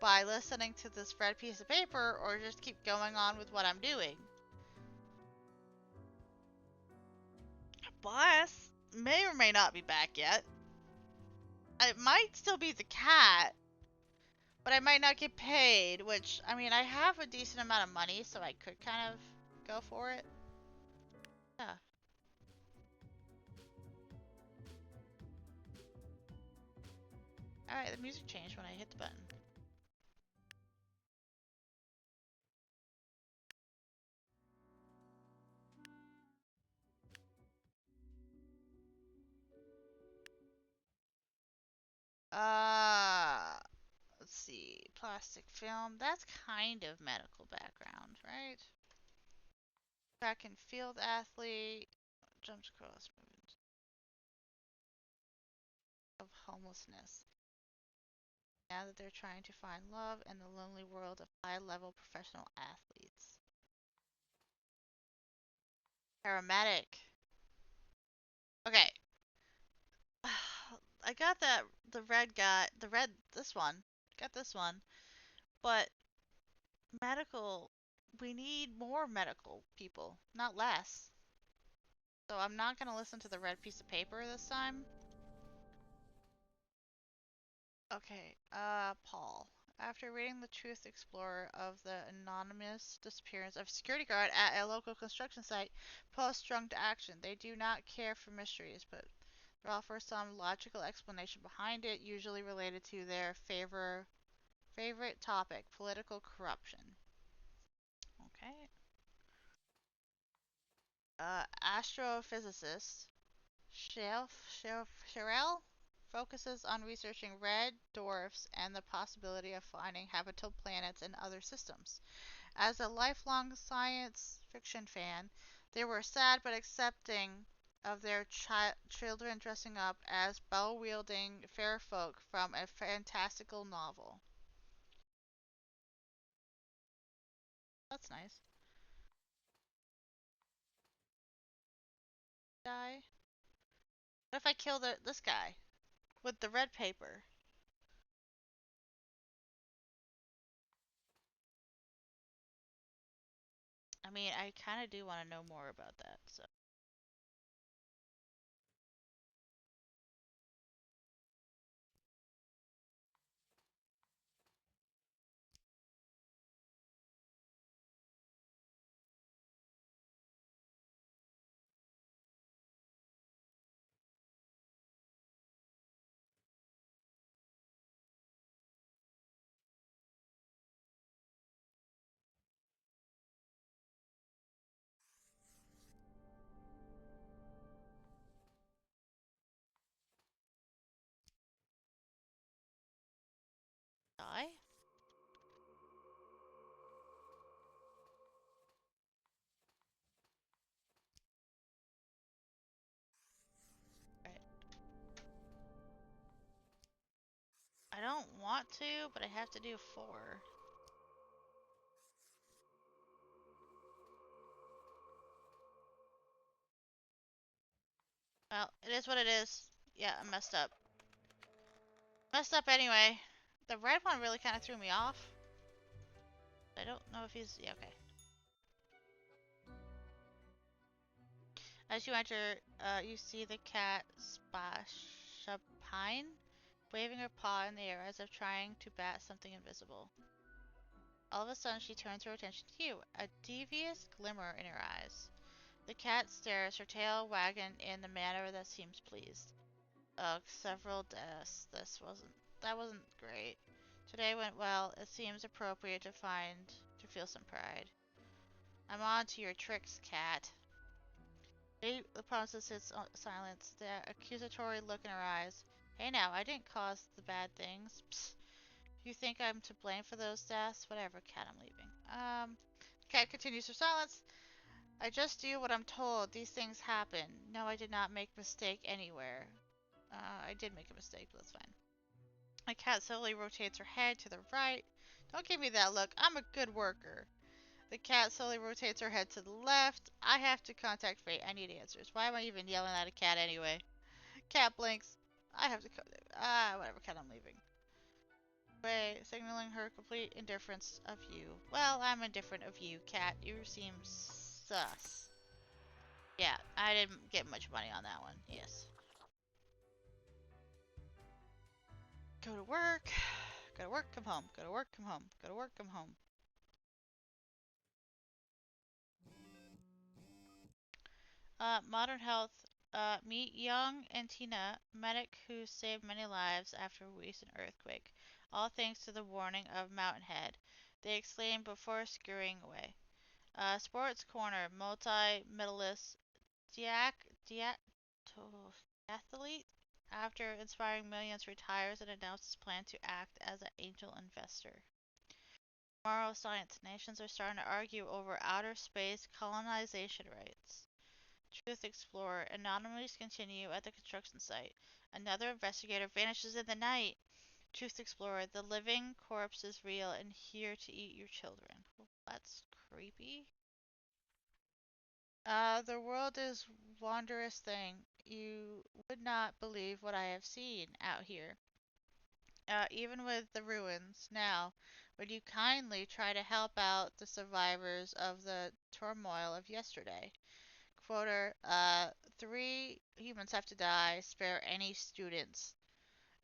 by listening to this red piece of paper or just keep going on with what I'm doing. boss may or may not be back yet. It might still be the cat, but I might not get paid, which, I mean, I have a decent amount of money, so I could kind of go for it. Yeah. Alright, the music changed when I hit the button. Let's see. Plastic film. That's kind of medical background, right? Track and field athlete. Jumps across movements of homelessness. Now that they're trying to find love in the lonely world of high-level professional athletes. Paramedic. Okay. I got this one. Got this one. But medical, we need more medical people, not less. So I'm not gonna listen to the red piece of paper this time. Okay, Paul. After reading the Truth Explorer of the anonymous disappearance of a security guard at a local construction site, Paul is strung to action. They do not care for mysteries, but they offer some logical explanation behind it, usually related to their favorite topic, political corruption. Okay. Astrophysicist Sherelle focuses on researching red dwarfs and the possibility of finding habitable planets in other systems. As a lifelong science fiction fan, they were sad but accepting of their children dressing up as bow-wielding fair folk from a fantastical novel. That's nice. Die. What if I kill this guy with the red paper? I mean, I kind of do want to know more about that, so. Die? Right. I don't want to, but I have to do 4. Well, it is what it is. Yeah, I messed up. Messed up anyway. The red one really kind of threw me off. I don't know if he's... Yeah, okay. As you enter, you see the cat Spashapine waving her paw in the air as if trying to bat something invisible. All of a sudden, she turns her attention to you, a devious glimmer in her eyes. The cat stares, her tail wagging in a manner that seems pleased. Ugh, several deaths. That wasn't great. Today went well. It seems appropriate to feel some pride. I'm on to your tricks, cat. The promises sits silence, the accusatory look in her eyes. Hey now, I didn't cause the bad things. Psst. You think I'm to blame for those deaths? Whatever, cat, I'm leaving. Cat continues her silence. I just do what I'm told. These things happen. No, I did not make a mistake anywhere. I did make a mistake, but that's fine. My cat slowly rotates her head to the right. Don't give me that look. I'm a good worker. The cat slowly rotates her head to the left. I have to contact fate. I need answers. Why am I even yelling at a cat anyway? Cat blinks. I have to whatever, cat, I'm leaving. Way, signaling her complete indifference of you. Well, I'm indifferent of you, cat. You seem sus. Yeah, I didn't get much money on that one. Yes. Go to work. Go to work, come home. Go to work, come home. Go to work, come home. Modern Health. Meet Young and Tina, medic who saved many lives after a recent earthquake. All thanks to the warning of Mountainhead. They exclaimed before scurrying away. Sports Corner. Multi-medalist Diac athlete, after inspiring millions, retires and announces his plan to act as an angel investor. Tomorrow Science. Nations are starting to argue over outer space colonization rights. Truth Explorer. Anomalies continue at the construction site. Another investigator vanishes in the night. Truth Explorer. The living corpse is real and here to eat your children. Well, that's creepy. The world is wondrous thing. You would not believe what I have seen out here. Even with the ruins. Now, would you kindly try to help out the survivors of the turmoil of yesterday? Quoter, 3 humans have to die. Spare any students.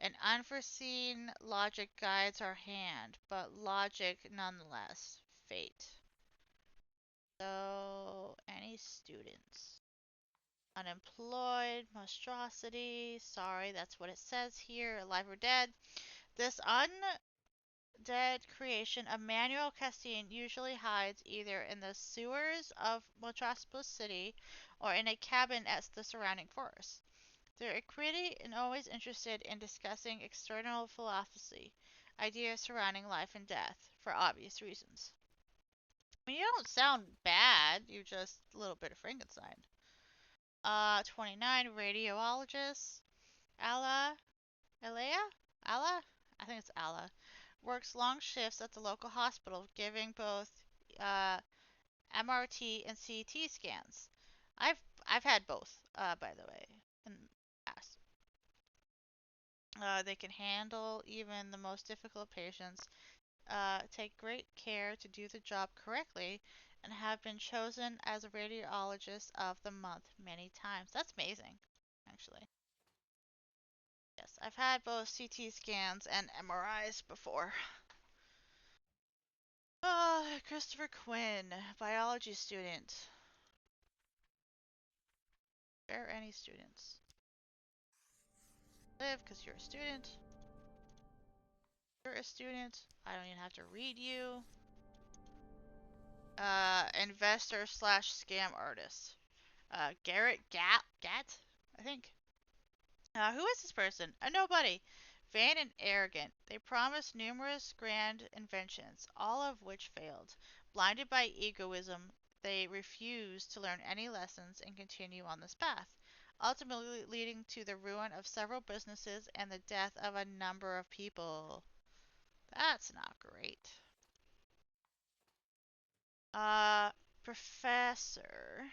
An unforeseen logic guides our hand, but logic nonetheless. Fate. So, any students? Unemployed, monstrosity. Sorry, that's what it says here. Alive or dead. This undead creation of Manuel Castine usually hides either in the sewers of Monstrosity City or in a cabin at the surrounding forest. They're pretty and always interested in discussing external philosophy, ideas surrounding life and death, for obvious reasons. I mean, you don't sound bad, you're just a little bit of Frankenstein. 29 radiologist. Ala, Alea? Ala? I think it's Ala. Works long shifts at the local hospital, giving both uh, MRT and CT scans. I've I've had both, by the way, in the past. They can handle even the most difficult patients, take great care to do the job correctly, and have been chosen as a radiologist of the month many times. That's amazing, actually. Yes, I've had both CT scans and MRIs before. Christopher Quinn, biology student. Spare any students. Live, because you're a student. You're a student. I don't even have to read you. Investor slash scam artist. Garrett Gat, I think. Who is this person? A nobody. Vain and arrogant, they promised numerous grand inventions, all of which failed. Blinded by egoism, they refused to learn any lessons and continue on this path, ultimately leading to the ruin of several businesses and the death of a number of people. That's not great. Professor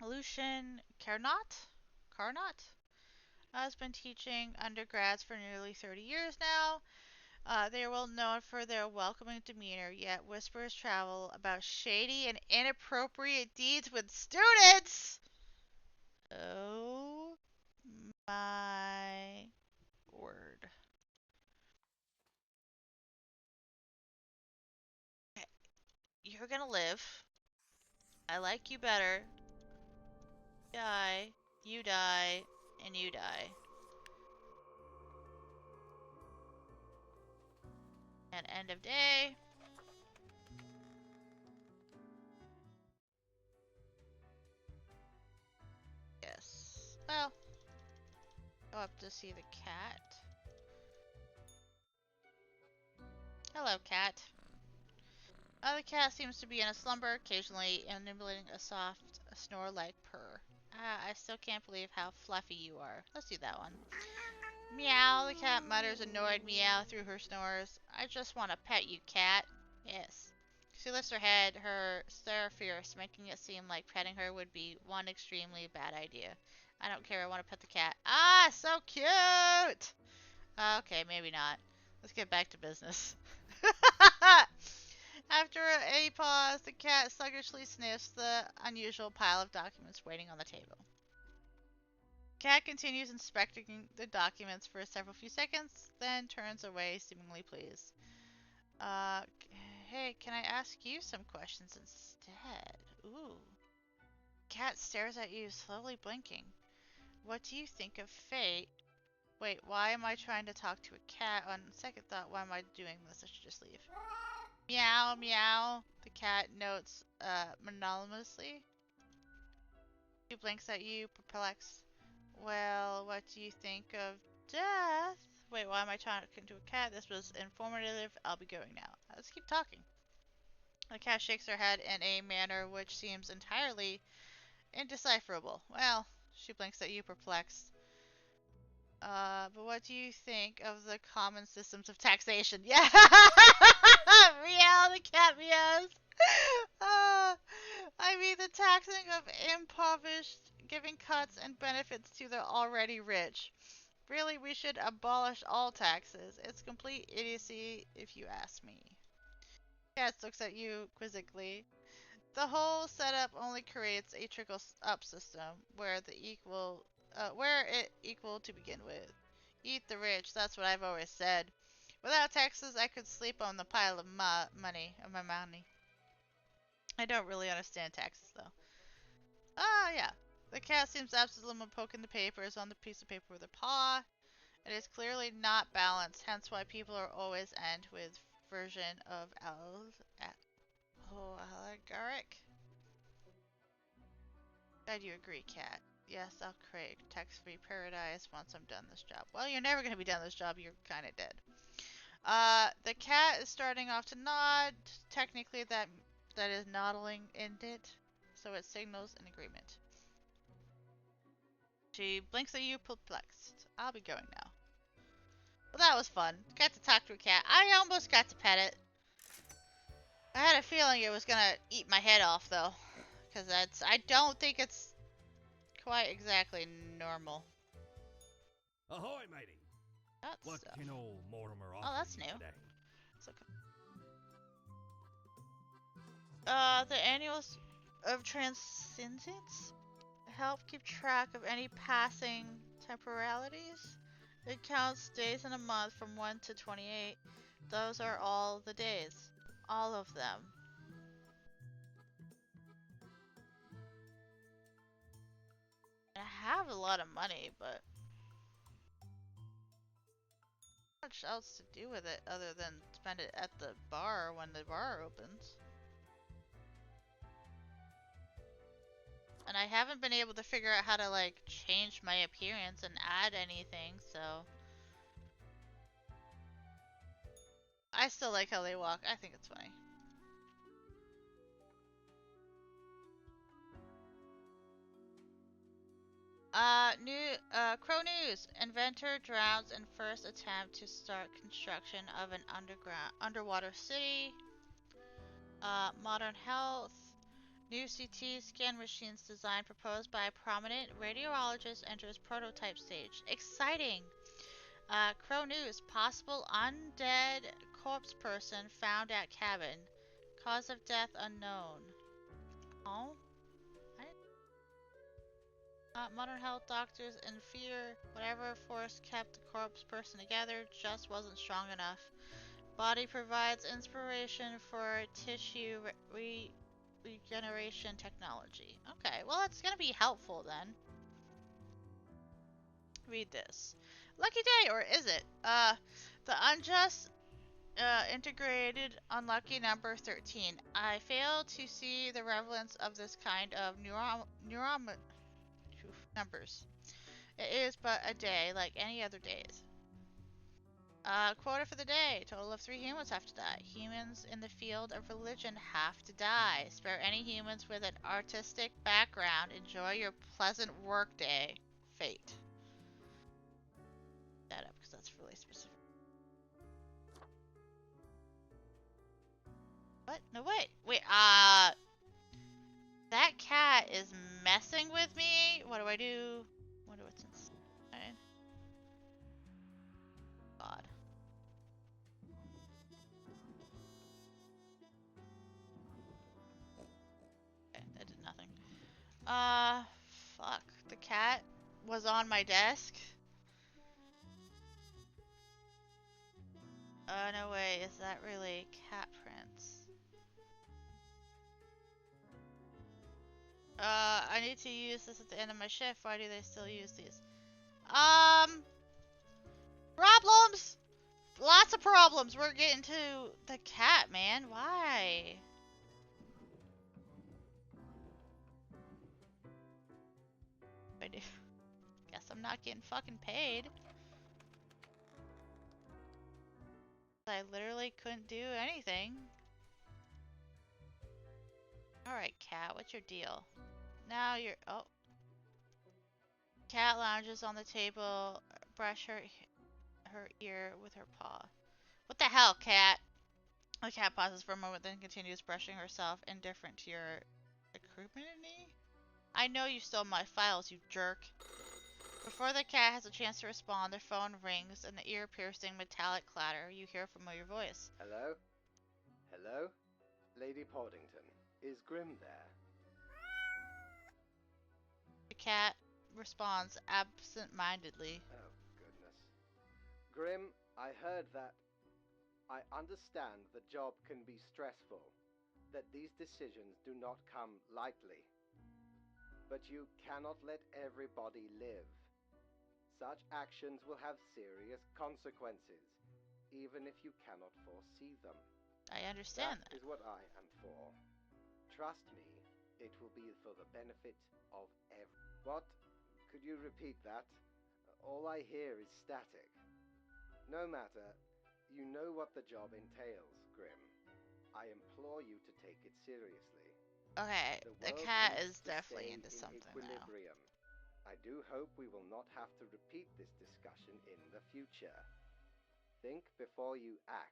Lucian Carnot has been teaching undergrads for nearly 30 years now. They are well known for their welcoming demeanor, yet whispers travel about shady and inappropriate deeds with students. Oh my word. You're gonna live. I like you better. Die, you die, and you die. And end of day. Yes. Well, go up to see the cat. Hello, cat. The cat seems to be in a slumber, occasionally emulating a soft, snore-like purr. I still can't believe how fluffy you are. Let's do that one. Meow, the cat mutters annoyed meow through her snores. I just want to pet you, cat. Yes. She lifts her head, her stare fierce, making it seem like petting her would be one extremely bad idea. I don't care, I want to pet the cat. Ah, so cute! Okay, maybe not. Let's get back to business. After a pause, the cat sluggishly sniffs the unusual pile of documents waiting on the table. Cat continues inspecting the documents for several few seconds, then turns away, seemingly pleased. Uh, hey, can I ask you some questions instead? Ooh. Cat stares at you, slowly blinking. What do you think of fate? Wait, why am I trying to talk to a cat? On second thought, why am I doing this? I should just leave. Meow, meow, the cat notes, monotonously. She blinks at you, perplexed. Well, what do you think of death? Wait, why am I talking to a cat? This was informative. I'll be going now. Let's keep talking. The cat shakes her head in a manner which seems entirely indecipherable. Well, she blinks at you, perplexed. But what do you think of the common systems of taxation? Yeah! Meow, the cat meows. I mean the taxing of impoverished, giving cuts and benefits to the already rich. Really, we should abolish all taxes. It's complete idiocy, if you ask me. Cat looks at you quizzically. The whole setup only creates a trickle-up system where it equal to begin with. Eat the rich. That's what I've always said. Without taxes, I could sleep on the pile of my money. I don't really understand taxes, though. Ah, yeah. The cat seems absolutely poking the papers on the piece of paper with a paw. It is clearly not balanced, hence why people are always end with version of allegoric. Glad you agree, cat. Yes, I'll create tax-free paradise once I'm done this job. Well, you're never gonna be done this job. You're kind of dead. The cat is starting off to nod. Technically, that is nodding in it, so it signals an agreement. She blinks at you, perplexed. I'll be going now. Well, that was fun. Got to talk to a cat. I almost got to pet it. I had a feeling it was gonna eat my head off, though, because I don't think it's quite exactly normal. Ahoy, matey! That What stuff. can old Mortimer Oh, offer that's you new. today? It's okay. The annuals of transcendence help keep track of any passing temporalities. It counts days in a month from 1 to 28. Those are all the days. All of them. I have a lot of money, but not much else to do with it other than spend it at the bar when the bar opens. And I haven't been able to figure out how to, like, change my appearance and add anything, so... I still like how they walk. I think it's funny. Crow News. Inventor drowns in first attempt to start construction of an underwater city. Modern Health. New CT scan machines design proposed by a prominent radiologist enters prototype stage. Exciting! Crow News. Possible undead corpse person found at cabin. Cause of death unknown. Oh? Modern health doctors in fear. Whatever force kept the corpse person together just wasn't strong enough. Body provides inspiration for tissue regeneration technology. Okay, well that's gonna be helpful then. Read this. Lucky day, or is it? The unjust integrated unlucky number 13. I fail to see the relevance of this kind of numbers. It is but a day like any other days. Quota for the day. Total of 3 humans have to die. Humans in the field of religion have to die. Spare any humans with an artistic background. Enjoy your pleasant workday. Fate. That up because that's really specific. What? No, wait. Wait, that cat is messing with me? What do I do? Wonder what's inside. God. Uh, fuck. The cat was on my desk. No way. Is that really cat prints? I need to use this at the end of my shift. Why do they still use these? Problems! Lots of problems. We're getting to the cat, man. Why? I do. Guess I'm not getting fucking paid. I literally couldn't do anything. Alright, cat, what's your deal? Now you're. Oh. Cat lounges on the table, brush her ear with her paw. What the hell, cat? The cat pauses for a moment, then continues brushing herself, indifferent to your acrimony. I know you stole my files, you jerk. Before the cat has a chance to respond, their phone rings, and the ear-piercing metallic clatter. You hear a familiar voice. Hello? Hello? Lady Portington, is Grim there? The cat responds absent-mindedly. Oh, goodness. Grim, I heard that. I understand the job can be stressful, that these decisions do not come lightly. But you cannot let everybody live. Such actions will have serious consequences, even if you cannot foresee them. I understand that. That is what I am for. Trust me, it will be for the benefit of everyone. What? Could you repeat that? All I hear is static. No matter, you know what the job entails, Grim. I implore you to take it seriously. Okay, the world cat needs is to definitely stay into in something now. equilibrium. I do hope we will not have to repeat this discussion in the future. Think before you act.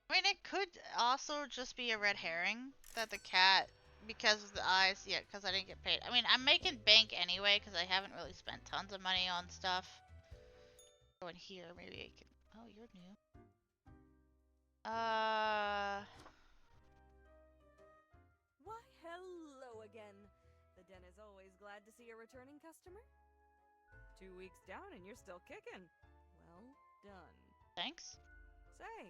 I mean, it could also just be a red herring that the cat, because of the eyes, yeah, because I didn't get paid. I mean, I'm making bank anyway because I haven't really spent tons of money on stuff. Go in here, maybe I can. Oh, you're new. Why, hello again. The den is always glad to see a returning customer. 2 weeks down and you're still kicking. Well done. Thanks. Say,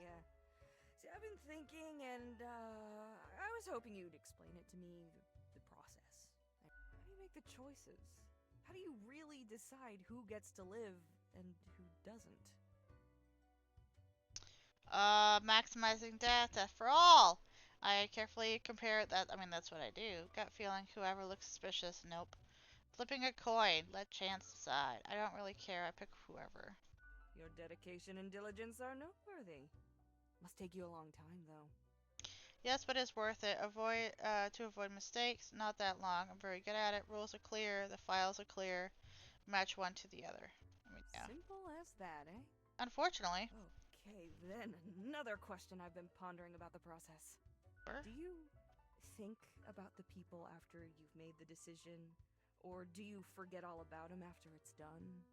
see, I've been thinking, and I was hoping you'd explain it to me, the process. How do you make the choices? How do you really decide who gets to live and who doesn't? Maximizing death for all. I carefully compare that. I mean, that's what I do. Gut feeling, whoever looks suspicious, nope. Flipping a coin, let chance decide. I don't really care, I pick whoever. Your dedication and diligence are noteworthy. Must take you a long time, though. Yes, but it's worth it. To avoid mistakes. Not that long. I'm very good at it. Rules are clear. The files are clear. Match one to the other. I mean, yeah. Simple as that, eh? Unfortunately. Okay, then another question I've been pondering about the process. Sure. Do you think about the people after you've made the decision? Or do you forget all about them after it's done?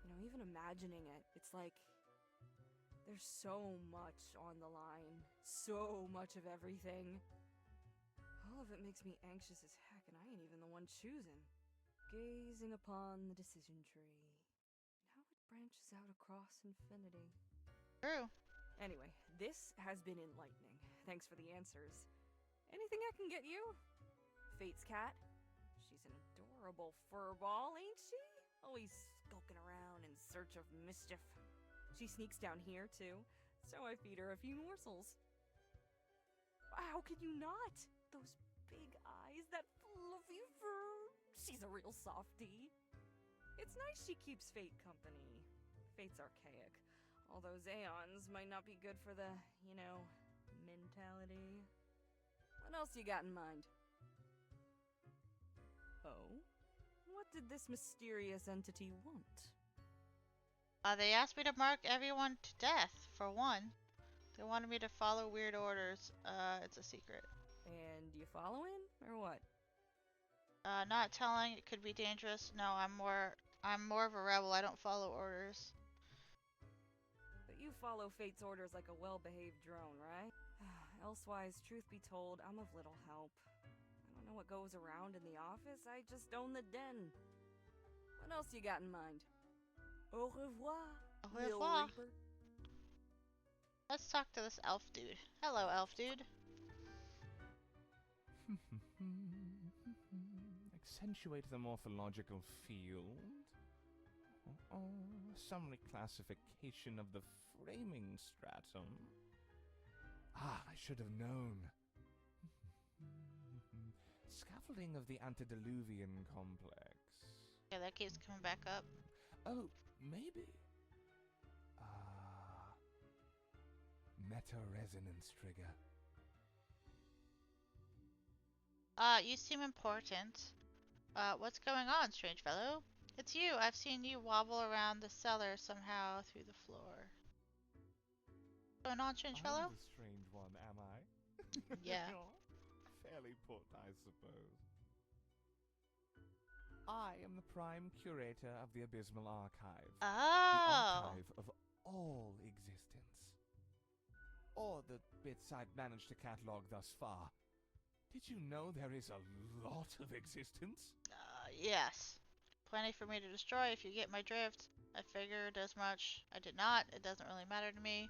You know, even imagining it, it's like there's so much on the line. So much of everything. All of it makes me anxious as heck, and I ain't even the one choosing. Gazing upon the decision tree. How it branches out across infinity. True. Anyway, this has been enlightening. Thanks for the answers. Anything I can get you? Fate's cat? She's an adorable furball, ain't she? Always skulking around in search of mischief. She sneaks down here, too, so I feed her a few morsels. How could you not? Those big eyes, that fluffy fur. She's a real softie. It's nice she keeps Fate company. Fate's archaic. All those aeons might not be good for the, you know, mentality. What else you got in mind? Oh? What did this mysterious entity want? They asked me to mark everyone to death, for one. They wanted me to follow weird orders. It's a secret. And you following, or what? Not telling. It could be dangerous. No, I'm more of a rebel. I don't follow orders. But you follow Fate's orders like a well-behaved drone, right? Elsewise, truth be told, I'm of little help. I don't know what goes around in the office, I just own the den. What else you got in mind? Au revoir, Au Lil revoir. Reaper. Let's talk to this elf dude. Hello, elf dude. Accentuate the morphological field. Some reclassification of the framing stratum. I should have known. Scaffolding of the antediluvian complex. Yeah, that keeps coming back up. Oh, maybe. Meta-resonance trigger. You seem important. What's going on, strange fellow? It's you. I've seen you wobble around the cellar somehow through the floor. What's going on, strange fellow? I'm the strange one, am I? Yeah. Fairly put, I suppose. I am the prime curator of the Abysmal Archive. The Oh. archive of all existence. Or the bits I've managed to catalog thus far. Did you know there is a lot of existence? Yes. Plenty for me to destroy if you get my drift. I figured as much. I did not. It doesn't really matter to me.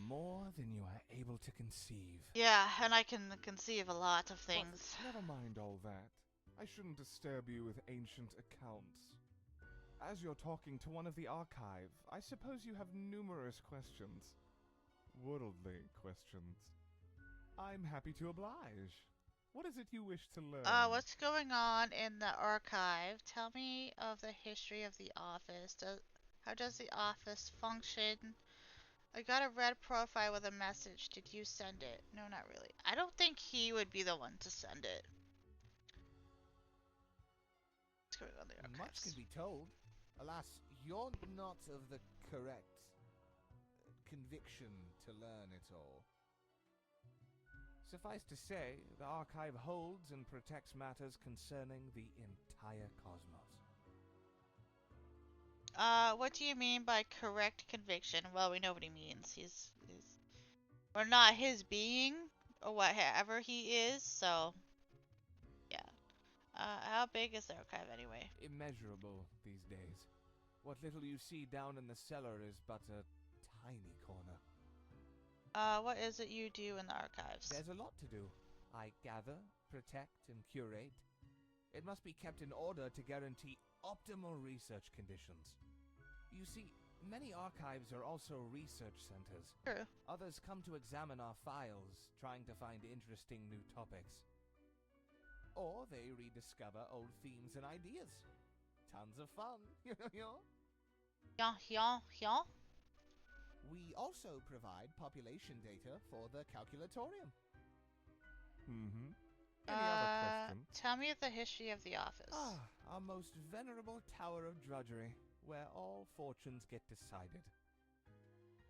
More than you are able to conceive. Yeah, and I can conceive a lot of things. But never mind all that. I shouldn't disturb you with ancient accounts. As you're talking to one of the archive, I suppose you have numerous questions. Worldly questions. I'm happy to oblige. What is it you wish to learn? What's going on in the archive? Tell me of the history of the office. How does the office function? I got a red profile with a message. Did you send it? No, not really. I don't think he would be the one to send it. What's going on in the Much archives? can be told. Alas, you're not of the correct conviction to learn it all. Suffice to say, the archive holds and protects matters concerning the entire cosmos. What do you mean by correct conviction? Well, we know what he means. He's or not his being, or whatever he is, so, yeah. How big is the archive anyway? Immeasurable these days. What little you see down in the cellar is but a tiny corner. What is it you do in the archives? There's a lot to do. I gather, protect, and curate. It must be kept in order to guarantee optimal research conditions. You see, many archives are also research centers. True. Others come to examine our files, trying to find interesting new topics. Or they rediscover old themes and ideas. Tons of fun, Yeah, yeah, yeah. We also provide population data for the calculatorium. Mm-hmm. Any other questions? Tell me the history of the office. Our most venerable tower of drudgery, where all fortunes get decided.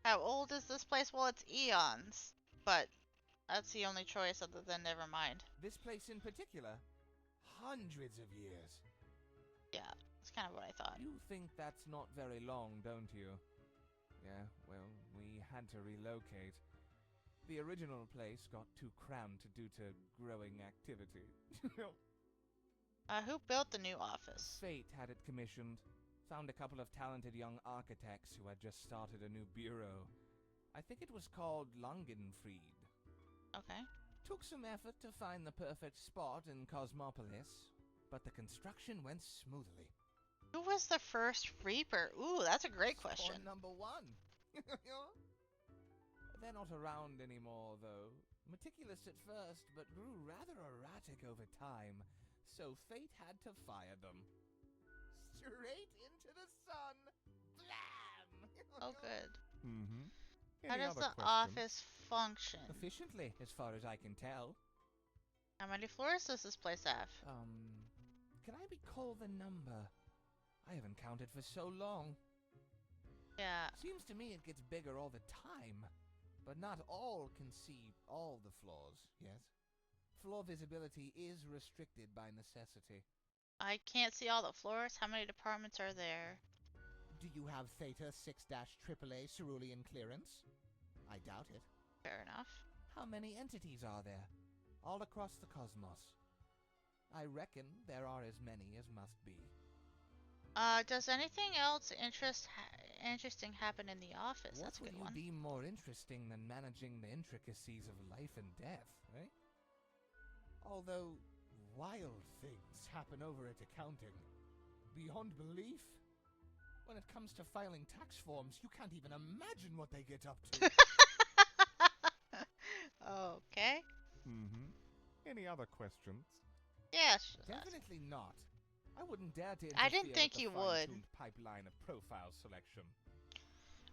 How old is this place? Well, it's eons, but that's the only choice other than never mind. This place in particular, hundreds of years. Yeah, that's kind of what I thought. You think that's not very long, don't you? Yeah, well, we had to relocate. The original place got too cramped due to growing activity. Who built the new office? Fate had it commissioned. Found a couple of talented young architects who had just started a new bureau. I think it was called Langenfried. Okay. Took some effort to find the perfect spot in Cosmopolis, but the construction went smoothly. Who was the first Reaper? Ooh, that's a great question. Spawn number 1. They're not around anymore, though. Meticulous at first, but grew rather erratic over time, so fate had to fire them. Straight into the sun. Blam! Oh, good. Mm-hmm. How does the office function? Efficiently, as far as I can tell. How many floors does this place have? Can I recall the number? I haven't counted for so long. Yeah. Seems to me it gets bigger all the time. But not all can see all the floors, yes? Floor visibility is restricted by necessity. I can't see all the floors. How many departments are there? Do you have Theta 6-AAA cerulean clearance? I doubt it. Fair enough. How many entities are there? All across the cosmos. I reckon there are as many as must be. Does anything else interesting happen in the office? What That's a would good you one. deem more interesting than managing the intricacies of life and death, eh? Although, wild things happen over at accounting. Beyond belief. When it comes to filing tax forms, you can't even imagine what they get up to. Okay. Mm-hmm. Any other questions? Yes. Definitely not. I wouldn't dare to I interfere didn't think with the you would. fine-tuned pipeline of profile selection.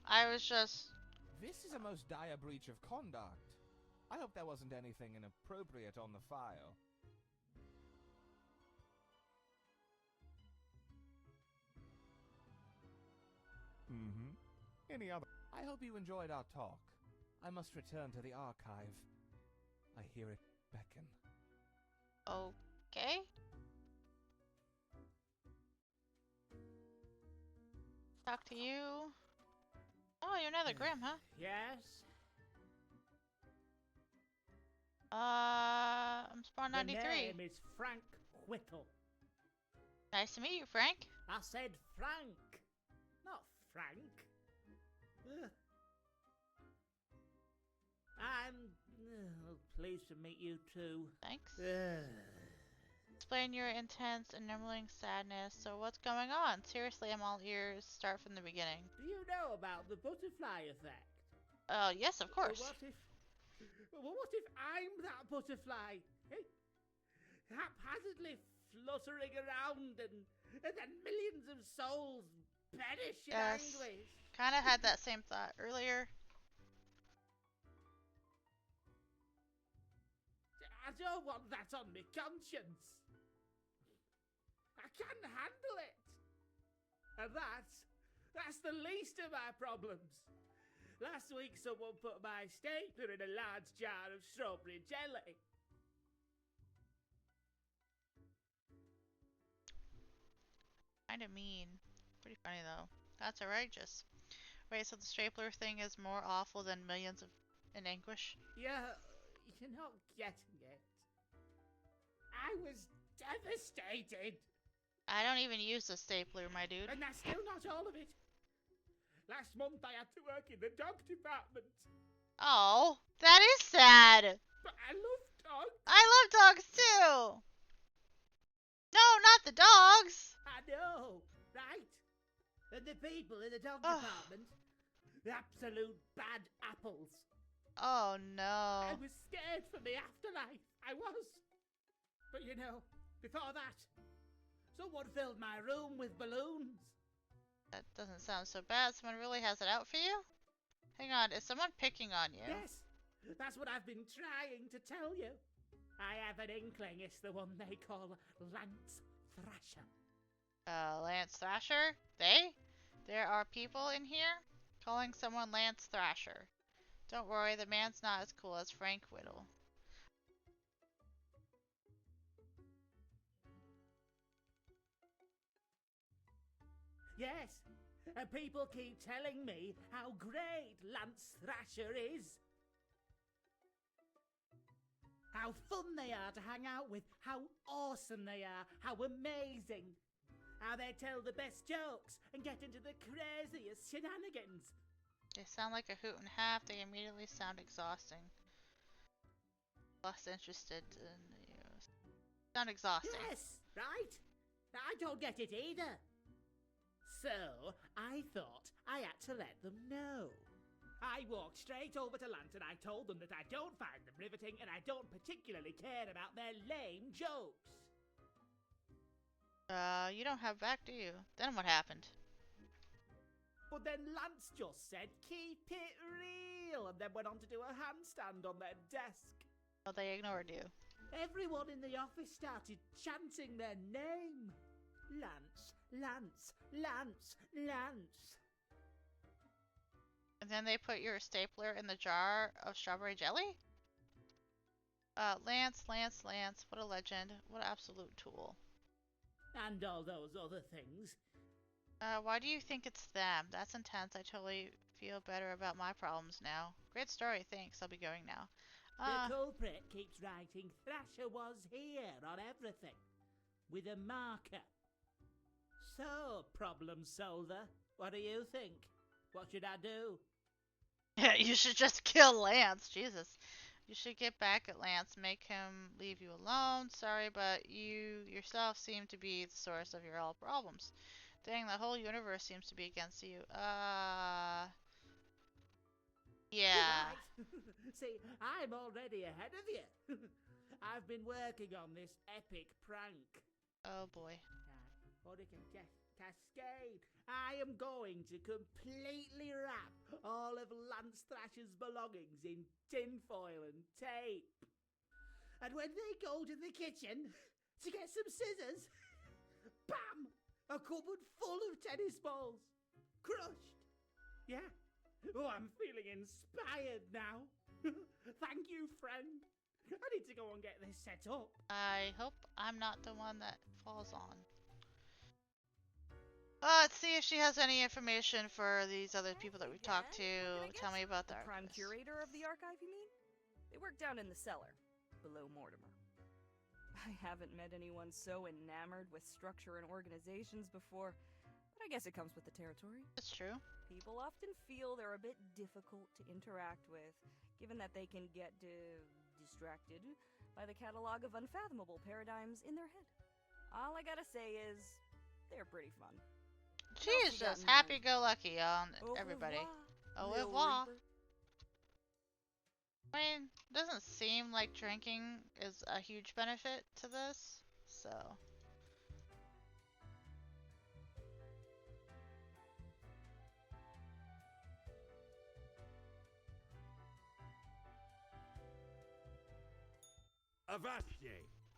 I was just... This is a most dire breach of conduct. I hope there wasn't anything inappropriate on the file. Mm-hmm. Any other? I hope you enjoyed our talk. I must return to the archive. I hear it beckon. Okay. Talk to you. Oh, you're another Grim, huh? Yes? I'm Spawn The 93. name is Frank Whittle. Nice to meet you, Frank. I said Frank, not Frank. Ugh. I'm pleased to meet you too. Thanks. Ugh. Explain your intense and numbing sadness. So what's going on? Seriously, I'm all ears. Start from the beginning. Do you know about the butterfly effect? Yes, of course. What if I'm that butterfly? Eh? Haphazardly fluttering around and then millions of souls perish in Yes. anguish. Kind of had that same thought earlier. I don't want that on my conscience. I can't handle it. And that's the least of my problems. Last week someone put my stapler in a large jar of strawberry jelly. Kinda mean. Pretty funny though. That's outrageous. Wait, so the stapler thing is more awful than millions of in anguish? You're not getting it. I was devastated. I don't even use the stapler, my dude. And that's still not all of it. Last month I had to work in the dog department. Oh, that is sad. But I love dogs. I love dogs too. No, not the dogs. I know, right? And the people in the dog Ugh. department, the absolute bad apples. Oh no. I was scared for the afterlife. I was. But you know, before that, someone filled my room with balloons. That doesn't sound so bad. Someone really has it out for you? Hang on, is someone picking on you? Yes, that's what I've been trying to tell you. I have an inkling it's the one they call Lance Thrasher. Lance Thrasher? There are people in here calling someone Lance Thrasher. Don't worry, the man's not as cool as Frank Whittle. Yes, and people keep telling me how great Lance Thrasher is. How fun they are to hang out with, how awesome they are, how amazing. How they tell the best jokes and get into the craziest shenanigans. They sound like a hoot and a half. They immediately sound exhausting. Less interested in you. Sound exhausting. Yes, right? I don't get it either. So, I thought I had to let them know. I walked straight over to Lance and I told them that I don't find them riveting and I don't particularly care about their lame jokes. You don't have back, do you? Then what happened? But then Lance just said, keep it real, and then went on to do a handstand on their desk. Oh, they ignored you. Everyone in the office started chanting their name. Lance, Lance, Lance, Lance. And then they put your stapler in the jar of strawberry jelly? Lance, Lance, Lance. What a legend. What an absolute tool. And all those other things. Why do you think it's them? That's intense. I totally feel better about my problems now. Great story, thanks. I'll be going now. The culprit keeps writing Thrasher was here on everything, with a marker. So, problem solver, what do you think? What should I do? Yeah, you should just kill Lance. Jesus. You should get back at Lance, make him leave you alone. Sorry, but you yourself seem to be the source of your all problems. Dang, the whole universe seems to be against you. Yeah. Right. See, I'm already ahead of you. I've been working on this epic prank. Oh boy. Hurricane Cascade. I am going to completely wrap all of Lance Thrasher's belongings in tinfoil and tape. And when they go to the kitchen to get some scissors, bam! A cupboard full of tennis balls. Crushed. Yeah. Oh, I'm feeling inspired now. Thank you, friend. I need to go and get this set up. I hope I'm not the one that falls on. Let's see if she has any information for these other people that we've talked to. Tell me about the prime archivist. curator of the archive, you mean? They work down in the cellar, below Mortimer. I haven't met anyone so enamored with structure and organizations before, but I guess it comes with the territory. That's true. People often feel they're a bit difficult to interact with, given that they can get distracted by the catalog of unfathomable paradigms in their head. All I gotta say is, they're pretty fun. She's just happy-go-lucky on everybody. Au revoir. I mean, doesn't seem like drinking is a huge benefit to this, so. Avast!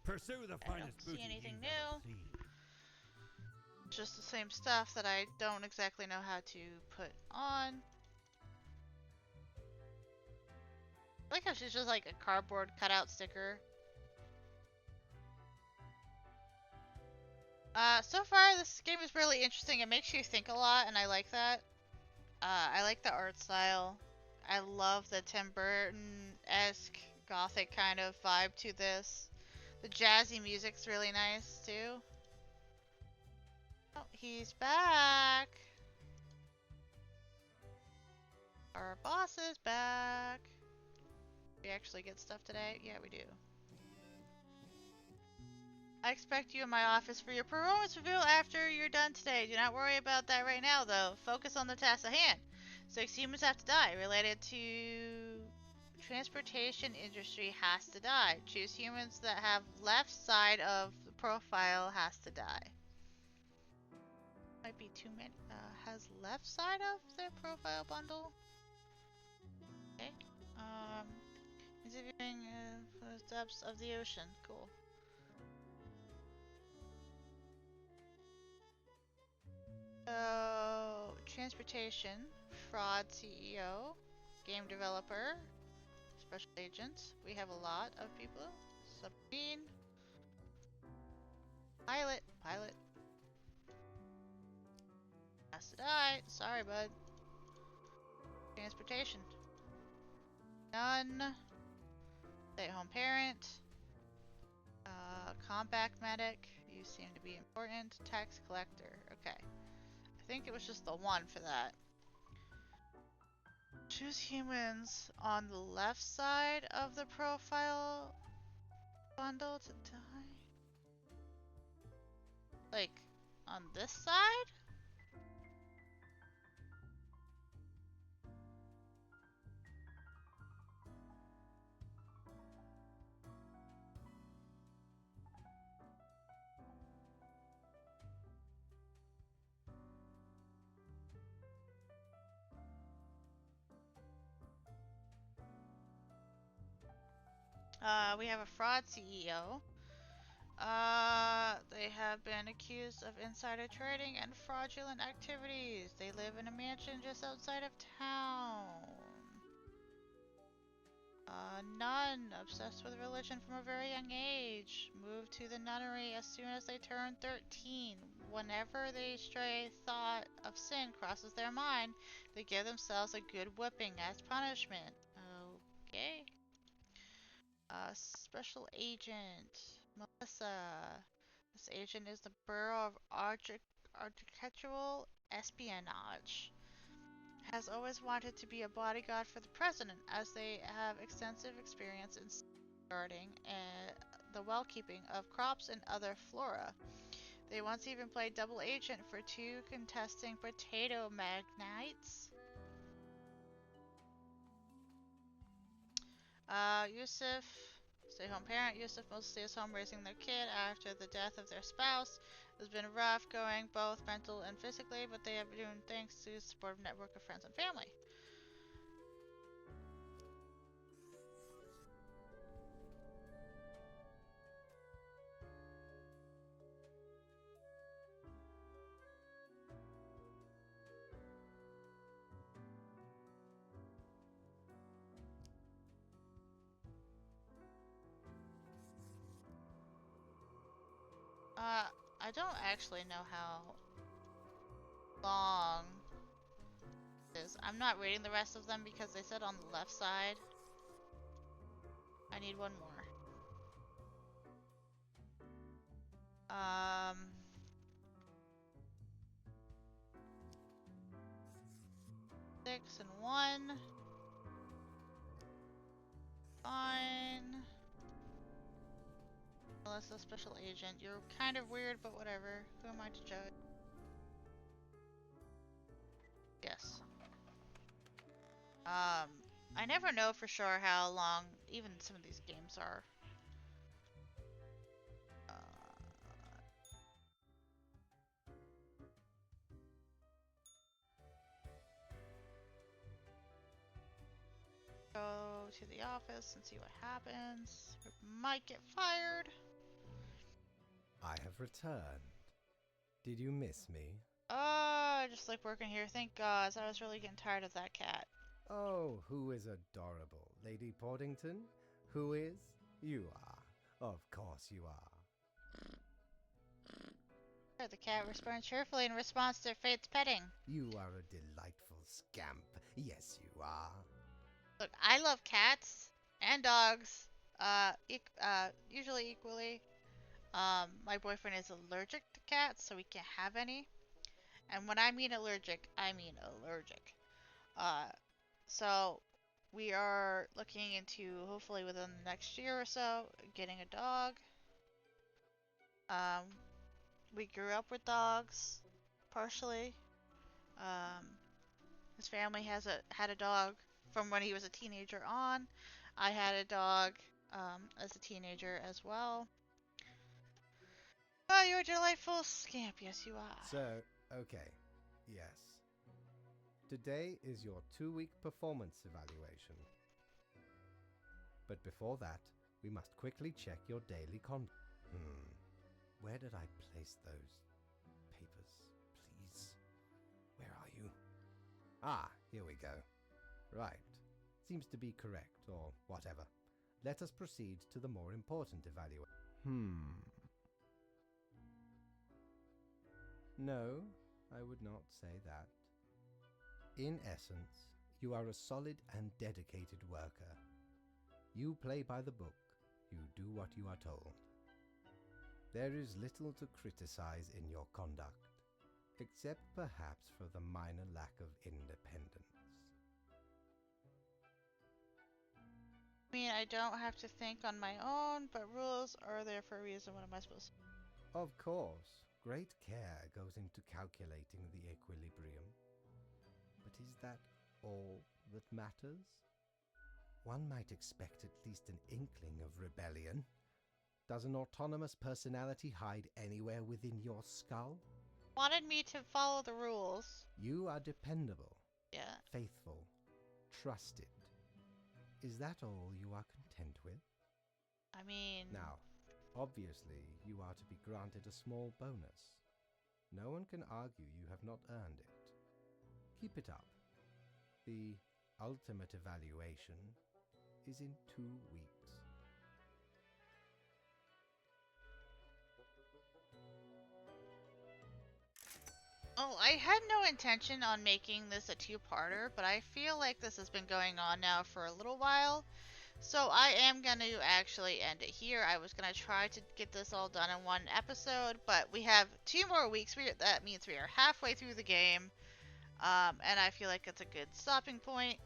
Pursue the I finest don't see booty anything you've new. ever seen. Just the same stuff that I don't exactly know how to put on. I like how she's just like a cardboard cutout sticker. So far this game is really interesting. It makes you think a lot and I like that. I like the art style. I love the Tim Burton-esque gothic kind of vibe to this. The jazzy music's really nice too. Oh, he's back. Our boss is back. We actually get stuff today? Yeah, we do. I expect you in my office for your performance review after you're done today. Do not worry about that right now, though. Focus on the task at hand. 6 humans have to die. Related to transportation industry has to die. Choose humans that have left side of the profile has to die. Might be too many. Has left side of their profile bundle. Okay. Interviewing the depths of the ocean. Cool. So, transportation, fraud CEO, game developer, special agent. We have a lot of people. Submarine. Pilot. Has to die. Sorry, bud. Transportation. None. Stay-at-home parent. Compact medic. You seem to be important. Tax collector. Okay. I think it was just the one for that. Choose humans on the left side of the profile bundle to die. Like, on this side? We have a fraud CEO. They have been accused of insider trading and fraudulent activities. They live in a mansion just outside of town. Nun, obsessed with religion from a very young age. Moved to the nunnery as soon as they turn 13. Whenever the stray thought of sin crosses their mind, they give themselves a good whipping as punishment. Okay. Special Agent Melissa. This agent is the Bureau of Architectural Espionage. Has always wanted to be a bodyguard for the president, as they have extensive experience in guarding the well-keeping of crops and other flora. They once even played double agent for 2 contesting potato magnates. Yusuf, stay-home parent. Yusuf mostly stays home raising their kid after the death of their spouse. It's been rough going, both mental and physically, but they have been doing thanks to a supportive network of friends and family. I don't actually know how long it is. I'm not reading the rest of them because they said on the left side. I need one more. 6 and 1. Fine. Melissa, special agent. You're kind of weird, but whatever. Who am I to judge? Yes. I never know for sure how long even some of these games are. Go to the office and see what happens. We might get fired. I have returned. Did you miss me? I just like working here. Thank God. I was really getting tired of that cat. Oh, who is adorable? Lady Portington? Who is? You are. Of course you are. The cat responds cheerfully in response to Fate's petting. You are a delightful scamp. Yes, you are. Look, I love cats and dogs. Usually equally. My boyfriend is allergic to cats, so we can't have any. And when I mean allergic, I mean allergic. So we are looking into, hopefully within the next year or so, getting a dog. We grew up with dogs, partially. His family had a dog from when he was a teenager on. I had a dog as a teenager as well. Oh, you're a delightful scamp. Yes, you are. So, okay. Yes. Today is your 2-week performance evaluation. But before that, we must quickly check your daily Where did I place those papers, please? Where are you? Ah, here we go. Right. Seems to be correct, or whatever. Let us proceed to the more important evaluation. No, I would not say that. In essence, you are a solid and dedicated worker. You play by the book. You do what you are told. There is little to criticize in your conduct, except perhaps for the minor lack of independence. I mean, I don't have to think on my own, but rules are there for a reason. What am I supposed to do? Of course, great care goes into calculating the equilibrium. But is that all that matters? One might expect at least an inkling of rebellion. Does an autonomous personality hide anywhere within your skull? Wanted me to follow the rules. You are dependable. Yeah. Faithful. Trusted. Is that all you are content with? I mean... Now, obviously, you are to be granted a small bonus. No one can argue you have not earned it. Keep it up. The ultimate evaluation is in 2 weeks. Oh, I had no intention on making this a 2-parter, but I feel like this has been going on now for a little while. So I am going to actually end it here. I was going to try to get this all done in one episode, but we have 2 more weeks. That means we are halfway through the game, and I feel like it's a good stopping point.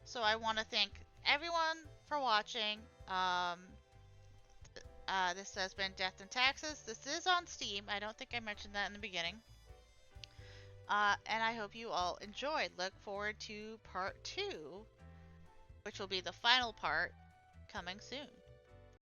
So I want to thank everyone for watching. This has been Death and Taxes. This is on Steam. I don't think I mentioned that in the beginning. And I hope you all enjoyed. Look forward to part 2, which will be the final part, coming soon.